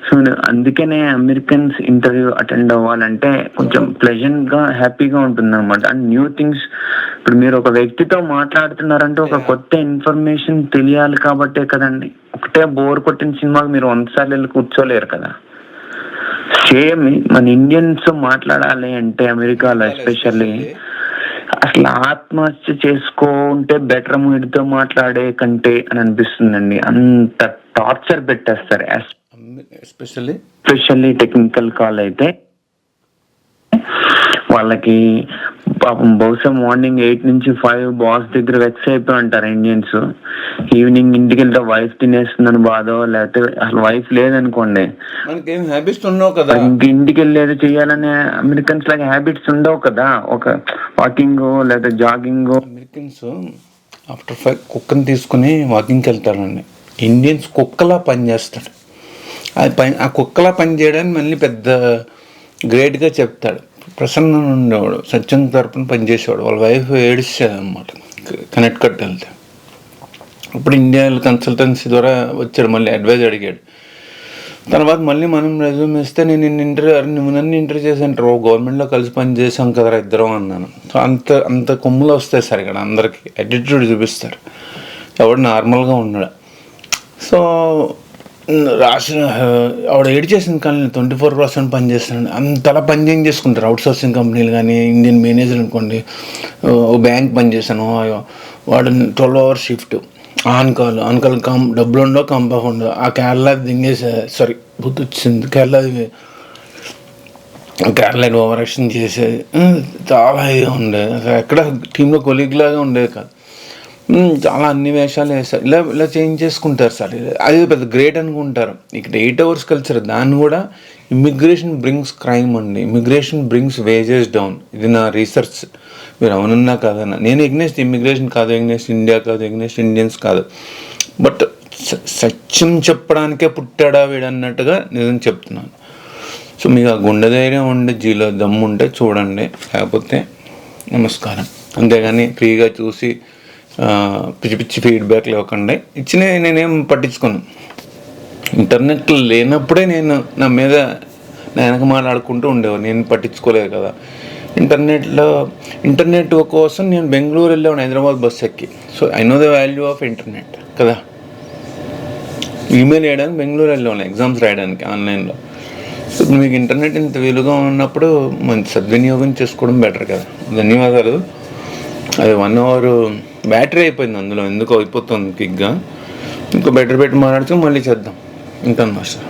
సో అందుకనే అమెరికన్స్ ఇంటర్వ్యూ అటెండ్ అవ్వాలంటే కొంచెం ప్లెజెంట్ గా హ్యాపీగా ఉంటుంది అనమాట. అండ్ న్యూ థింగ్స్, ఇప్పుడు మీరు ఒక వ్యక్తితో మాట్లాడుతున్నారంటే ఒక కొత్త ఇన్ఫర్మేషన్ తెలియాలి కాబట్టే కదండి. ఒకటే బోర్ కొట్టిన సినిమాకి మీరు 100 సార్లు వెళ్ళి కూర్చోలేరు కదా. సేమ్ మన ఇండియన్స్ మాట్లాడాలి అంటే అమెరికాలో ఎస్పెషల్లీ అసలు ఆత్మహత్య చేసుకుంటే బెటర్ వీడితో మాట్లాడే కంటే అని అనిపిస్తుందండి. అంత టార్చర్ పెట్టేస్తారు. ఎస్పెషల్లీ టెక్నికల్ కాల్ అయితే వాళ్ళకి పాపం బహుశా మార్నింగ్ 8 నుంచి 5 బాస్ దగ్గర వెక్స్ అయిపోయి ఉంటారు ఇండియన్స్. ఈవినింగ్ ఇంటికి వెళ్తే వైఫ్ తినేస్తుందని బాధో, లేకపోతే అసలు వైఫ్ లేదనుకోండి, ఇంక ఇంటికి వెళ్ళేది చెయ్యాలనే అమెరికన్స్ లాగా హ్యాబిట్స్ ఉండవు కదా. ఒక వాకింగ్ లేదా జాగింగ్. అమెరికన్స్ ఆఫ్టర్ 5 కుక్కని తీసుకుని వాకింగ్కి వెళ్తారండి. ఇండియన్స్ కుక్కలా పని చేస్తాడు. ఆ కుక్కలా పని చేయడానికి మళ్ళీ పెద్ద గ్రేట్గా చెప్తాడు. ప్రసన్న ఉండేవాడు, సత్యం తరపున పనిచేసేవాడు. వాళ్ళ వైఫ్ ఏడిచేది అనమాట కనెక్ట్ కట్ వెళ్తే. ఇప్పుడు ఇండియా కన్సల్టెన్సీ ద్వారా వచ్చాడు, మళ్ళీ అడ్వైజ్ అడిగాడు. తర్వాత మళ్ళీ మనం రెజ్యూమ్ ఇస్తే నువ్వు నన్ను ఇంటర్వ్యూ చేశాను, గవర్నమెంట్లో కలిసి పని చేసాం కదరా ఇద్దరం అన్నాను. సో అంత కొమ్ములు వస్తాయి సార్ ఇక్కడ. అందరికీ యాటిట్యూడ్ చూపిస్తారు, ఎవడు నార్మల్గా ఉన్నాడు. సో రాసిన ఆవిడ ఏడ్ చేసింది కానీ 24% పని చేస్తున్నాడు. అంతలా పని చేసుకుంటారు అవుట్సోర్సింగ్ కంపెనీలు కానీ. ఇండియన్ మేనేజర్ అనుకోండి, బ్యాంక్ పని చేశాను, వాడు 12 hours షిఫ్ట్, ఆన్ కాల్ డబ్బులు ఉండవు, కంపా ఉండవు. ఆ కేరళ దింగేసే బుద్ధి వచ్చింది. కేరళ ఓవర్ యాక్షన్ చేసేది చాలా ఇదిగా ఉండేది. అసలు ఎక్కడ టీంలో కొలీగ్లాగా ఉండేది కాదు. చాలా అన్ని వేషాలు వేస్తారు. ఇలా చేంజ్ చేసుకుంటారు సార్. అది పెద్ద గ్రేట్ అనుకుంటారు. ఇక్కడ 8 hours కల్చర్. దాన్ని కూడా ఇమ్మిగ్రేషన్ బ్రింగ్స్ క్రైమ్ అండి. Immigration brings wages down. ఇది నా రీసెర్చ్. మీరు అవునన్నా కాదన్నా. నేను ఎగ్నెస్ట్ ఇమ్మిగ్రేషన్ కాదు, ఎగ్నెస్ట్ ఇండియా కాదు, ఎగ్నెస్ట్ ఇండియన్స్ కాదు. బట్ సత్యం చెప్పడానికే పుట్టాడా వీడన్నట్టుగా నిజం చెప్తున్నాను. సో మీకు ఆ గుండె ధైర్యం ఉండే జీలో దమ్ము ఉంటే చూడండి, లేకపోతే నమస్కారం. అంతేగాని ఫ్రీగా చూసి పిచ్చి ఫీడ్బ్యాక్ లేకుండా నేనేం పట్టించుకోను. ఇంటర్నెట్ లేనప్పుడే నేను నా మీద వెనక మాట్లాడుకుంటూ ఉండేవాడు. నేను పట్టించుకోలేదు కదా. ఇంటర్నెట్ కోసం నేను బెంగళూరు వెళ్ళాను, హైదరాబాద్ బస్ ఎక్కి. So I know the value of internet కదా. ఈమెయిల్ వేయడానికి బెంగళూరు వెళ్ళాను, ఎగ్జామ్స్ రాయడానికి ఆన్లైన్లో. సో మీకు ఇంటర్నెట్ ఇంత విలువగా ఉన్నప్పుడు మంచి సద్వినియోగం చేసుకోవడం బెటర్ కదా. ధన్యవాదాలు. అది 1 hour బ్యాటరీ అయిపోయింది అందులో, ఎందుకు అయిపోతుంది క్విక్గా. ఇంకో బెటర్ పెట్టి మాట్లాడుతూ మళ్ళీ చేద్దాం. ఉంటాను మాస్టర్.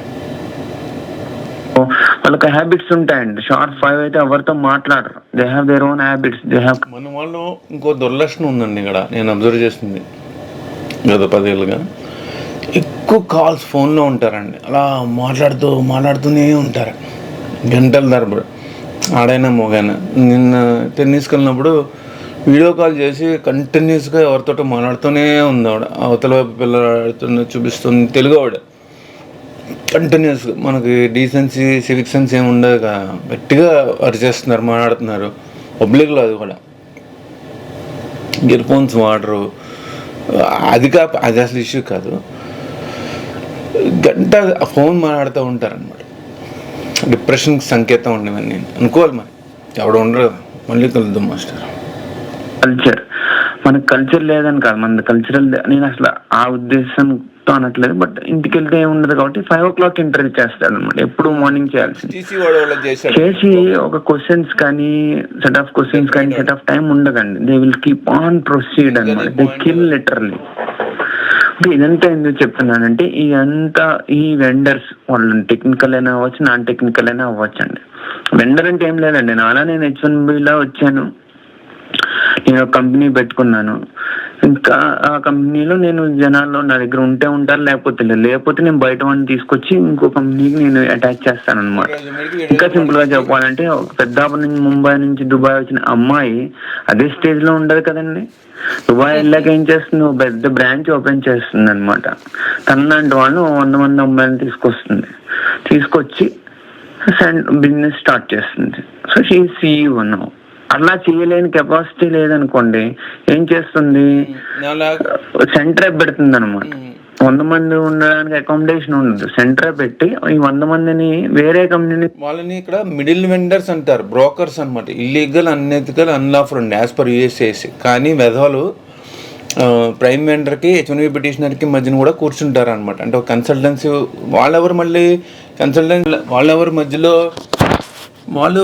వాళ్ళకి హ్యాబిట్స్ ఉంటాయండి. షార్ట్ 5 అయితే ఎవరితో మాట్లాడరు. They have their own habits. మన వాళ్ళు ఇంకో దుర్లక్షణం ఉందండి ఇక్కడ, నేను అబ్జర్వ్ చేసింది గత 10 ఏళ్ళుగా. ఎక్కువ కాల్స్ ఫోన్లో ఉంటారండి. అలా మాట్లాడుతూనే ఉంటారు గంటల తరబడి. ఆడైనా మోగైనా. నిన్న టెన్నిస్కి వెళ్ళినప్పుడు వీడియో కాల్ చేసి కంటిన్యూస్గా ఎవరితో మాట్లాడుతూనే ఉంది ఆవిడ. అవతల వైపు పిల్లలు ఆడుతున్న చూపిస్తుంది. తెలుగు ఆవిడ కంటిన్యూస్గా. మనకి డీసెన్సీ సివిక్ సెన్స్ ఏమి ఉండదు కదా, గట్టిగా అరిచేస్తున్నారు, మాట్లాడుతున్నారు పబ్లిక్లో. అది కూడా ఇయర్ ఫోన్స్ వాడరు. అది అసలు ఇష్యూ కాదు. గంట ఫోన్ మాట్లాడుతూ ఉంటారనమాట. డిప్రెషన్కి సంకేతం ఉండేవని నేను అనుకోవాలి. మరి ఎవడు ఉండరు కదా. మళ్ళీ కలుద్దాం మాస్టర్. కల్చర్ మనకు కల్చర్ లేదని కాదు, మన కల్చరల్ నేను అసలు ఆ ఉద్దేశంతో అనట్లేదు. బట్ ఇంటికి వెళ్తే ఏముండదు కాబట్టి 5 o'clock ఇంటర్వ్యూ చేస్తాడు అనమాట, ఎప్పుడు మార్నింగ్ చేయాల్సింది. చేసి ఒక క్వశ్చన్స్ కానీ సెట్ ఆఫ్ క్వశ్చన్స్ కానీ సెట్ ఆఫ్ టైం ఉండదండి. They will keep on proceed అనమాట, దే కిల్ లిటరల్లీ. ఇదంతా ఎందుకు చెప్తున్నానంటే ఇదంతా ఈ వెండర్స్ వాళ్ళు టెక్నికల్ అయినా అవ్వచ్చు, నాన్ టెక్నికల్ అయినా అవ్వచ్చు అండి. వెండర్ అంటే ఏం లేదండి, నేను H1Bలో వచ్చాను, నేను ఒక కంపెనీ పెట్టుకున్నాను, ఇంకా ఆ కంపెనీలో నేను జనాల్లో నా దగ్గర ఉంటే ఉంటారు, లేకపోతే నేను బయట వాడిని తీసుకొచ్చి ఇంకో కంపెనీకి నేను అటాచ్ చేస్తాను అనమాట. ఇంకా సింపుల్ గా చెప్పాలంటే ఒక పెద్దాపురం నుంచి ముంబై నుంచి దుబాయ్ వచ్చిన అమ్మాయి అదే స్టేజ్ లో ఉండదు కదండి. దుబాయ్ వెళ్ళాక ఏం చేస్తుంది, ఒక పెద్ద బ్రాంచ్ ఓపెన్ చేస్తుంది అనమాట. తనలాంటి వాళ్ళు 100 మంది అమ్మాయిలను తీసుకొచ్చి బిజినెస్ స్టార్ట్ చేస్తుంది. So she CEO now. అలా చేయలేని కెపాసిటీ లేదనుకోండి, ఏం చేస్తుంది, సెంటర్ పెడుతుంది అనమాట. 100 మంది ఉండడానికి అకామిడేషన్ ఉండదు, సెంటర్ పెట్టి ఈ 100 మందిని వేరే కంపెనీ వాళ్ళని ఇక్కడ మిడిల్ వెండర్స్ అంటారు, బ్రోకర్స్ అనమాట. ఇల్లీగల్, అన్ఎథికల్, అన్లాఫుల్ అండి యాజ్ పర్ యూఎస్ఏసి. కానీ వెధవలు ప్రైమ్ వెండర్కి H1B పిటిషనర్కి మధ్యన కూడా కూర్చుంటారు అనమాట. అంటే ఒక కన్సల్టెన్సీ వాళ్ళెవరు మళ్ళీ వాళ్ళెవరు మధ్యలో వాళ్ళు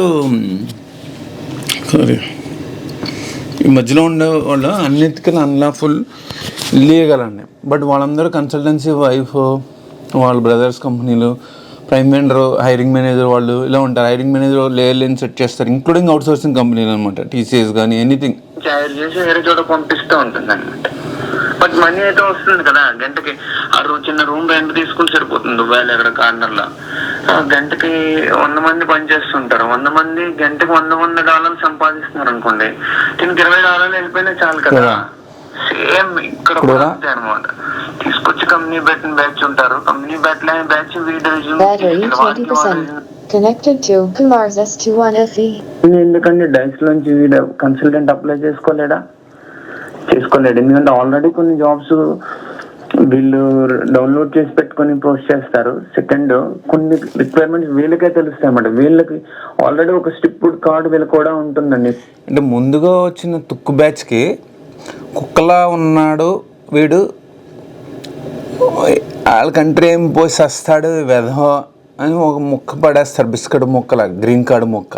ఈ మధ్యలో ఉండే వాళ్ళు అన్ఎథికల్, అన్లాఫుల్, ఇల్లీగల్ అండి. బట్ వాళ్ళందరూ కన్సల్టెన్సీ వైఫ్, వాళ్ళ బ్రదర్స్ కంపెనీలు, ప్రైమ్ వెండర్, హైరింగ్ మేనేజర్ వాళ్ళు ఇలా ఉంటారు. హైరింగ్ మేనేజర్ లేయర్లను సెట్ చేస్తారు, ఇంక్లూడింగ్ అవుట్ సోర్సింగ్ కంపెనీలు అనమాట, TCS కానీ ఎనీథింగ్ చేసి వేరే చోట పంపిస్తూ ఉంటుంది అనమాట. బట్ మనీ అయితే వస్తుంది కదా, గంటకి చిన్న రూమ్ రెంట్ తీసుకుని సరిపోతుంది దుబాయ్లో ఎక్కడ కార్నర్లో. గంటకి 100 మంది పనిచేస్తుంటారు, 100 మంది గంటకి $100 సంపాదిస్తున్నారు అనుకోండి, దీనికి $20 వెళ్ళిపోయినా చాలు కదా. సేమ్ ఇక్కడ కూడా అంతే అనమాట. తీసుకొచ్చి కంపెనీ పెట్టిన బ్యాచ్ ఉంటారు, కంపెనీ పెట్టలేని బ్యాచ్ ఎందుకంటే డైస్ లోంచి వీడు కన్సల్టెంట్ అప్లై చేసుకోలేడు. ఎందుకంటే ఆల్రెడీ కొన్ని జాబ్స్ వీళ్ళు డౌన్లోడ్ చేసి పెట్టుకొని పోస్ట్ చేస్తారు. సెకండ్, కొన్ని రిక్వైర్మెంట్స్ వీళ్ళకే తెలుస్తాయి అన్నమాట. వీళ్ళకి ఆల్రెడీ ఒక స్ట్రిప్డ్ కార్డు వీళ్ళకి కూడా ఉంటుందండి. అంటే ముందుగా వచ్చిన తుక్కు బ్యాచ్కి కుక్కలా ఉన్నాడు వీడు, వాళ్ళ కంట్రీ ఏం పోసి వస్తాడు వెధవ అని ఒక ముక్క పడేస్తారు, బిస్కెట్ ముక్కల, గ్రీన్ కార్డు ముక్క.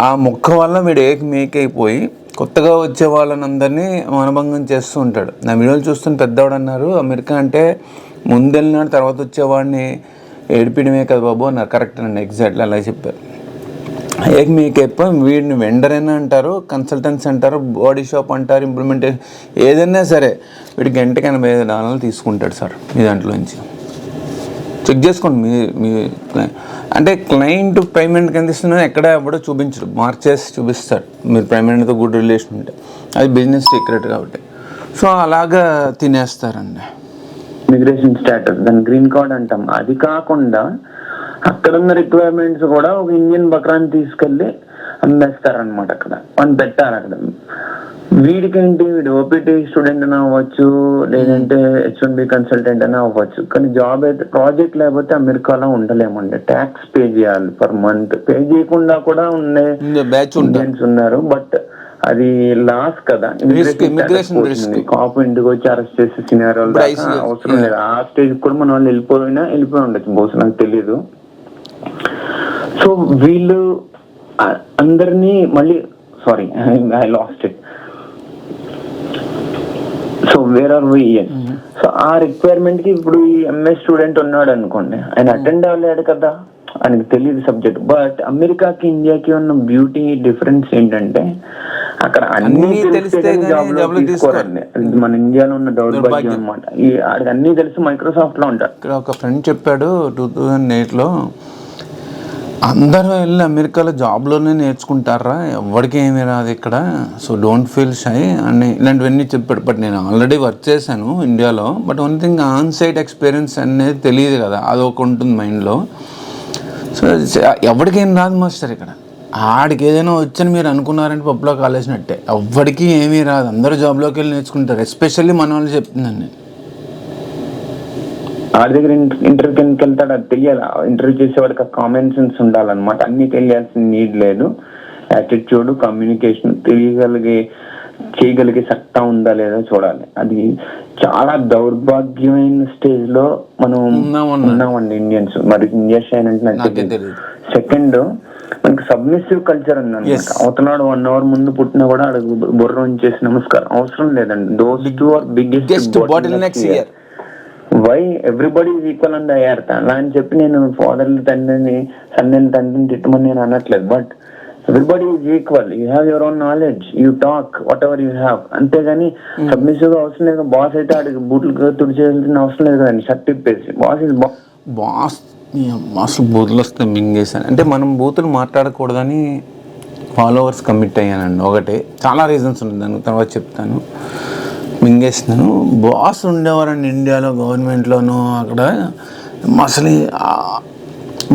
ఆ ముక్క వల్ల వీడు మేకైపోయి కొత్తగా వచ్చే వాళ్ళని అందరినీ మనభంగం చేస్తూ ఉంటాడు. నా వీడియోలు చూస్తున్న పెద్దవాడు అన్నారు, అమెరికా అంటే ముందెళ్ళినాడు తర్వాత వచ్చేవాడిని ఏడిపిడమే కదా బాబు అన్నారు. కరెక్ట్ అండి, ఎగ్జాక్ట్లీ అలా చెప్పారు. మేకైపోయి వీడిని వెండర్ అయినా అంటారు, కన్సల్టెన్సీ అంటారు, బాడీ షాప్ అంటారు, ఇంప్లిమెంటేషన్ ఏదైనా సరే వీడి గంటకి $85 తీసుకుంటాడు సార్ మీ దాంట్లోంచి. చెక్ చేసుకోండి. మీ అంటే క్లయింట్ పేమెంట్కి ఎంత ఇస్తున్నా ఎక్కడ ఎవడో చూపించడు, మార్చేసి చూపిస్తాడు మీరు పేమెంట్తో గుడ్ రిలేషన్ ఉంటే. అది బిజినెస్ సీక్రెట్ కాబట్టి. సో అలాగా తినేస్తారండి. ఇమిగ్రేషన్ స్టేటస్, దాని గ్రీన్ కార్డ్ అంటాం. అది కాకుండా అక్కడున్న రిక్వైర్మెంట్స్ కూడా ఒక ఇండియన్ బక్రాన్ని తీసుకెళ్ళి అమ్మేస్తారనమాట. అక్కడ అని పెట్టారు. అక్కడ వీడికేంటి, వీడు OPT స్టూడెంట్ అయినా అవ్వచ్చు, లేదంటే H1B కన్సల్టెంట్ అయినా అవ్వచ్చు. కానీ జాబ్ అయితే ప్రాజెక్ట్ లేకపోతే అమెరికాలో ఉండలేమండి. ట్యాక్స్ పే చేయాలి పర్ మంత్. పే చేయకుండా కూడా ఉండే స్టూడెంట్స్ ఉన్నారు. బట్ అది లాస్ కదా, కాపు ఇంటికి వచ్చి అరెస్ట్ చేసి సినారో అవసరం లేదు. ఆ స్టేజ్ కూడా మన వాళ్ళు వెళ్ళిపోయి ఉండొచ్చు బహుశా, నాకు తెలీదు. సో వీళ్ళు అందరినీ మళ్ళీ I lost it. So where are we? So ఆ రిక్వైర్మెంట్ కి ఇప్పుడు ఈ MA స్టూడెంట్ ఉన్నాడు అనుకోండి, ఆయన అటెండ్ అవ్వలేడు కదా, ఆయనకు తెలియదు సబ్జెక్ట్. బట్ అమెరికాకి ఇండియాకి ఉన్న బ్యూటీ డిఫరెన్స్ ఏంటంటే అక్కడ అన్ని తెలిస్తే జాబ్ లో తీసుకోరండి. మన ఇండియాలో ఉన్న దౌర్భాగ్యం అనమాట. ఆడికి అన్ని తెలిసి మైక్రోసాఫ్ట్ లో ఉంటారు. ఇక్కడ ఒక ఫ్రెండ్ చెప్పాడు 2008లో అందరూ వెళ్ళి అమెరికాలో జాబ్లోనే నేర్చుకుంటారా, ఎవరికి ఏమీ రాదు ఇక్కడ, సో డోంట్ ఫీల్ షై అని ఇలాంటివన్నీ చెప్పాడు. బట్ నేను ఆల్రెడీ వర్క్ చేశాను ఇండియాలో. But one thing, on site experience అనేది తెలియదు కదా, అదొక ఉంటుంది మైండ్లో. సో ఎవరికేం రాదు మాస్టర్ ఇక్కడ. ఆడికి ఏదైనా వచ్చని మీరు అనుకున్నారంటే పప్పులో కాలేసినట్టే. ఎవ్వడికి ఏమీ రాదు, అందరూ జాబ్లోకి వెళ్ళి నేర్చుకుంటారు. ఎస్పెషల్లీ మన వాళ్ళు చెప్తుందండి. ఆడి దగ్గర ఇంటర్వ్యూకి ఎందుకు వెళ్తాడు అది తెలియాలి. ఇంటర్వ్యూ చేసేవాడికి కామన్ సెన్స్ ఉండాలన్నమాట. అన్ని తెలియాల్సిన నీడ్ లేదు. యాటిట్యూడ్, కమ్యూనికేషన్ తెలియగలిగే చేయగలిగే సత్తా ఉందా లేదా చూడాలి. అది చాలా దౌర్భాగ్యమైన స్టేజ్ లో మనం ఉన్నామండి ఇండియన్స్. మరి ఇండియా షైన్ అంటే నాకు తెలియదు. సెకండ్, మనకి సబ్మిసివ్ కల్చర్ ఉందన్నమాట. అవతలాడు 1 hour ముందు పుట్టినా కూడా అడుగు బుర్ర ఉంచేసి నమస్కారం అవసరం లేదండి. Those two are biggest bottlenecks here. Why everybody is equal on the earth అలా అని చెప్పి నేను ఫాదర్ని తండ్రిని సన్నని తండ్రిని తిట్టమని నేను అనట్లేదు. But everybody is equal. You have your own knowledge, you talk what ever you have. అంతేగాని సబ్మిసివ్ గా అవసరం లేదు. బాస్ అయితే అడిగి బూట్లు తుడిచేయాల్సిన అవసరం లేదు కదండి. షర్ట్ ఇప్పేసి బాస్ ఇస్ బాస్ అసలు బూతులు వస్తే మింగేశాను. అంటే మనం బూతులు మాట్లాడకూడదని ఫాలోవర్స్ కమిట్ అయ్యానండి. ఒకటి చాలా రీజన్స్ ఉంటుంది, దాని తర్వాత చెప్తాను. మింగేస్తున్నాను. బాస్ ఉండేవారండి ఇండియాలో గవర్నమెంట్లోనూ. అక్కడ అసలు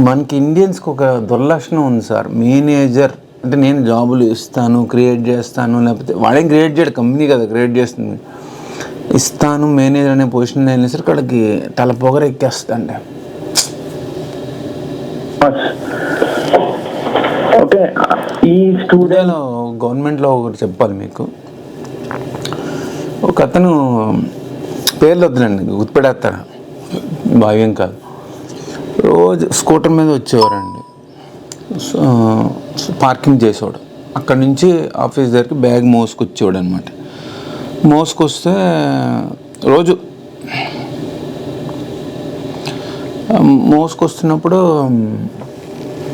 మనకి ఇండియన్స్కి ఒక దుర్లక్షణం ఉంది సార్. మేనేజర్ అంటే నేను జాబులు ఇస్తాను, క్రియేట్ చేస్తాను, లేకపోతే వాడేం క్రియేట్ చేయడు, కంపెనీ కదా క్రియేట్ చేస్తుంది. ఇస్తాను మేనేజర్ అనే పొజిషన్లో వెళ్ళిన సరికి అక్కడికి తల పొగర ఎక్కేస్తుందండి. ఓకే, ఈ స్టూడియోలో గవర్నమెంట్లో ఒకటి చెప్పాలి మీకు. ఒక అతను పేర్లు వద్దులండి, గుర్తుపెడేస్తారా, భావ్యం కాదు. రోజు స్కూటర్ మీద వచ్చేవారండి, పార్కింగ్ చేసేవాడు. అక్కడి నుంచి ఆఫీస్ దగ్గరికి బ్యాగ్ మోసుకొచ్చేవాడు అనమాట. మోసుకొస్తే రోజు మోసుకొస్తున్నప్పుడు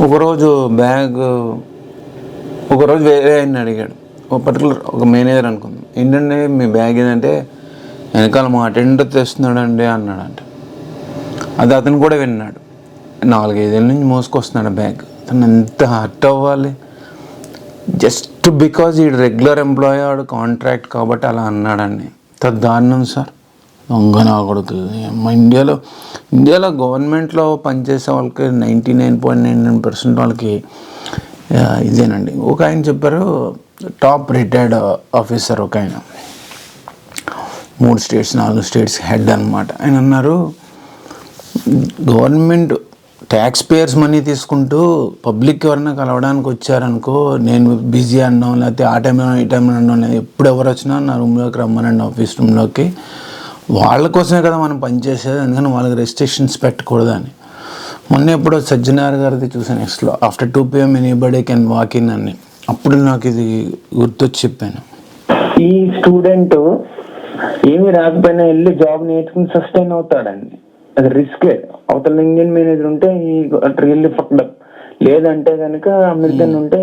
ఒకరోజు వేరే ఆయన అడిగాడు. ఒక పర్టికులర్ ఒక మేనేజర్ అనుకుందాం, ఏంటంటే మీ బ్యాగ్ ఏంటంటే వెనకాల మా అటెండర్ తెస్తున్నాడండి అన్నాడంట. అది అతను కూడా విన్నాడు. 4-5 ఏళ్ళ నుంచి మోసుకొస్తున్నాడు బ్యాగ్. అతను ఎంత హర్ట్ అవ్వాలి. జస్ట్ బికాజ్ ఈ రెగ్యులర్ ఎంప్లాయీ వాడు కాంట్రాక్ట్ కాబట్టి అలా అన్నాడండి. దారుణం సార్. దొంగ నా కొడుకు. ఇండియాలో గవర్నమెంట్లో పనిచేసే వాళ్ళకి 99.99% వాళ్ళకి ఇదేనండి. ఒక ఆయన చెప్పారు, టాప్ రిటైర్డ్ ఆఫీసర్ ఒక ఆయన, 3 స్టేట్స్ 4 స్టేట్స్ హెడ్ అనమాట. ఆయన అన్నారు, గవర్నమెంట్ ట్యాక్స్ పేయర్స్ మనీ తీసుకుంటూ పబ్లిక్ ఎవరైనా కలవడానికి వచ్చారనుకో, నేను బిజీ అన్నాం, లేకపోతే ఆ టైంలో ఈ టైంలో అన్నాం, లేదు ఎప్పుడు ఎవరు వచ్చినా నా రూమ్లోకి రమ్మనండి, ఆఫీస్ రూమ్లోకి. వాళ్ళ కోసమే కదా మనం పనిచేసేది, అందుకని వాళ్ళకి రెస్ట్రిక్షన్స్ పెట్టకూడదని. మొన్న ఎప్పుడో సజ్జనార్ గారిది చూసాను నెక్స్ట్లో, after 2 PM anybody can walk in అని. అప్పుడు నాకు ఇది గుర్తొచ్చి చెప్పాను. ఈ స్టూడెంట్ ఏమి రాకపోయినా వెళ్ళి జాబ్ నేర్చుకుని సస్టైన్ అవుతాడండి. అది రిస్కే. అవతల ఇండియన్ మేనేజర్ ఉంటే ఈ రియల్లీ ఫక్డ్ అప్. లేదంటే కనుక అమెరికన్ ఉంటే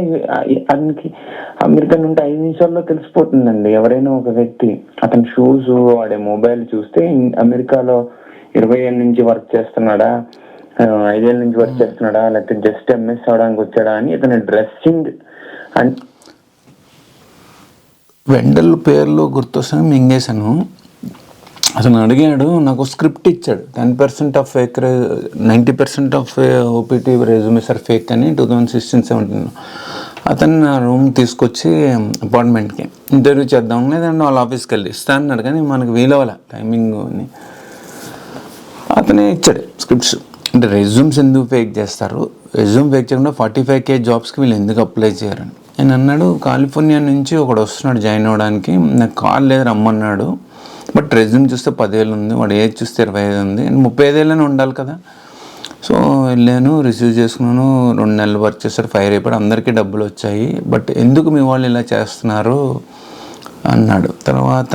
5 నిమిషాల్లో తెలిసిపోతుందండి. ఎవరైనా ఒక వ్యక్తి అతని షూస్, వాడే మొబైల్ చూస్తే అమెరికాలో 20 ఏళ్ళ నుంచి వర్క్ చేస్తున్నాడా, 5 ఏళ్ళ నుంచి వర్క్ చేస్తున్నాడా, లేకపోతే జస్ట్ ఎంఎస్ అవడానికి వచ్చాడా అని ఇతని డ్రెస్సింగ్ అండ్ వెండల్ పేర్లు గుర్తొస్తాను, మింగేశాను. అతను అడిగాడు, నాకు స్క్రిప్ట్ ఇచ్చాడు. 10% of fake 90% of OPT resumes are fake అని 2016-17. అతను నా రూమ్ తీసుకొచ్చి అపార్ట్మెంట్కి ఇంటర్వ్యూ చేద్దాం, లేదంటే వాళ్ళ ఆఫీస్కి వెళ్ళి ఇస్తా అన్నాడు. కానీ మనకు వీలవ్వాల టైమింగ్ అని. అతనే ఇచ్చాడు స్క్రిప్ట్స్. అంటే రెజ్యూమ్స్ ఎందుకు ఫేక్ చేస్తారు, రెజ్యూమ్ ఫేక్ చేయకుండా 45K జాబ్స్కి వీళ్ళు ఎందుకు అప్లై చేయరని. ఆయన అన్నాడు, కాలిఫోర్నియా నుంచి ఒకడు వస్తున్నాడు జాయిన్ అవ్వడానికి, నాకు కాల్ లేదు రమ్మన్నాడు, బట్ రెజ్యూమ్ చూస్తే 10 ఉంది, వాడు ఏజ్ చూస్తే 25 ఉంది, 35 ఉండాలి కదా. సో వెళ్ళాను, రిసీవ్ చేసుకున్నాను, 2 నెలలు వర్క్ చేశారు, ఫైర్ అయిపోయాడు, అందరికీ డబ్బులు వచ్చాయి, బట్ ఎందుకు మీ వాళ్ళు ఇలా చేస్తున్నారు అన్నాడు. తర్వాత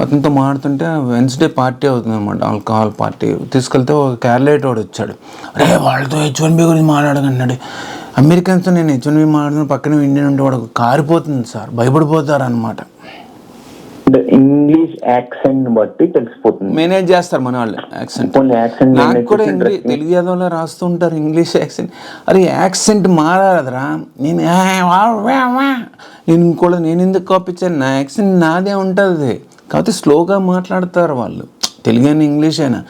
అతనితో మాడుతుంటే వెన్స్డే పార్టీ అవుతుంది అనమాట, ఆల్కహాల్ పార్టీ. తీసుకెళ్తే ఒక క్యారలేట్ వాడు వచ్చాడు. అరే వాళ్ళతో H1B గురించి మాట్లాడగన్నాడు. అమెరికన్స్తో నేను H1B మాట్లాడుతున్న పక్కన ఇండియన్ ఉంటే వాడు కారిపోతుంది సార్, భయపడిపోతారు అనమాట. ఇంగ్లీష్ యాక్సెంట్ బట్టి తెలిసిపోతుంది. మేనేజ్ చేస్తారు మన వాళ్ళు యాక్సెంట్. నాకు కూడా తెలుగు యాదవ్లో రాస్తూ ఉంటారు ఇంగ్లీష్ యాక్సెంట్. అరే యాక్సెంట్ మారాదరా, నేను కూడా నేను ఎందుకు కాపించాను, నా యాక్సెంట్ నాదే ఉంటుంది, కాకపోతే స్లోగా మాట్లాడతారు వాళ్ళు, తెలుగు అయినా ఇంగ్లీష్ అయినా.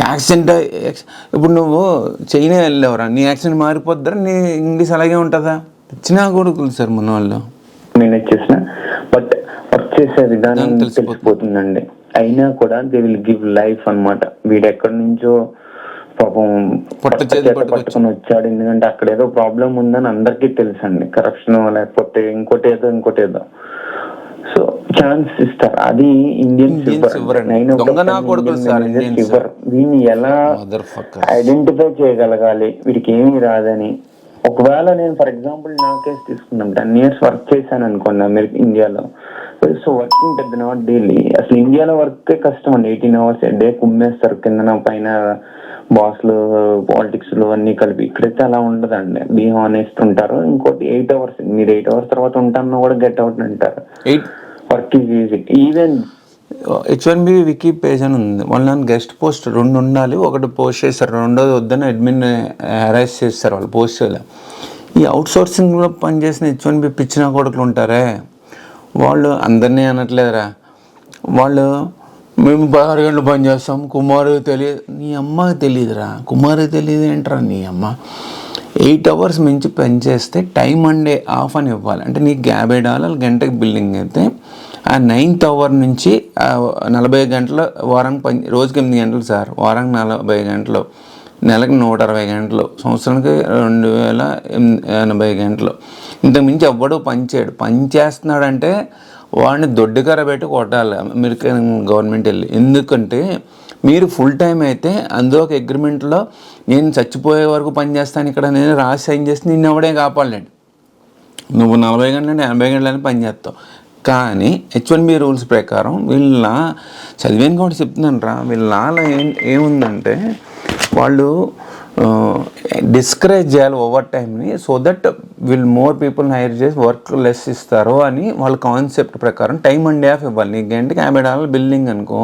యాక్సెంట్ ఇప్పుడు నువ్వు చైనా వెళ్ళేవరా, నీ యాక్సెంట్ మారిపోద్దారా, నీ ఇంగ్లీష్ అలాగే ఉంటుందా? చిన్న కొడుకులు సార్ మన వాళ్ళు. మేనేజ్ చేసిన బట్ వర్క్ చేసే విధానం తెలిసిపోతుందండి. అయినా కూడా దే విల్ గివ్ లైఫ్ అనమాట. వీడు ఎక్కడి నుంచో పాపం పొట్ట చేతి పట్టుకొని వచ్చాడు. ఎందుకంటే అక్కడ ఏదో ప్రాబ్లం ఉందని అందరికీ తెలుసండి, కరప్షన్ లేకపోతే ఇంకోటి ఏదో. సో ఛాన్స్ ఇస్తారు, అది ఇండియన్స్ వీడిని ఎలా ఐడెంటిఫై చేయగలగాలి, వీడికి ఏమీ రాదని. ఒకవేళ నేను ఫర్ ఎగ్జాంపుల్ నా కేసు తీసుకున్నాం, 10 years వర్క్ చేశాను అనుకోండి ఇండియాలో. సో వర్కింగ్ పెద్ద నాట్ డైలీ, అసలు ఇండియాలో వర్క్ కష్టం అండి. 18 hours a day కుమ్మేస్తారు కింద పైన బాస్లు, పాలిటిక్స్ అన్ని కలిపి. ఇక్కడైతే అలా ఉండదండి, బీ హానెస్ట్ ఉంటారు. ఇంకోటి 8 hours, మీరు 8 hours తర్వాత ఉంటానో కూడా గెట్ అవుట్ అంటారు. Work is easy. Even H1B wiki page అని ఉంది, వాళ్ళ గెస్ట్ పోస్ట్ 2 ఉండాలి, ఒకటి పోస్ట్ చేస్తారు, రెండోది వద్దని అడ్మిన్ అరెస్ట్ చేస్తారు వాళ్ళు పోస్ట్ చేయలేదు. ఈ అవుట్ సోర్సింగ్లో పనిచేసిన H1B పిచ్చిన కొడుకులు ఉంటారే, వాళ్ళు అందరినీ అనట్లేదురా, వాళ్ళు మేము 16 గంటలు పని చేస్తాం, కుమారు తెలియదు. నీ అమ్మకి తెలియదురా, కుమారు తెలియదు ఏంట్రా నీ అమ్మ. 8 hours మించి పని చేస్తే టైమ్ అండ్ డే ఆఫ్ అని ఇవ్వాలి. అంటే నీకు $50 గంటకి బిల్లింగ్ అయితే ఆ 9th hour నుంచి 40 గంటలు వారానికి రోజుకి 8 గంటలు సార్, వారానికి 40 గంటలు, నెలకి 120 గంటలు, సంవత్సరానికి 2080 గంటలు. ఇంతకుమించి ఎవ్వడూ పనిచేయడు. పని చేస్తున్నాడంటే వాడిని దొడ్డుకర పెట్టి కొట్టాలి అమెరికన్ గవర్నమెంట్ వెళ్ళి. ఎందుకంటే మీరు ఫుల్ టైం అయితే అందులో ఒక అగ్రిమెంట్లో నేను చచ్చిపోయే వరకు పనిచేస్తాను ఇక్కడ నేను రాసి సైన్ చేసి నిన్ను ఎవడే కాపాడలేడు. నువ్వు 40 గంటలు అంటే 80 గంటలని పనిచేస్తావు. కానీ H1B రూల్స్ ప్రకారం వీళ్ళ చదివాను కూడా చెప్తున్నాను రా, వీళ్ళ ఏముందంటే వాళ్ళు డిస్కరేజ్ చేయాలి ఓవర్ టైంని, సో దట్ వీళ్ళు మోర్ పీపుల్ని హైర్ చేసి వర్క్ లెస్ ఇస్తారు అని వాళ్ళ కాన్సెప్ట్ ప్రకారం టైమ్ అండ్ హాఫ్ ఇవ్వాలి. నీకు గంటకి $50 బిల్లింగ్ అనుకో,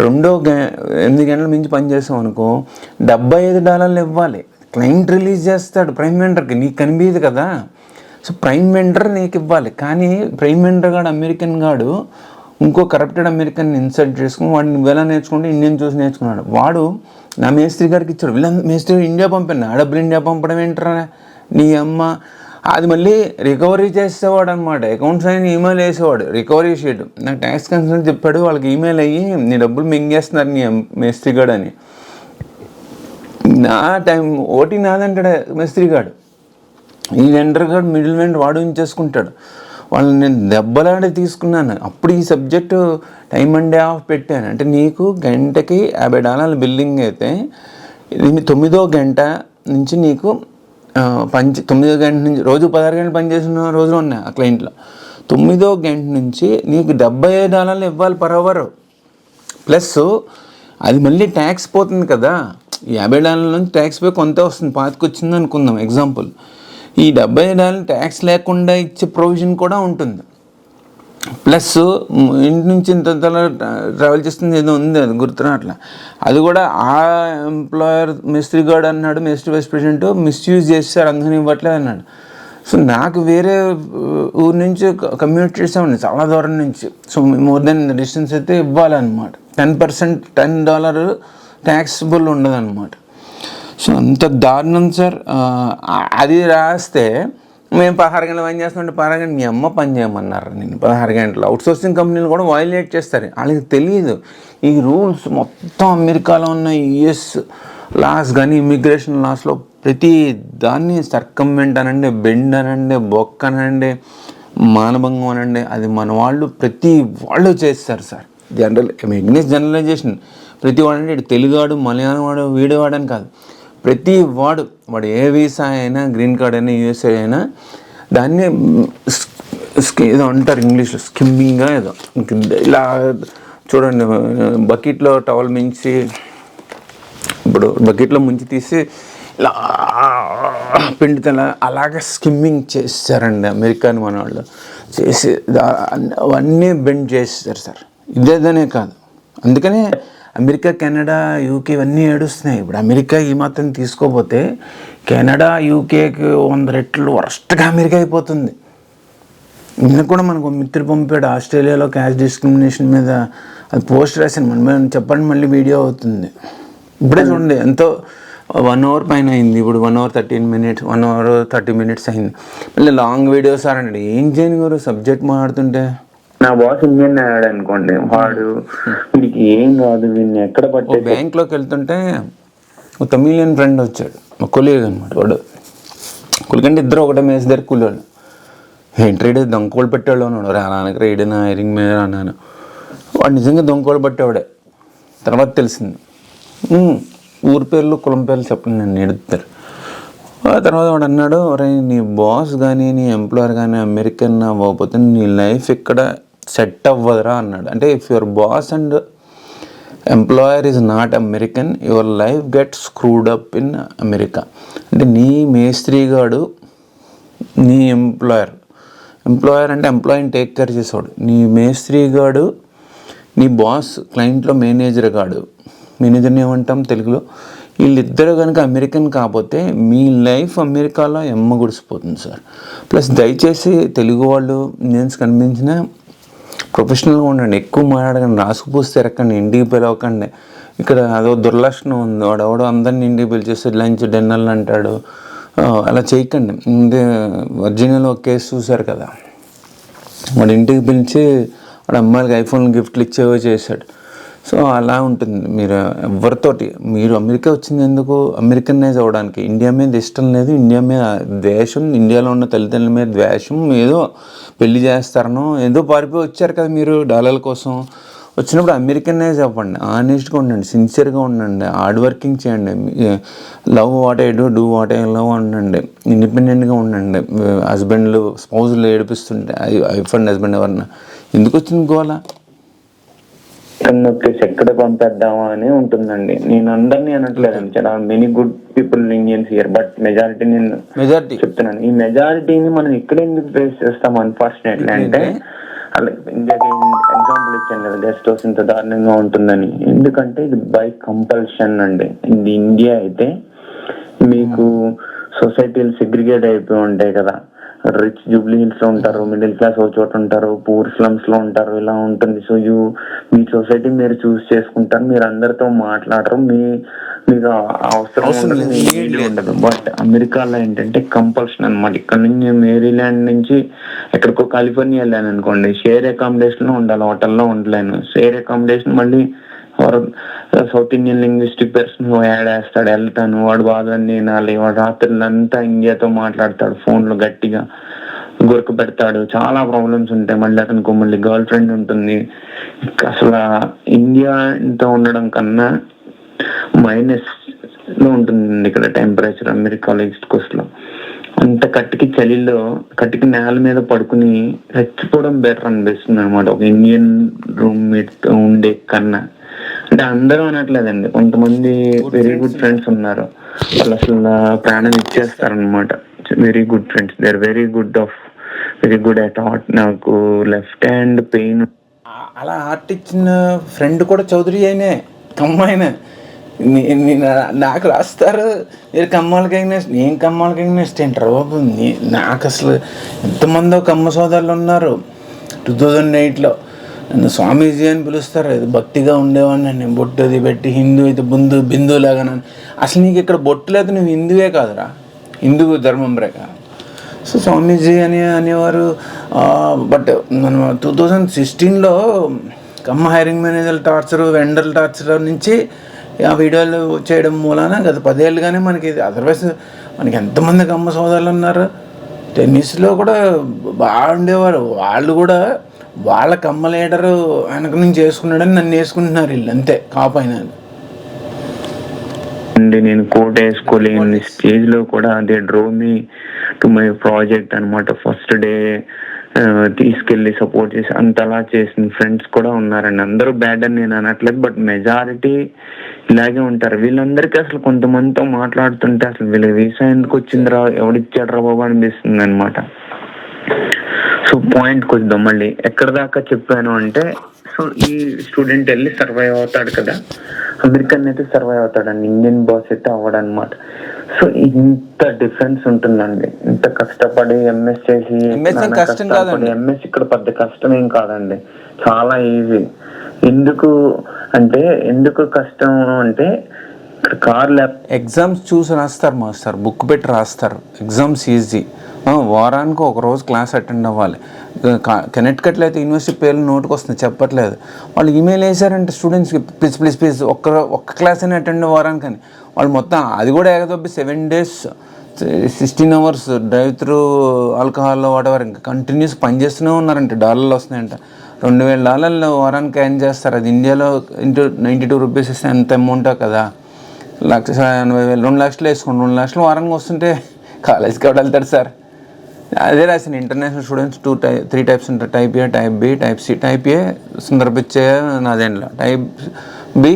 8 గంటల మించి పనిచేసాం అనుకో $75 ఇవ్వాలి. క్లయింట్ రిలీజ్ చేస్తాడు ప్రైమ్ వెండర్కి, నీకు కనిపించదు కదా. సో ప్రైమ్ వెండర్ నీకు ఇవ్వాలి. కానీ ప్రైమ్ వెండర్ గాడు అమెరికన్ గాడు ఇంకో కరప్టెడ్ అమెరికన్ ఇన్సల్ట్ చేసుకుని వాడిని ఎలా నేర్చుకుంటే ఇండియన్ చూసి నేర్చుకున్నాడు. వాడు నా మేస్త్రి గారికి ఇచ్చాడు, వీళ్ళ మేస్త్రి ఇండియా పంపాను, ఆ డబ్బులు ఇండియా పంపడం ఏంటరా నీ అమ్మ. అది మళ్ళీ రికవరీ చేసేవాడు అనమాట. అకౌంట్స్ అయిన ఈమెయిల్ వేసేవాడు, రికవరీ షీట్. నాకు ట్యాక్స్ కన్సల్టెంట్ చెప్పాడు, వాళ్ళకి ఈమెయిల్ అయ్యి నీ డబ్బులు మింగేస్తున్నారు నీ మేస్త్రి గాడు అని. నా టైం ఓటీ నాదంటాడు మేస్త్రి గాడు. ఈ వెండర్ గాడు మిడిల్ వెండర్ వాడు ఉంచేసుకుంటాడు. వాళ్ళని నేను దెబ్బలాడి తీసుకున్నాను. అప్పుడు ఈ subject time and day of పెట్టాను. అంటే నీకు గంటకి $50 బిల్లింగ్ అయితే 9వ గంట నుంచి నీకు 9వ గంట నుంచి రోజు 16 గంటలు పనిచేసిన రోజులు ఉన్నాయి ఆ క్లయింట్లో. 9వ గంట నుంచి నీకు $75 ఇవ్వాలి పర్ అవర్. ప్లస్ అది మళ్ళీ ట్యాక్స్ పోతుంది కదా, ఈ $50 నుంచి ట్యాక్స్ పోయి కొంత వస్తుంది, పాతికి వచ్చింది అనుకుందాం ఎగ్జాంపుల్. ఈ $75 ట్యాక్స్ లేకుండా ఇచ్చే ప్రొవిజన్ కూడా ఉంటుంది. ప్లస్ ఇంటి నుంచి ఇంత ట్రావెల్ చేస్తుంది ఏదో ఉంది, అది గుర్తురాట్లా. అది కూడా ఆ ఎంప్లాయర్ మేస్త్రి గార్డ్ అన్నాడు, మేస్త్రి వైస్ ప్రెసిడెంట్ మిస్యూజ్ చేస్తారు అందుకని ఇవ్వట్లేదు అన్నాడు. సో నాకు వేరే ఊరి నుంచి కమ్యూట్ చేసామండి చాలా దూరం నుంచి. సో మోర్ దెన్ డిస్టెన్స్ అయితే ఇవ్వాలన్నమాట. 10% $10 ట్యాక్సిబుల్ ఉండదన్నమాట. సో అంత దారుణం సార్. అది రాస్తే మేము 16 గంటలు పని చేస్తామంటే 16 గంటలు మీ అమ్మ పని చేయమన్నారు. నేను 16 గంటలు అవుట్ సోర్సింగ్ కంపెనీలు కూడా వైలేట్ చేస్తారు. వాళ్ళకి తెలియదు ఈ రూల్స్. మొత్తం అమెరికాలో ఉన్న యుఎస్ లాస్ కానీ ఇమిగ్రేషన్ లాస్లో ప్రతి దాన్ని సర్కంవెంట్ అనండి, బెండ్ అనండి, బొక్క అనండి, మానభంగం అనండి, అది మన వాళ్ళు ప్రతి వాళ్ళు చేస్తారు సార్. జనరలైజేషన్ ప్రతి వాడంటే ఇటు తెలుగువాడు, మలయాళం వాడు, వీడివాడని కాదు, ప్రతి వాడు ఏ వీసా అయినా, గ్రీన్ కార్డ్ అయినా, యూఎస్ఏ అయినా దాన్ని ఏదో అంటారు ఇంగ్లీష్లో స్కిమ్మింగ్గా ఏదో. ఇలా చూడండి, బకెట్లో టవల్ మించి, ఇప్పుడు బకెట్లో ముంచి తీసి ఇలా పిండితే అలాగే స్కిమ్మింగ్ చేస్తారండి అమెరికాని మన వాళ్ళు చేసి అవన్నీ బెండ్ చేస్తారు సార్. ఇదేదనే కాదు, అందుకనే అమెరికా, కెనడా, యూకే ఇవన్నీ ఏడుస్తున్నాయి. ఇప్పుడు అమెరికా ఈ మాత్రం తీసుకోపోతే కెనడా, యూకేకి 100 రెట్లు వరస్ట్గా అమెరికా అయిపోతుంది. నిన్న కూడా మనకు మిత్రుడు పంపాడు ఆస్ట్రేలియాలో క్యాస్ట్ డిస్క్రిమినేషన్ మీద, అది పోస్ట్ రాశాను. మనం చెప్పండి మళ్ళీ వీడియో అవుతుంది. ఇప్పుడే చూడండి ఎంతో 1 hour పైన అయింది. ఇప్పుడు 1 hour 13 minutes, 1 hour 30 minutes అయింది. మళ్ళీ లాంగ్ వీడియోస్ అనండి. ఏం చేయను గారు సబ్జెక్ట్ మాట్లాడుతుంటే. నా బాస్ ఇండియన్ అయ్యాడు అనుకోండి, వాడు వీడికి ఏం కాదు, వీడిని ఎక్కడ పట్టే బ్యాంక్లోకి వెళ్తుంటే ఒక తమిళియన్ ఫ్రెండ్ వచ్చాడు, మా కొలీగ్ అనమాట. వాడు కొలికంటే ఇద్దరు ఒకటే మేస్ దగ్గర కూలేవాళ్ళు. ఏంటి రైడ్ దొంగకోళ్ళు పెట్టేవాళ్ళు అన్నాడు. నాన్నకి రైడిన ఐరింగ్ మీద అన్నాను. వాడు నిజంగా దొంగకోళ్ళు పట్టేవాడే. తర్వాత తెలిసింది. ఊరి పేర్లు కులం పేర్లు చెప్పండి నన్ను ఎడుతారు. ఆ తర్వాత వాడు అన్నాడు, అరే నీ బాస్ కానీ నీ ఎంప్లాయర్ కానీ అమెరికన్ అవ్వకపోతే నీ లైఫ్ ఇక్కడ సెట్ అవ్వదురా అన్నాడు. అంటే if your boss and employer is not American, your life get screwed up in America. అంటే నీ మేస్త్రీగాడు నీ ఎంప్లాయర్ అంటే ఎంప్లాయీని టేక్ కేర్ చేసేవాడు. నీ మేస్త్రీగాడు నీ బాస్ క్లయింట్లో మేనేజర్ని ఏమంటాం తెలుగులో. వీళ్ళిద్దరు కనుక అమెరికన్ కాకపోతే మీ లైఫ్ అమెరికాలో ఎమ్మ గుడిసిపోతుంది సార్. ప్లస్ దయచేసి తెలుగు వాళ్ళు ఇండియన్స్ కనిపించిన ప్రొఫెషనల్గా ఉండండి, ఎక్కువ మాట్లాడకండి, రాసుకుపూసి తిరగండి, ఇంటికి పిలవకండి. ఇక్కడ అదో దుర్లక్షణం ఉంది, వాడెవడో అందరినీ ఇంటికి పిలిచేస్తే లంచ్ డిన్నర్లు అంటాడు. అలా చేయకండి. వర్జీనియాలో ఒక కేసు చూశారు కదా, వాడు ఇంటికి పిలిచి వాడు అమ్మాయిలకి ఐఫోన్ గిఫ్ట్లు ఇచ్చేవో చేశాడు. సో అలా ఉంటుంది. మీరు ఎవరితోటి మీరు అమెరికా వచ్చింది ఎందుకు? అమెరికనైజ్ అవ్వడానికి. ఇండియా మీద ఇష్టం లేదు, ఇండియా మీద ద్వేషం, ఇండియాలో ఉన్న తల్లిదండ్రుల మీద ద్వేషం, ఏదో పెళ్లి చేస్తారనో ఏదో పారిపోయి వచ్చారు కదా మీరు డాలర్ల కోసం. వచ్చినప్పుడు అమెరికనైజ్ అవ్వండి, ఆనెస్ట్గా ఉండండి, సిన్సియర్గా ఉండండి, హార్డ్ వర్కింగ్ చేయండి, love what I do what I love ఉండండి, ఇండిపెండెంట్గా ఉండండి. హస్బెండ్లు స్పౌజులు ఏడిపిస్తుంటే వైఫ్ అండ్ హస్బెండ్ ఎవరన్నా ఎందుకు వచ్చింది గోలా? నొక్కేసి ఎక్కడ పంపేద్దామా అని ఉంటుందండి. నేను అందరినీ అనట్లేదండి, చాలా many good people Indians here, but majority నేను చెప్తున్నాను. ఈ మెజారిటీని మనం ఇక్కడ ఎందుకు ఫేస్ చేస్తాం అన్ఫార్చునేట్లీ అంటే, అలా ఇండియాకి ఎగ్జాంపుల్ ఇచ్చాను కదా గెస్ట్ హౌస్ ఇంత దారుణంగా ఉంటుందని. ఎందుకంటే ఇది బై కంపల్షన్ అండి. ఇది ఇండియా అయితే మీకు సొసైటీలు సెగ్రిగేట్ అయిపోయి ఉంటాయి కదా. రిచ్ జూబ్లీ హిల్స్ లో ఉంటారు, మిడిల్ క్లాస్ ఒక చోట ఉంటారు, పూర్ స్లమ్స్ లో ఉంటారు, ఇలా ఉంటుంది. సో మీ సొసైటీ మీరు చూస్ చేసుకుంటారు, మీరు అందరితో మాట్లాడరు, మీకు అవసరం ఉండదు. బట్ అమెరికాలో ఏంటంటే కంపల్షన్ అనమాట. ఇక్కడ నుంచి మేరీల్యాండ్ నుంచి ఎక్కడికో కాలిఫోర్నియా వెళ్ళాను అనుకోండి, షేర్ అకామిడేషన్ లో ఉండాలి, హోటల్లో ఉండలేను. షేర్ అకామిడేషన్ మళ్ళీ south Indian linguistic person add వేస్తాడు, వెళ్తాను, వాడు బాధని వినాలి, వాడు రాత్రులంతా ఇండియాతో మాట్లాడతాడు, ఫోన్లో గట్టిగా గురక పెడతాడు, చాలా ప్రాబ్లమ్స్ ఉంటాయి. మళ్ళీ అతనికి మళ్ళీ గర్ల్ ఫ్రెండ్ ఉంటుంది. అసలు ఇండియాతో ఉండడం కన్నా మైనస్ లో ఉంటుంది ఇక్కడ టెంపరేచర్ అమెరికాలో ఈస్ట్ కోస్ట్ లో. అంత చలిలో కట్టికి నేల మీద పడుకుని చచ్చిపోవడం బెటర్ అనిపిస్తుంది అనమాట ఒక ఇండియన్ రూమ్మేట్ తో ఉండే కన్నా. అంటే అందరూ అనట్లేదండి, కొంతమంది వెరీ గుడ్ ఫ్రెండ్స్ ఉన్నారు, వాళ్ళు అసలు ప్రాణం ఇచ్చేస్తారనమాట. Very good friends, they are very good at art. నాకు లెఫ్ట్ హ్యాండ్ పెయిన్. అలా ఆర్ట్ ఇచ్చిన ఫ్రెండ్ కూడా చౌదరి అయినే కమ్మాయిన నాకు రాస్తారు. మీరు కమ్మాలకి అగ్నెస్ట్, నేను కమ్మాలకి అగ్నెస్ట్ ఏంటారు బాబు? నాకు అసలు ఎంతమందో కమ్మ సోదరులు ఉన్నారు. 2008లో నన్ను స్వామీజీ అని పిలుస్తారు. అది భక్తిగా ఉండేవాడిని నేను, బొట్టు అది పెట్టి. హిందూ అయితే బిందు లాగా. అసలు నీకు ఇక్కడ బొట్టు లేదు, నువ్వు హిందువే కాదురా, హిందూ ధర్మం ప్రకారం. సో స్వామీజీ అనేవారు. బట్ మనం 2016లో Kamma hiring manager torture, vendor torture నుంచి ఆ వీడియోలు చేయడం మూలాన గత 10 ఏళ్ళుగానే మనకి ఇది. అదర్వైజ్ మనకి ఎంతమంది కమ్మ సోదరులు ఉన్నారు. టెన్నిస్లో కూడా బాగుండేవారు, వాళ్ళు కూడా వాళ్ళ కమ్మ లీడరు వెనక నుంచి వేసుకున్నాడని నన్ను వేసుకుంటున్నారు వీళ్ళు, అంతే కాపైన. నేను కోట్ వేసుకోలేని స్టేజ్ లో కూడా they drew me to my project అనమాట. ఫస్ట్ డే తీసుకెళ్ళి సపోర్ట్ చేసి అంతలా చేసిన ఫ్రెండ్స్ కూడా ఉన్నారండి. అందరూ బ్యాడ్ అని నేను అనట్లేదు, బట్ మెజారిటీ ఇలాగే ఉంటారు. వీళ్ళందరికీ అసలు కొంతమందితో మాట్లాడుతుంటే అసలు వీళ్ళ వీసా ఎందుకు వచ్చిందిరా, ఎవడిచ్చాడు రా బాబు అనిపిస్తుంది అనమాట. సో పాయింట్కి వద్దాం మళ్ళీ. ఎక్కడ దాకా చెప్పాను అంటే, సో ఈ స్టూడెంట్ వెళ్ళి సర్వైవ్ అవుతాడు కదా, అమెరికన్ అయితే సర్వైవ్ అవుతాడండి, ఇండియన్ బాస్ అయితే అవ్వడనమాట. సో ఇంత డిఫరెన్స్ ఉంటుందండి. ఇంత కష్టపడి ఎంఎస్ చేసి, ఎంఎస్ ఇక్కడ పెద్ద కష్టం ఏం కాదండి, చాలా ఈజీ. ఎందుకు కష్టం అంటే కార్ ల్యాబ్ ఎగ్జామ్స్ చూసి రాస్తారు మాస్టర్, బుక్ పెట్టి రాస్తారు. Exams easy. వారానికి ఒక రోజు క్లాస్ అటెండ్ అవ్వాలి. కనెక్టికట్లో అయితే యూనివర్సిటీ పేర్లు నోటుకు వస్తుంది, చెప్పట్లేదు. వాళ్ళు ఈమెయిల్ వేసారంటే స్టూడెంట్స్కి ప్లీజ్ ఒక్క క్లాస్ అయినా అటెండ్ వారానికి అని. వాళ్ళు మొత్తం అది కూడా ఎగదొబ్బి 7 days 16 hours drive through alcohol whatever ఇంకా కంటిన్యూస్ పనిచేస్తూనే ఉన్నారంటే. డాలర్లు వస్తున్నాయంట. $2,000 వారానికి ఎర్న్ చేస్తారు. అది ఇండియాలో ఇంటూ 92 రూపీస్ ఇస్తే ఎంత అమౌంటో కదా. 1,80,000 2 లక్షలు వేసుకోండి. 2 లక్షలు వారానికి వస్తుంటే కాలేజ్కి ఎవరు వెళ్తారు సార్? అదే రాసిన ఇంటర్నేషనల్ స్టూడెంట్స్ 3 types ఉంటారు. Type A, type B, type C. Type A సుందరపిచ్చే నాదేంట్లో, టైప్ బి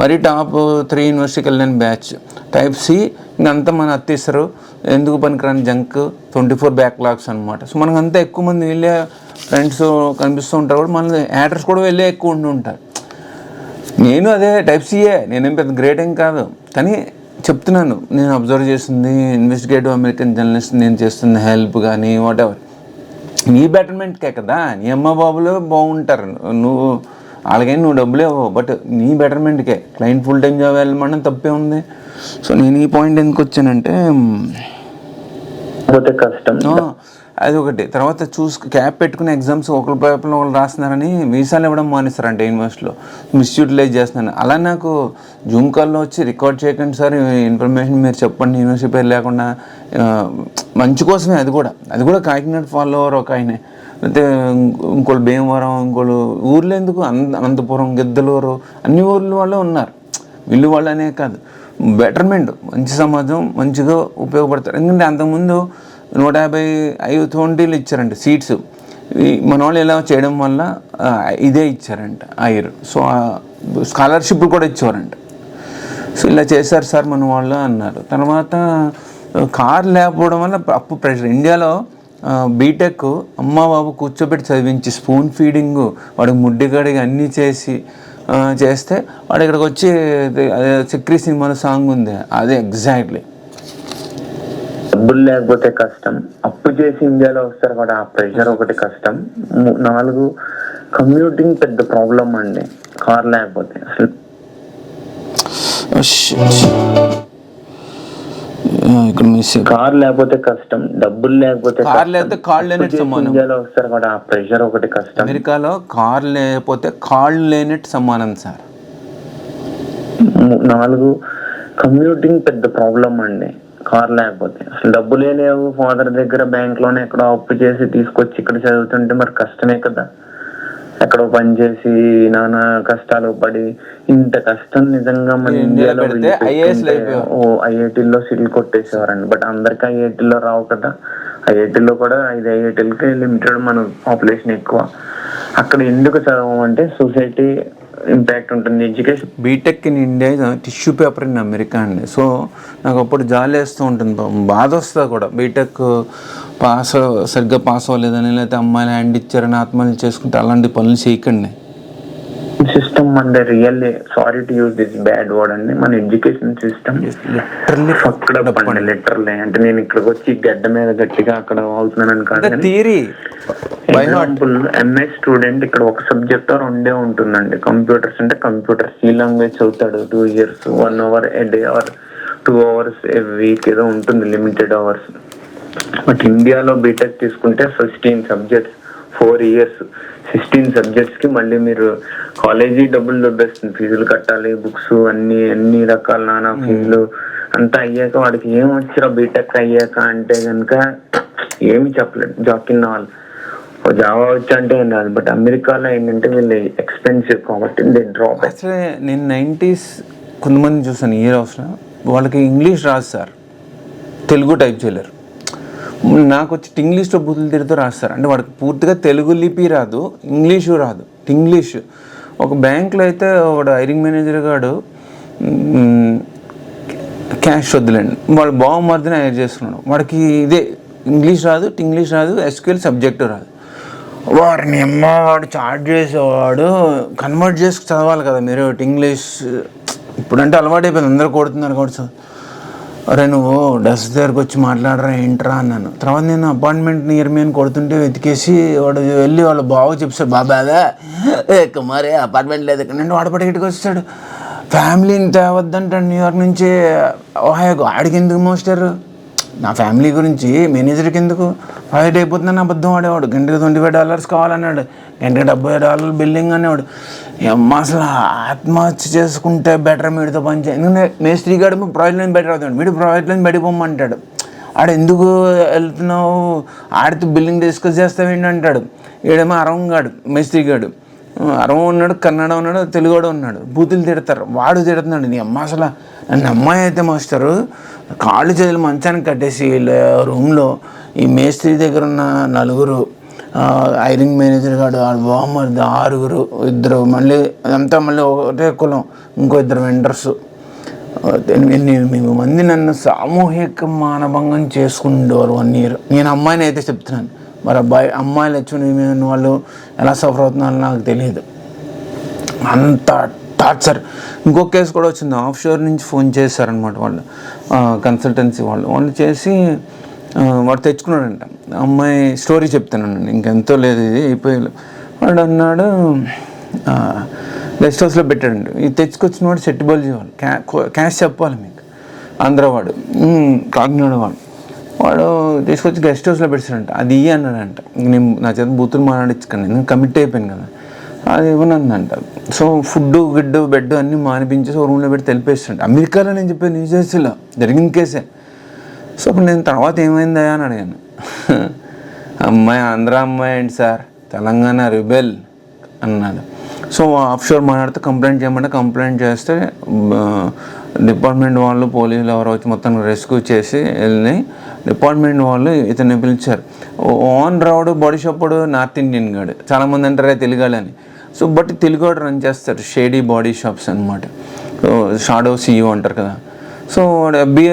మరి టాప్ 3 యూనివర్సిటీకి వెళ్ళిన బ్యాచ్, టైప్ సి ఇంకంతా మన అత్తీసరు ఎందుకు పనికిరాని జంక్ 24 backlogs అనమాట. సో మనకు అంతా ఎక్కువ మంది వెళ్ళే ఫ్రెండ్స్ కనిపిస్తూ ఉంటారు కూడా, మన యాటర్స్ కూడా వెళ్ళే ఎక్కువ ఉంటూ ఉంటారు. నేను అదే టైప్ సిఏ, నేనేం పెద్ద గ్రేట్ ఏం కాదు, కానీ చెప్తున్నాను నేను అబ్జర్వ్ చేసింది. ఇన్వెస్టిగేటివ్ అమెరికన్ జర్నలిస్ట్ నేను చేస్తుంది హెల్ప్ కానీ వాటెవర్ నీ బెటర్మెంట్కే కదా. నీ అమ్మ బాబులో బాగుంటారు, నువ్వు అలాగైనా నువ్వు డబ్బులు ఇవ్వవు, బట్ నీ బెటర్మెంట్కే. క్లయింట్ ఫుల్ టైం జాబ్ వెళ్ళమని తప్పే ఉంది. సో నేను ఈ పాయింట్ ఎందుకు వచ్చానంటే కష్టం అది ఒకటి. తర్వాత క్యాప్ పెట్టుకునే ఎగ్జామ్స్ ఒకరి పేపర్లో ఒకరు రాస్తున్నారని వీసాలు ఇవ్వడం మానేస్తారంటే యూనివర్సిటీలో, మిస్యూటిలైజ్ చేస్తున్నాను. అలా నాకు జూమ్ కాల్లో వచ్చి రికార్డ్ చేయకండి సార్, ఇన్ఫర్మేషన్ మీరు చెప్పండి యూనివర్సిటీ పేరు లేకుండా, మంచి కోసమే. అది కూడా కాకినాడ ఫాలోవర్ ఒక ఆయనే, అయితే ఇంకోళ్ళు భీమవరం, ఇంకోళ్ళు ఊర్లో ఎందుకు అనంతపురం, గిద్దలూరు అన్ని ఊర్ల వాళ్ళే ఉన్నారు. వీళ్ళు వాళ్ళనే కాదు, బెటర్మెంట్, మంచి సమాజం మంచిగా ఉపయోగపడతారు. ఎందుకంటే అంతకుముందు 150 ఇచ్చారంట సీట్స్. మన వాళ్ళు ఇలా చేయడం వల్ల ఇదే ఇచ్చారంట ఆ ఇయర్. సో స్కాలర్షిప్ కూడా ఇచ్చేవారంట. సో ఇలా చేశారు సార్ మన వాళ్ళు అన్నారు. తర్వాత కార్ లేకపోవడం వల్ల అప్పు ప్రెషర్. ఇండియాలో బీటెక్ అమ్మ బాబు కూర్చోబెట్టి చదివించి స్పూన్ ఫీడింగ్, వాడికి ముడ్డిగడికి అన్నీ చేస్తే వాడు ఇక్కడికి వచ్చి చక్రీ సినిమాలో సాంగ్ ఉంది అదే ఎగ్జాక్ట్లీ. డబ్బులు లేకపోతే కష్టం, అప్పు చేసి ఇండియాలో వస్తారు కూడా, ఆ ప్రెషర్ ఒకటి కష్టం. 4 కమ్యూటింగ్ పెద్ద ప్రాబ్లం అండి కార్ లేకపోతే. అసలు కార్ లేకపోతే కష్టం, డబ్బులు లేకపోతే ఇండియాలో వస్తారు కూడా, ఆ ప్రెషర్ ఒకటి కష్టం. అమెరికాలో కార్ లేకపోతే కాళ్ళు లేనట్టు సమానం సార్. 4 కమ్యూటింగ్ పెద్ద ప్రాబ్లం అండి కార్ లేకపోతే. అసలు డబ్బులే లేవు, ఫాదర్ దగ్గర బ్యాంక్ లోనే ఎక్కడో అప్పు చేసి తీసుకొచ్చి ఇక్కడ చదువుతుంటే మరి కష్టమే కదా. ఎక్కడో పని చేసి నానా కష్టాలు పడి, ఇంత కష్టం నిజంగా మన ఇండియాలో ఐఐటీలో సీట్లు కొట్టేసేవారండి. బట్ అందరికి ఐఐటీలో రావు కదా. ఐఐటీలో కూడా 5 ఐఐటీలకి లిమిటెడ్, మన పాపులేషన్ ఎక్కువ. అక్కడ ఎందుకు చదవమంటే సొసైటీ ఇంపాక్ట్ ఉంటుంది, education. BTech in India tissue paper in America అండి. సో నాకు అప్పుడు జాలి వేస్తూ ఉంటుంది, బాధ వస్తుంది కూడా. బీటెక్ సరిగ్గా పాస్ అవ్వలేదని, లేకపోతే అమ్మాయిలు హ్యాండ్ ఇచ్చారని ఆత్మహత్య చేసుకుంటే అలాంటి పనులు చేయకండి. సిస్టమ్ అంటే really sorry to use this bad word అండి, మన ఎడ్యుకేషన్ సిస్టమ్ లిటరల్లీ. అంటే నేను ఇక్కడికి వచ్చి గడ్డ మీద గట్టిగా అక్కడ అవుతున్నానని కాదు, ఎంఎస్ స్టూడెంట్ ఇక్కడ ఒక సబ్జెక్ట్ 2 ఉంటుందండి. కంప్యూటర్స్ అంటే కంప్యూటర్ సి లాంగ్వేజ్ చదువుతాడు 2 years, 1 hour a day or 2 hours a week ఏదో ఉంటుంది, లిమిటెడ్ అవర్స్. బట్ ఇండియాలో బీటెక్ తీసుకుంటే 15 subjects 4 years, 16 subjects కి మళ్ళీ మీరు కాలేజీ డబ్బులు దొబ్బేస్తుంది, ఫీజులు కట్టాలి, బుక్స్ అన్ని రకాల నానా ఫీజులు అంతా అయ్యాక వాడికి ఏం వచ్చిరా బీటెక్ అయ్యాక అంటే కనుక ఏమి చెప్పలేదు. జాకిన్ వాళ్ళు జావా వచ్చి అంటే ఏం రాదు. బట్ అమెరికాలో ఏంటంటే వీళ్ళు ఎక్స్పెన్సివ్ కాబట్టి డ్రాప్. యాక్చువల్లీ నేను 90s కొంతమంది చూసాను ఇయర్ హౌస్లో, వాళ్ళకి ఇంగ్లీష్ రాదు సార్, తెలుగు టైప్ చేయలేరు. నాకు వచ్చి ఇంగ్లీష్లో బూతులు తిరుగుతూ రాస్తారు. అంటే వాడికి పూర్తిగా తెలుగు లిపి రాదు, ఇంగ్లీషు రాదు. ఇంగ్లీష్ ఒక బ్యాంక్లో అయితే వాడు హైరింగ్ మేనేజర్ గాడు క్యాష్ వద్దులేండి, వాడు బావమర్దిని హైర్ చేస్తున్నాడు. వాడికి ఇదే ఇంగ్లీష్ రాదు, ఎస్క్యూఎల్ సబ్జెక్టు రాదు. వాడిని అమ్మ వాడు చార్జ్ చేసేవాడు కన్వర్ట్ చేసి చదవాలి కదా మీరు ఇంగ్లీష్. ఇప్పుడంటే అలవాటు అయిపోయింది, అందరూ కొడుతున్నారు కూడా. అరే నువ్వు డెస్క్ దగ్గరకు వచ్చి మాట్లాడరా ఏంట్రా అన్నాను. తర్వాత నేను అపార్ట్మెంట్ నియర్ మీ అని కొడుతుంటే వెతికేసి వాడు వెళ్ళి వాళ్ళ బావ చెప్పాడు, బాబా అదే కుమారే అపార్ట్మెంట్ లేదు ఇక్కడ. నేను వాడు పడికి వచ్చాడు, ఫ్యామిలీని తేవద్దంటాడు న్యూయార్క్ నుంచి. ఓహాయో ఆడికి ఎందుకు మాస్టర్, నా ఫ్యామిలీ గురించి మేనేజర్కి ఎందుకు, ప్రాజెక్ట్ అయిపోతుందని అబద్ధం ఆడేవాడు. గంటకి $25 కావాలన్నాడు, గంటకి $70 బిల్డింగ్ అనేవాడు. అమ్మ అసలు ఆత్మహత్య చేసుకుంటే బెటర్ వీడితో పనిచేయ. ఎందుకంటే మేస్త్రి గాడు ప్రాజెక్ట్ లైన్ బెటర్ అవుతాడు, వీడు ప్రాజెక్ట్ లైన్ బయటపోమంటాడు. ఆడు ఎందుకు వెళ్తున్నావు, ఆడితో బిల్డింగ్ డిస్కస్ చేస్తావేంటి అంటాడు. ఈడేమో అరవంగాడు మేస్త్రి గాడు, అరవం ఉన్నాడు, కన్నడ ఉన్నాడు, తెలుగుడు ఉన్నాడు. బూతులు తిడతారు, వాడు తిడుతున్నాడు. నీ అమ్మ అసలు నన్ను అమ్మాయి అయితే మాస్టరు కాళ్ళు చేతులు మంచానికి కట్టేసి రూమ్లో ఈ మేస్త్రి దగ్గర ఉన్న 4 ఐరింగ్ మేనేజర్ గాడు, బామ్మర్ది 6, 2 మళ్ళీ అదంతా మళ్ళీ ఒకటే కులం, ఇంకో 2 వెండర్సు, 8 మంది నన్ను సామూహిక మానభంగం చేసుకుండేవారు 1 year. నేను అమ్మాయిని అయితే చెప్తున్నాను, మరి అమ్మాయిలు వచ్చి వాళ్ళు ఎలా సఫర్ అవుతున్నారో నాకు తెలియదు. అంత టార్చర్. ఇంకొక కేసు కూడా వచ్చింది, ఆఫ్ షోర్ నుంచి ఫోన్ చేశారనమాట వాళ్ళు, కన్సల్టెన్సీ వాళ్ళు చేసి వాడు తెచ్చుకున్నాడంట. అమ్మాయి స్టోరీ చెప్తానండి, ఇంకెంతో లేదు ఇది అయిపోయి. వాడు అన్నాడు గెస్ట్ హౌస్లో పెట్టాడండి. ఇది తెచ్చుకొచ్చిన వాడు సెట్టిబల్ చేయాలి, క్యాష్ చెప్పాలి మీకు. ఆంధ్రవాడు, కాకినాడ వాడు తీసుకొచ్చి గెస్ట్ హౌస్లో పెట్టాడంట. అది అన్నాడంట, నేను నా చేత బూతులు మాట్లాడించుకోండి, నేను కమిట్ అయిపోయాను కదా, అది ఇవ్వనందంట. సో ఫుడ్ గిడ్డు బెడ్ అన్నీ మానిపించేసి ఒక రూమ్లో పెట్టి తెలిపేస్తాడు. అమెరికాలో నేను చెప్పాను, న్యూజెర్సీలో జరిగిన కేసే. సో అప్పుడు నేను తర్వాత ఏమైందా అని అడిగాను. అమ్మాయి ఆంధ్ర అమ్మాయి ఏంటి సార్, తెలంగాణ రిబెల్ అన్నాడు. సో ఆఫ్ షోర్ మాట్లాడితే కంప్లైంట్ చేయమంటే కంప్లైంట్ చేస్తే డిపార్ట్మెంట్ వాళ్ళు పోలీసులు ఎవరో వచ్చి మొత్తం రెస్క్యూ చేసి వెళ్ళి డిపార్ట్మెంట్ వాళ్ళు ఇతన్ని పిలిచారు. ఓన్ రావుడు బాడీ షాపుడు నార్త్ ఇండియన్ గాడు, చాలామంది అంటారే తెలుగాలని. సో బట్ తెలుగువాడు రన్ చేస్తారు షేడీ బాడీ షాప్స్ అనమాట. సో షాడో CEO అంటారు కదా. సో వాడు FBI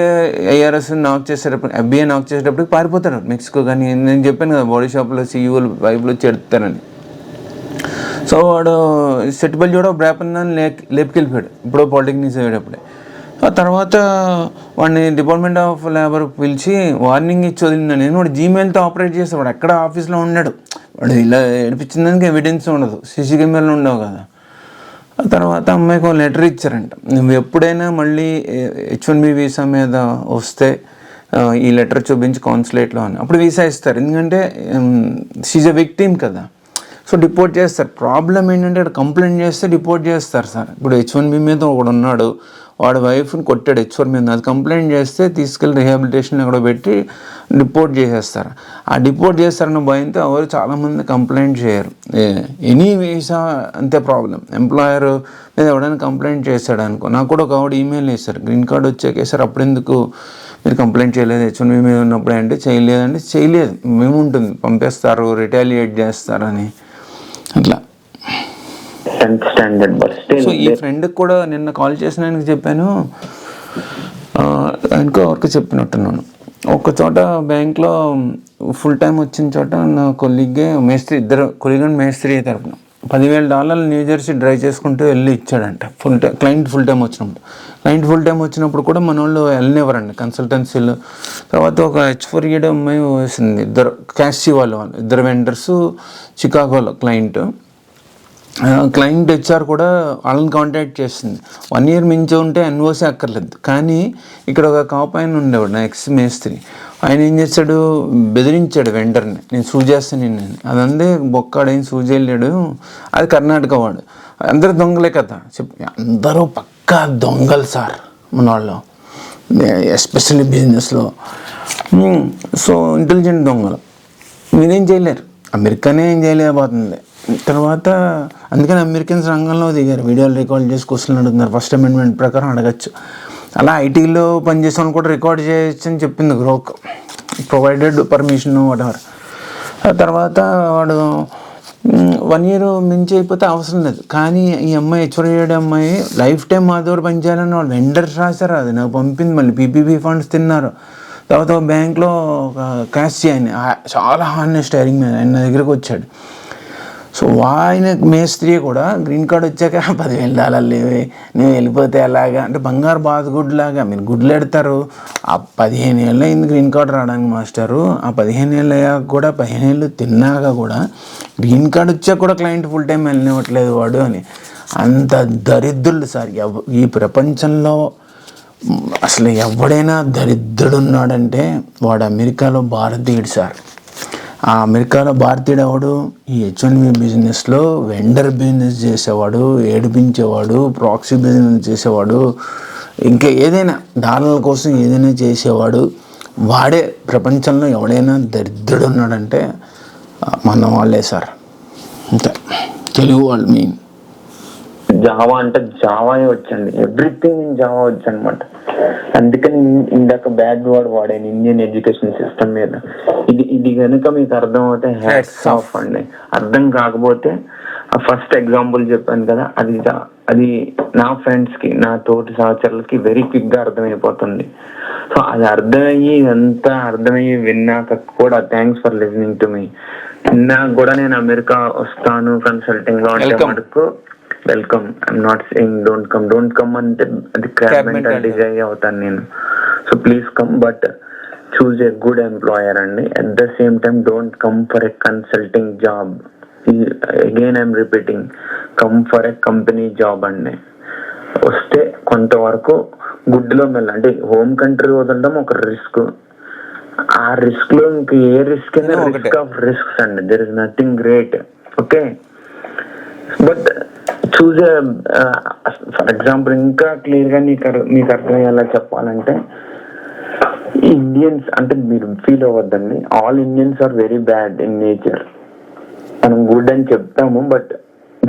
IRS నాక్ చేసేటప్పుడు పారిపోతారు మెక్సికో. కానీ నేను చెప్పాను కదా బాడీ షాప్లో CEOలు వైపులో చెడుతారని. సో వాడు సెట్టిబల్ చూడ బ్రాపన్నాన్ని లేపుకెళ్ళిపోయాడు, ఇప్పుడు పాలిటెక్నిక్స్ అయ్యేటప్పుడే. ఆ తర్వాత వాడిని డిపార్ట్మెంట్ ఆఫ్ లేబర్ పిలిచి వార్నింగ్ ఇచ్చి వదిలినా. నేను వాడు జీమెయిల్తో ఆపరేట్ చేస్తాడు, వాడు ఎక్కడ ఆఫీస్లో ఉన్నాడు, వాడు ఇలా ఏడిపించిన దానికి ఎవిడెన్స్ ఉండదు, CC కెమెరాలు ఉండవు కదా. ఆ తర్వాత అమ్మాయికి ఒక లెటర్ ఇచ్చారంట, నువ్వు ఎప్పుడైనా మళ్ళీ H1B వీసా మీద వస్తే ఈ లెటర్ చూపించి కాన్సులేట్లో అని. అప్పుడు వీసా ఇస్తారు, ఎందుకంటే షీజ్ ఎ విక్టిమ్ కదా. సో డిపోర్ట్ చేస్తారు. ప్రాబ్లం ఏంటంటే అక్కడ కంప్లైంట్ చేస్తే డిపోర్ట్ చేస్తారు సార్. ఇప్పుడు H1B మీద ఒకడు ఉన్నాడు, వాడు వైఫ్ని కొట్టాడు H4 మీద, అది కంప్లైంట్ చేస్తే తీసుకెళ్ళి రిహాబిలిటేషన్ ఎక్కడో పెట్టి డిపోర్ట్ చేసేస్తారు. ఆ డిపోర్ట్ చేస్తారన్న భయంతో ఎవరు చాలామంది కంప్లైంట్ చేయరు. ఎనీ వీసా అంతే ప్రాబ్లం. ఎంప్లాయర్ మీద ఎవడైనా కంప్లైంట్ చేస్తాడు అనుకో. నాకు కూడా ఒక ఆవిడ ఈమెయిల్ వేశారు, గ్రీన్ కార్డ్ వచ్చాకే సార్ అప్పుడు ఎందుకు మీరు కంప్లైంట్ చేయలేదు H1B మీద ఉన్నప్పుడు అంటే చేయలేదు మేముంటుంది, పంపేస్తారు, రిటాలియేట్ చేస్తారని అట్లా. సో ఈ ఫ్రెండ్కి కూడా నిన్న కాల్ చేసిన ఆయనకి చెప్పాను, ఇంకో ఎవరికి చెప్పినట్టున్నాను. ఒక చోట బ్యాంక్లో ఫుల్ టైం వచ్చిన చోట నా కొలీగే మేస్త్రి, కొలీగ్ అండ్ మేస్త్రి తరపున $10,000 న్యూజెర్సీ డ్రైవ్ చేసుకుంటూ వెళ్ళి ఇచ్చాడంట. క్లయింట్ ఫుల్ టైం వచ్చినప్పుడు కూడా మన వాళ్ళు వెళ్ళనివ్వరండి కన్సల్టెన్సీలు. తర్వాత ఒక H4 అమ్మాయి వేసింది, 2 క్యాష్ వాళ్ళు 2 వెండర్స్ చికాగోలో. క్లయింట్ HR కూడా వాళ్ళని కాంటాక్ట్ చేసింది. 1 year మించి ఉంటే NOC అక్కర్లేదు. కానీ ఇక్కడ ఒక కాప్ ఆయన ఉండేవాడు, నా ఎక్స్ మేస్త్రి. ఆయన ఏం చేస్తాడు, బెదిరించాడు వెండర్ని, నేను సూ చేస్తాను నేను. అదందే బొక్కాడైన సూ చేయలేడు. అది కర్ణాటక వాడు. అందరూ దొంగలే కదా అందరూ పక్కా దొంగలు సార్ మన వాళ్ళు, ఎస్పెషల్లీ బిజినెస్లో. సో ఇంటెలిజెంట్ దొంగలు, మీరేం చేయలేరు, అమెరికానే ఏం చేయలేకపోతుంది. తర్వాత అందుకని అమెరికన్స్ రంగంలో దిగారు, వీడియోలు రికార్డ్ చేసి క్వశ్చన్లు అడుగుతున్నారు. ఫస్ట్ అమెండ్మెంట్ ప్రకారం అడగచ్చు. అలా ఐటీలో పనిచేసాను కూడా రికార్డ్ చేయొచ్చు అని చెప్పింది గ్రోక్, ప్రొవైడెడ్ పర్మిషన్ వాటెవర్. ఆ తర్వాత వాడు 1 year మించి అయిపోతే అవసరం లేదు. కానీ ఈ అమ్మాయి H4 అమ్మాయి లైఫ్ టైం మా దగ్గర పనిచేయాలని వాళ్ళు వెండర్స్ రాశారు, అది నాకు పంపింది. మళ్ళీ PPP ఫండ్స్ తిన్నారు. తర్వాత బ్యాంక్లో క్యాష్ చేయని చాలా హానెస్ట్ హైరింగ్ మీద ఆయన నా దగ్గరకు వచ్చాడు. సో ఆయన మేస్త్రి కూడా గ్రీన్ కార్డ్ వచ్చాక $10,000 లేవి, నువ్వు వెళ్ళిపోతే ఎలాగా అంటే బంగారు బాతుగుడ్లాగా మీరు గుడ్లు ఎడతారు. ఆ 15 ఏళ్ళు అయింది గ్రీన్ కార్డ్ రావడానికి మాస్టరు. ఆ 15 ఏళ్ళు అయ్యాక కూడా 15 ఏళ్ళు తిన్నాక కూడా గ్రీన్ కార్డ్ వచ్చాక కూడా క్లయింట్ ఫుల్ టైం వెళ్ళనివ్వట్లేదు వాడు అని. అంత దరిద్రులు సార్. ఈ ప్రపంచంలో అసలు ఎవడైనా దరిద్రుడు ఉన్నాడంటే వాడు అమెరికాలో భారతీయుడు సార్. ఆ అమెరికాలో భారతీయుడు ఎవడు? ఈ H1B బిజినెస్లో వెండర్ బిజినెస్ చేసేవాడు, ఏడిపించేవాడు, ప్రాక్సీ బిజినెస్ చేసేవాడు, ఇంకా ఏదైనా డాలర్ల కోసం ఏదైనా చేసేవాడు వాడే. ప్రపంచంలో ఎవడైనా దరిద్రుడు ఉన్నాడంటే మన వాళ్ళే సార్. అంతే, తెలుగు వాళ్ళు మెయిన్. జావా అంటే జావాయే వచ్చండి, ఎవ్రీథింగ్ ఇన్ జావా వచ్చు అనమాట. అందుకని ఇందాక బ్యాడ్ వర్డ్ వాడాను ఇండియన్ ఎడ్యుకేషన్ సిస్టమ్ మీద. ఇది కనుక మీకు అర్థం అవుతే హ్యాట్స్ ఆఫ్ అండి. అర్థం కాకపోతే ఫస్ట్ ఎగ్జాంపుల్ చెప్పాను కదా, అది నా ఫ్రెండ్స్ కి, నా తోటి సహచరులకి వెరీ క్విక్ గా అర్థమైపోతుంది. సో అది అర్థమయ్యి విన్నాక కూడా thanks for listening to me. నాకు కూడా నేను అమెరికా వస్తాను కన్సల్టింగ్ లో అంటే మటుకు welcome. I'm not saying don't come అంటే అది క్రాబ్ మెంటాలిటీ అవుతాను నేను. So please come, but choose a good employer అండి. At the same time don't come for a consulting job. Again I'm repeating, come for a company job అండి. వస్తే కొంతవరకు గుడ్లో అంటే home country వదలడం ఒక రిస్క్. ఆ రిస్క్ లో ఇంక ఏ రిస్క్ అయినా రిస్క్ ఆఫ్ రిస్క్స్ అండి. There is nothing great. Okay, but choose for example ఇంకా క్లియర్ గా మీకు అర్థమయ్యేలా చెప్పాలంటే, ఇండియన్స్ అంటే మీరు ఫీల్ అవ్వద్దండి, all Indians are very bad in nature. మనం గుడ్ అని చెప్తాము, but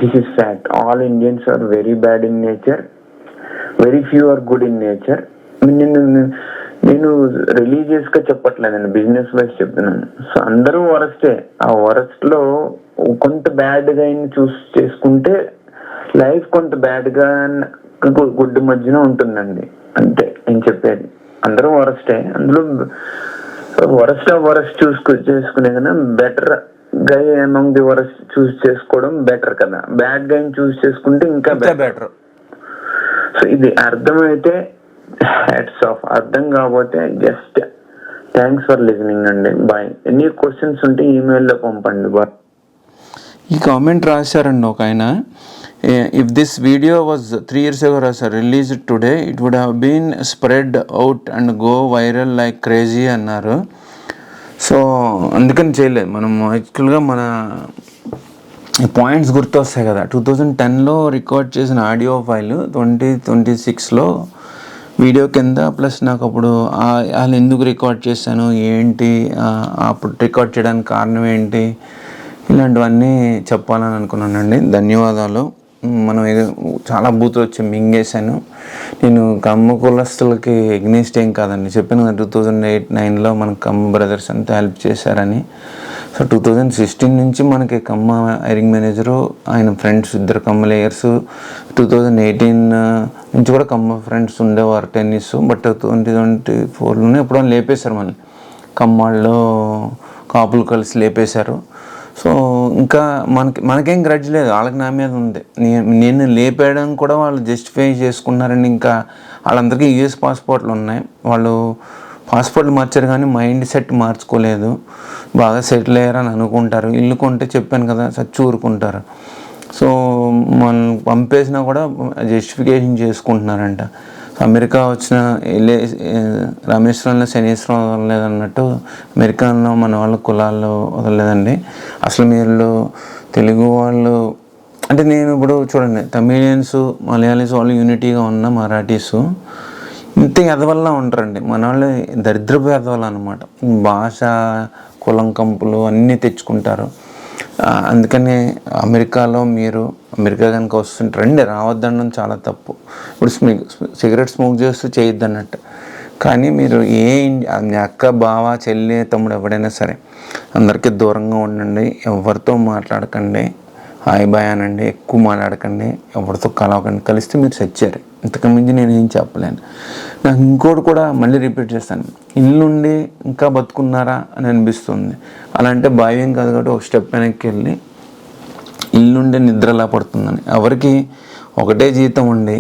this is fact. All Indians are very bad in nature, very few are good in nature. నేను రిలీజియస్ గా చెప్పట్లేదండి, బిజినెస్ వైజ్ చెప్తున్నాను. సో అందరూ వరస్టే. ఆ వరస్ట్ లో కొంత బ్యాడ్ గా చూస్ చేసుకుంటే లైఫ్ కొంత బ్యాడ్ గా గుడ్ మధ్యన ఉంటుందండి. అంతే నేను చెప్పేది. అందరూ వరస్టే, అందులో వరస్ట్ చేసుకునే కన్నా better guy among the worst choose చేసుకోవడం బెటర్ కదా. బ్యాడ్ గై చూస్ చేసుకుంటే ఇంకా బెటర్. సో ఇది అర్థమైతే హ్యాట్స్ ఆఫ్, అర్థం కాకపోతే జస్ట్ థ్యాంక్స్ ఫర్ లిజనింగ్ అండి. బాయ్. ఎనీ క్వశ్చన్స్ ఉంటే ఈమెయిల్లో పంపండి. బాయ్. ఈ కామెంట్ రాశారండి ఒక ఆయన, if this video was 3 years ago రాశారు, released today it would have been spread out and go viral like crazy అన్నారు. సో అందుకని చేయలేదు మనం. యాక్చువల్గా మన పాయింట్స్ గుర్తొస్తాయి కదా. 2010లో రికార్డ్ చేసిన ఆడియో ఫైల్ 2026లో వీడియో కింద, ప్లస్ నాకు అప్పుడు వాళ్ళు ఎందుకు రికార్డ్ చేశాను, ఏంటి, అప్పుడు రికార్డ్ చేయడానికి కారణం ఏంటి, ఇలాంటివన్నీ చెప్పాలని అనుకున్నానండి. ధన్యవాదాలు. మనం చాలా బూతులు వచ్చి మింగేశాను. నేను కమ్మ కులస్తులకి ఎగ్నిస్ట్ ఏం కాదండి, చెప్పాను కదా 2008-9లో మనకు కమ్మ బ్రదర్స్ అంతా హెల్ప్ చేశారని. సో 2016 నుంచి మనకి కమ్మ హైరింగ్ మేనేజరు, ఆయన ఫ్రెండ్స్ 2 కమ్మ లేయర్స్. 2018 నుంచి కూడా కమ్మ ఫ్రెండ్స్ ఉండేవారు 10 years. బట్ 2024లోనే ఎప్పుడో లేపేశారు మనల్ని. కమ్మాళ్ళు కాపులు కలిసి లేపేశారు. సో ఇంకా మనకేం గ్రడ్జ్ లేదు, వాళ్ళకి నా మీద ఉంది. నేను లేపేయడం కూడా వాళ్ళు జస్టిఫై చేసుకున్నారండి. ఇంకా వాళ్ళందరికీ US పాస్పోర్ట్లు ఉన్నాయి, వాళ్ళు పాస్పోర్ట్లు మార్చారు కానీ మైండ్ సెట్ మార్చుకోలేదు. బాగా సెటిల్ అయ్యారని అనుకుంటారు. ఇల్లు కొంటే చెప్పాను కదా చచ్చి ఊరుకుంటారు. సో మనం పంపేసినా కూడా జస్టిఫికేషన్ చేసుకుంటున్నారంట. అమెరికా వచ్చిన రామేశ్వరంలో శనీశ్వరం వదలలేదన్నట్టు అమెరికాలో మన వాళ్ళ కులాల్లో వదలలేదండి. అసలు మీరు తెలుగు వాళ్ళు అంటే, నేను ఇప్పుడు చూడండి, తమిళియన్స్, మలయాళీస్ వాళ్ళు యూనిటీగా ఉన్న మరాఠీసు ఇంత ఎదవల్లా ఉంటారండి. మన వాళ్ళు దరిద్రపు ఎదవలు అనమాట. భాష, కులం కంపులు అన్నీ తెచ్చుకుంటారు. అందుకని అమెరికాలో మీరు అమెరికా కనుక వస్తుంటారండి, రావద్దనడం చాలా తప్పు. ఇప్పుడు సిగరెట్ స్మోక్ చేస్తూ చేయొద్దు అన్నట్టు. కానీ మీరు మీ అక్క, బావ, చెల్లి, తమ్ముడు ఎవడైనా సరే అందరికీ దూరంగా ఉండండి. ఎవరితో మాట్లాడకండి, హాయ్ బాయ్ అనండి, ఎక్కువ మాట్లాడకండి, ఎవరితో కలవకండి. కలిస్తే మీరు చచ్చారు. ఇంతకుమించి నేను ఏం చెప్పలేను. నాకు ఇంకోటి కూడా మళ్ళీ రిపీట్ చేస్తాను, ఇల్లుండి ఇంకా బతుకున్నారా అని అనిపిస్తుంది. అలా అంటే భావ్యం కాదు కాబట్టి ఒక స్టెప్ వెనక్కి వెళ్ళి ఇల్లుండే నిద్ర ఎలా పడుతుందని. ఎవరికి ఒకటే జీతం ఉండి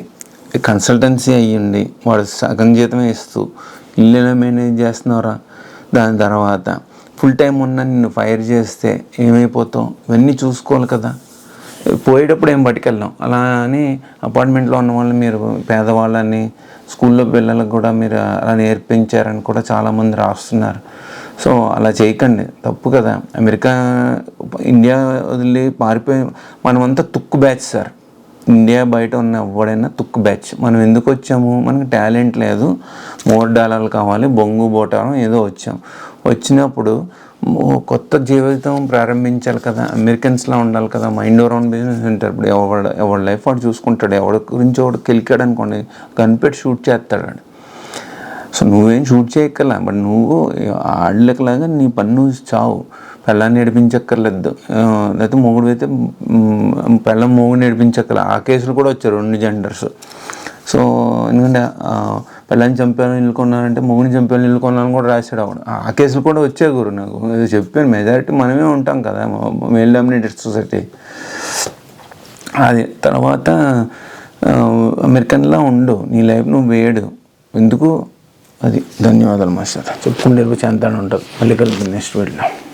కన్సల్టెన్సీ అయ్యిండి వాడు సగం జీతమే ఇస్తూ ఇల్లు ఎలా మేనేజ్ చేస్తున్నారా, దాని తర్వాత ఫుల్ టైం ఉన్న నిన్ను ఫైర్ చేస్తే ఏమైపోతావు, ఇవన్నీ చూసుకోవాలి కదా. పోయేటప్పుడు ఏం పట్టుకెళ్ళాం. అలా అని అపార్ట్మెంట్లో ఉన్న వాళ్ళని మీరు పేదవాళ్ళని స్కూల్లో పిల్లలకు కూడా మీరు అలా నేర్పించారని కూడా చాలామంది రాస్తున్నారు. సో అలా చేయకండి, తప్పు కదా. అమెరికా ఇండియా వదిలి పారిపోయి మనమంతా తుక్కు బ్యాచ్ సార్. ఇండియా బయట ఉన్న ఎవడైనా తుక్కు బ్యాచ్. మనం ఎందుకు వచ్చాము? మనకు టాలెంట్ లేదు, $3 కావాలి, బొంగు బోటారం ఏదో వచ్చాం. వచ్చినప్పుడు కొత్త జీవితం ప్రారంభించాలి కదా, అమెరికన్స్లా ఉండాలి కదా, మైండ్ ఓవర్ ఓన్ బిజినెస్ ఉంటారు. ఇప్పుడు ఎవరి లైఫ్ వాడు చూసుకుంటాడు. ఎవరి గురించి వాడు కెలికాడు అనుకోండి, గన్ పెట్టి షూట్ చేస్తాడు వాడు. సో నువ్వేం షూట్ చేయక్కర్లా, బట్ నువ్వు ఆడలేకలాగా నీ పని నువ్వు చావు. పెళ్ళాన్ని నడిపించక్కర్లేదు, లేకపోతే మొగుడు అయితే పెళ్ళం మొగుడు నడిపించక్కర్లే. ఆ కేసులు కూడా వచ్చారు 2 జెండర్స్. సో ఎందుకంటే పెళ్ళాన్ని చంపాలని నిలుకున్నానంటే మొగుడిని చంపాలని నిలుకున్నాను కూడా రాశాడు ఆవిడ. ఆ కేసులు కూడా వచ్చాయి గురు. నాకు చెప్పాను, మెజారిటీ మనమే ఉంటాం కదా, మేల్ డామినేటెడ్ సొసైటీ. అది తర్వాత అమెరికన్లా ఉండు, నీ లైఫ్ నువ్వు వేయడు ఎందుకు. అది ధన్యవాదాలు మాస్టర్. చెప్పుకుంటే చెంతాను ఉంటుంది. మళ్ళీ కలుద్దాం నెక్స్ట్ వీడియోలో.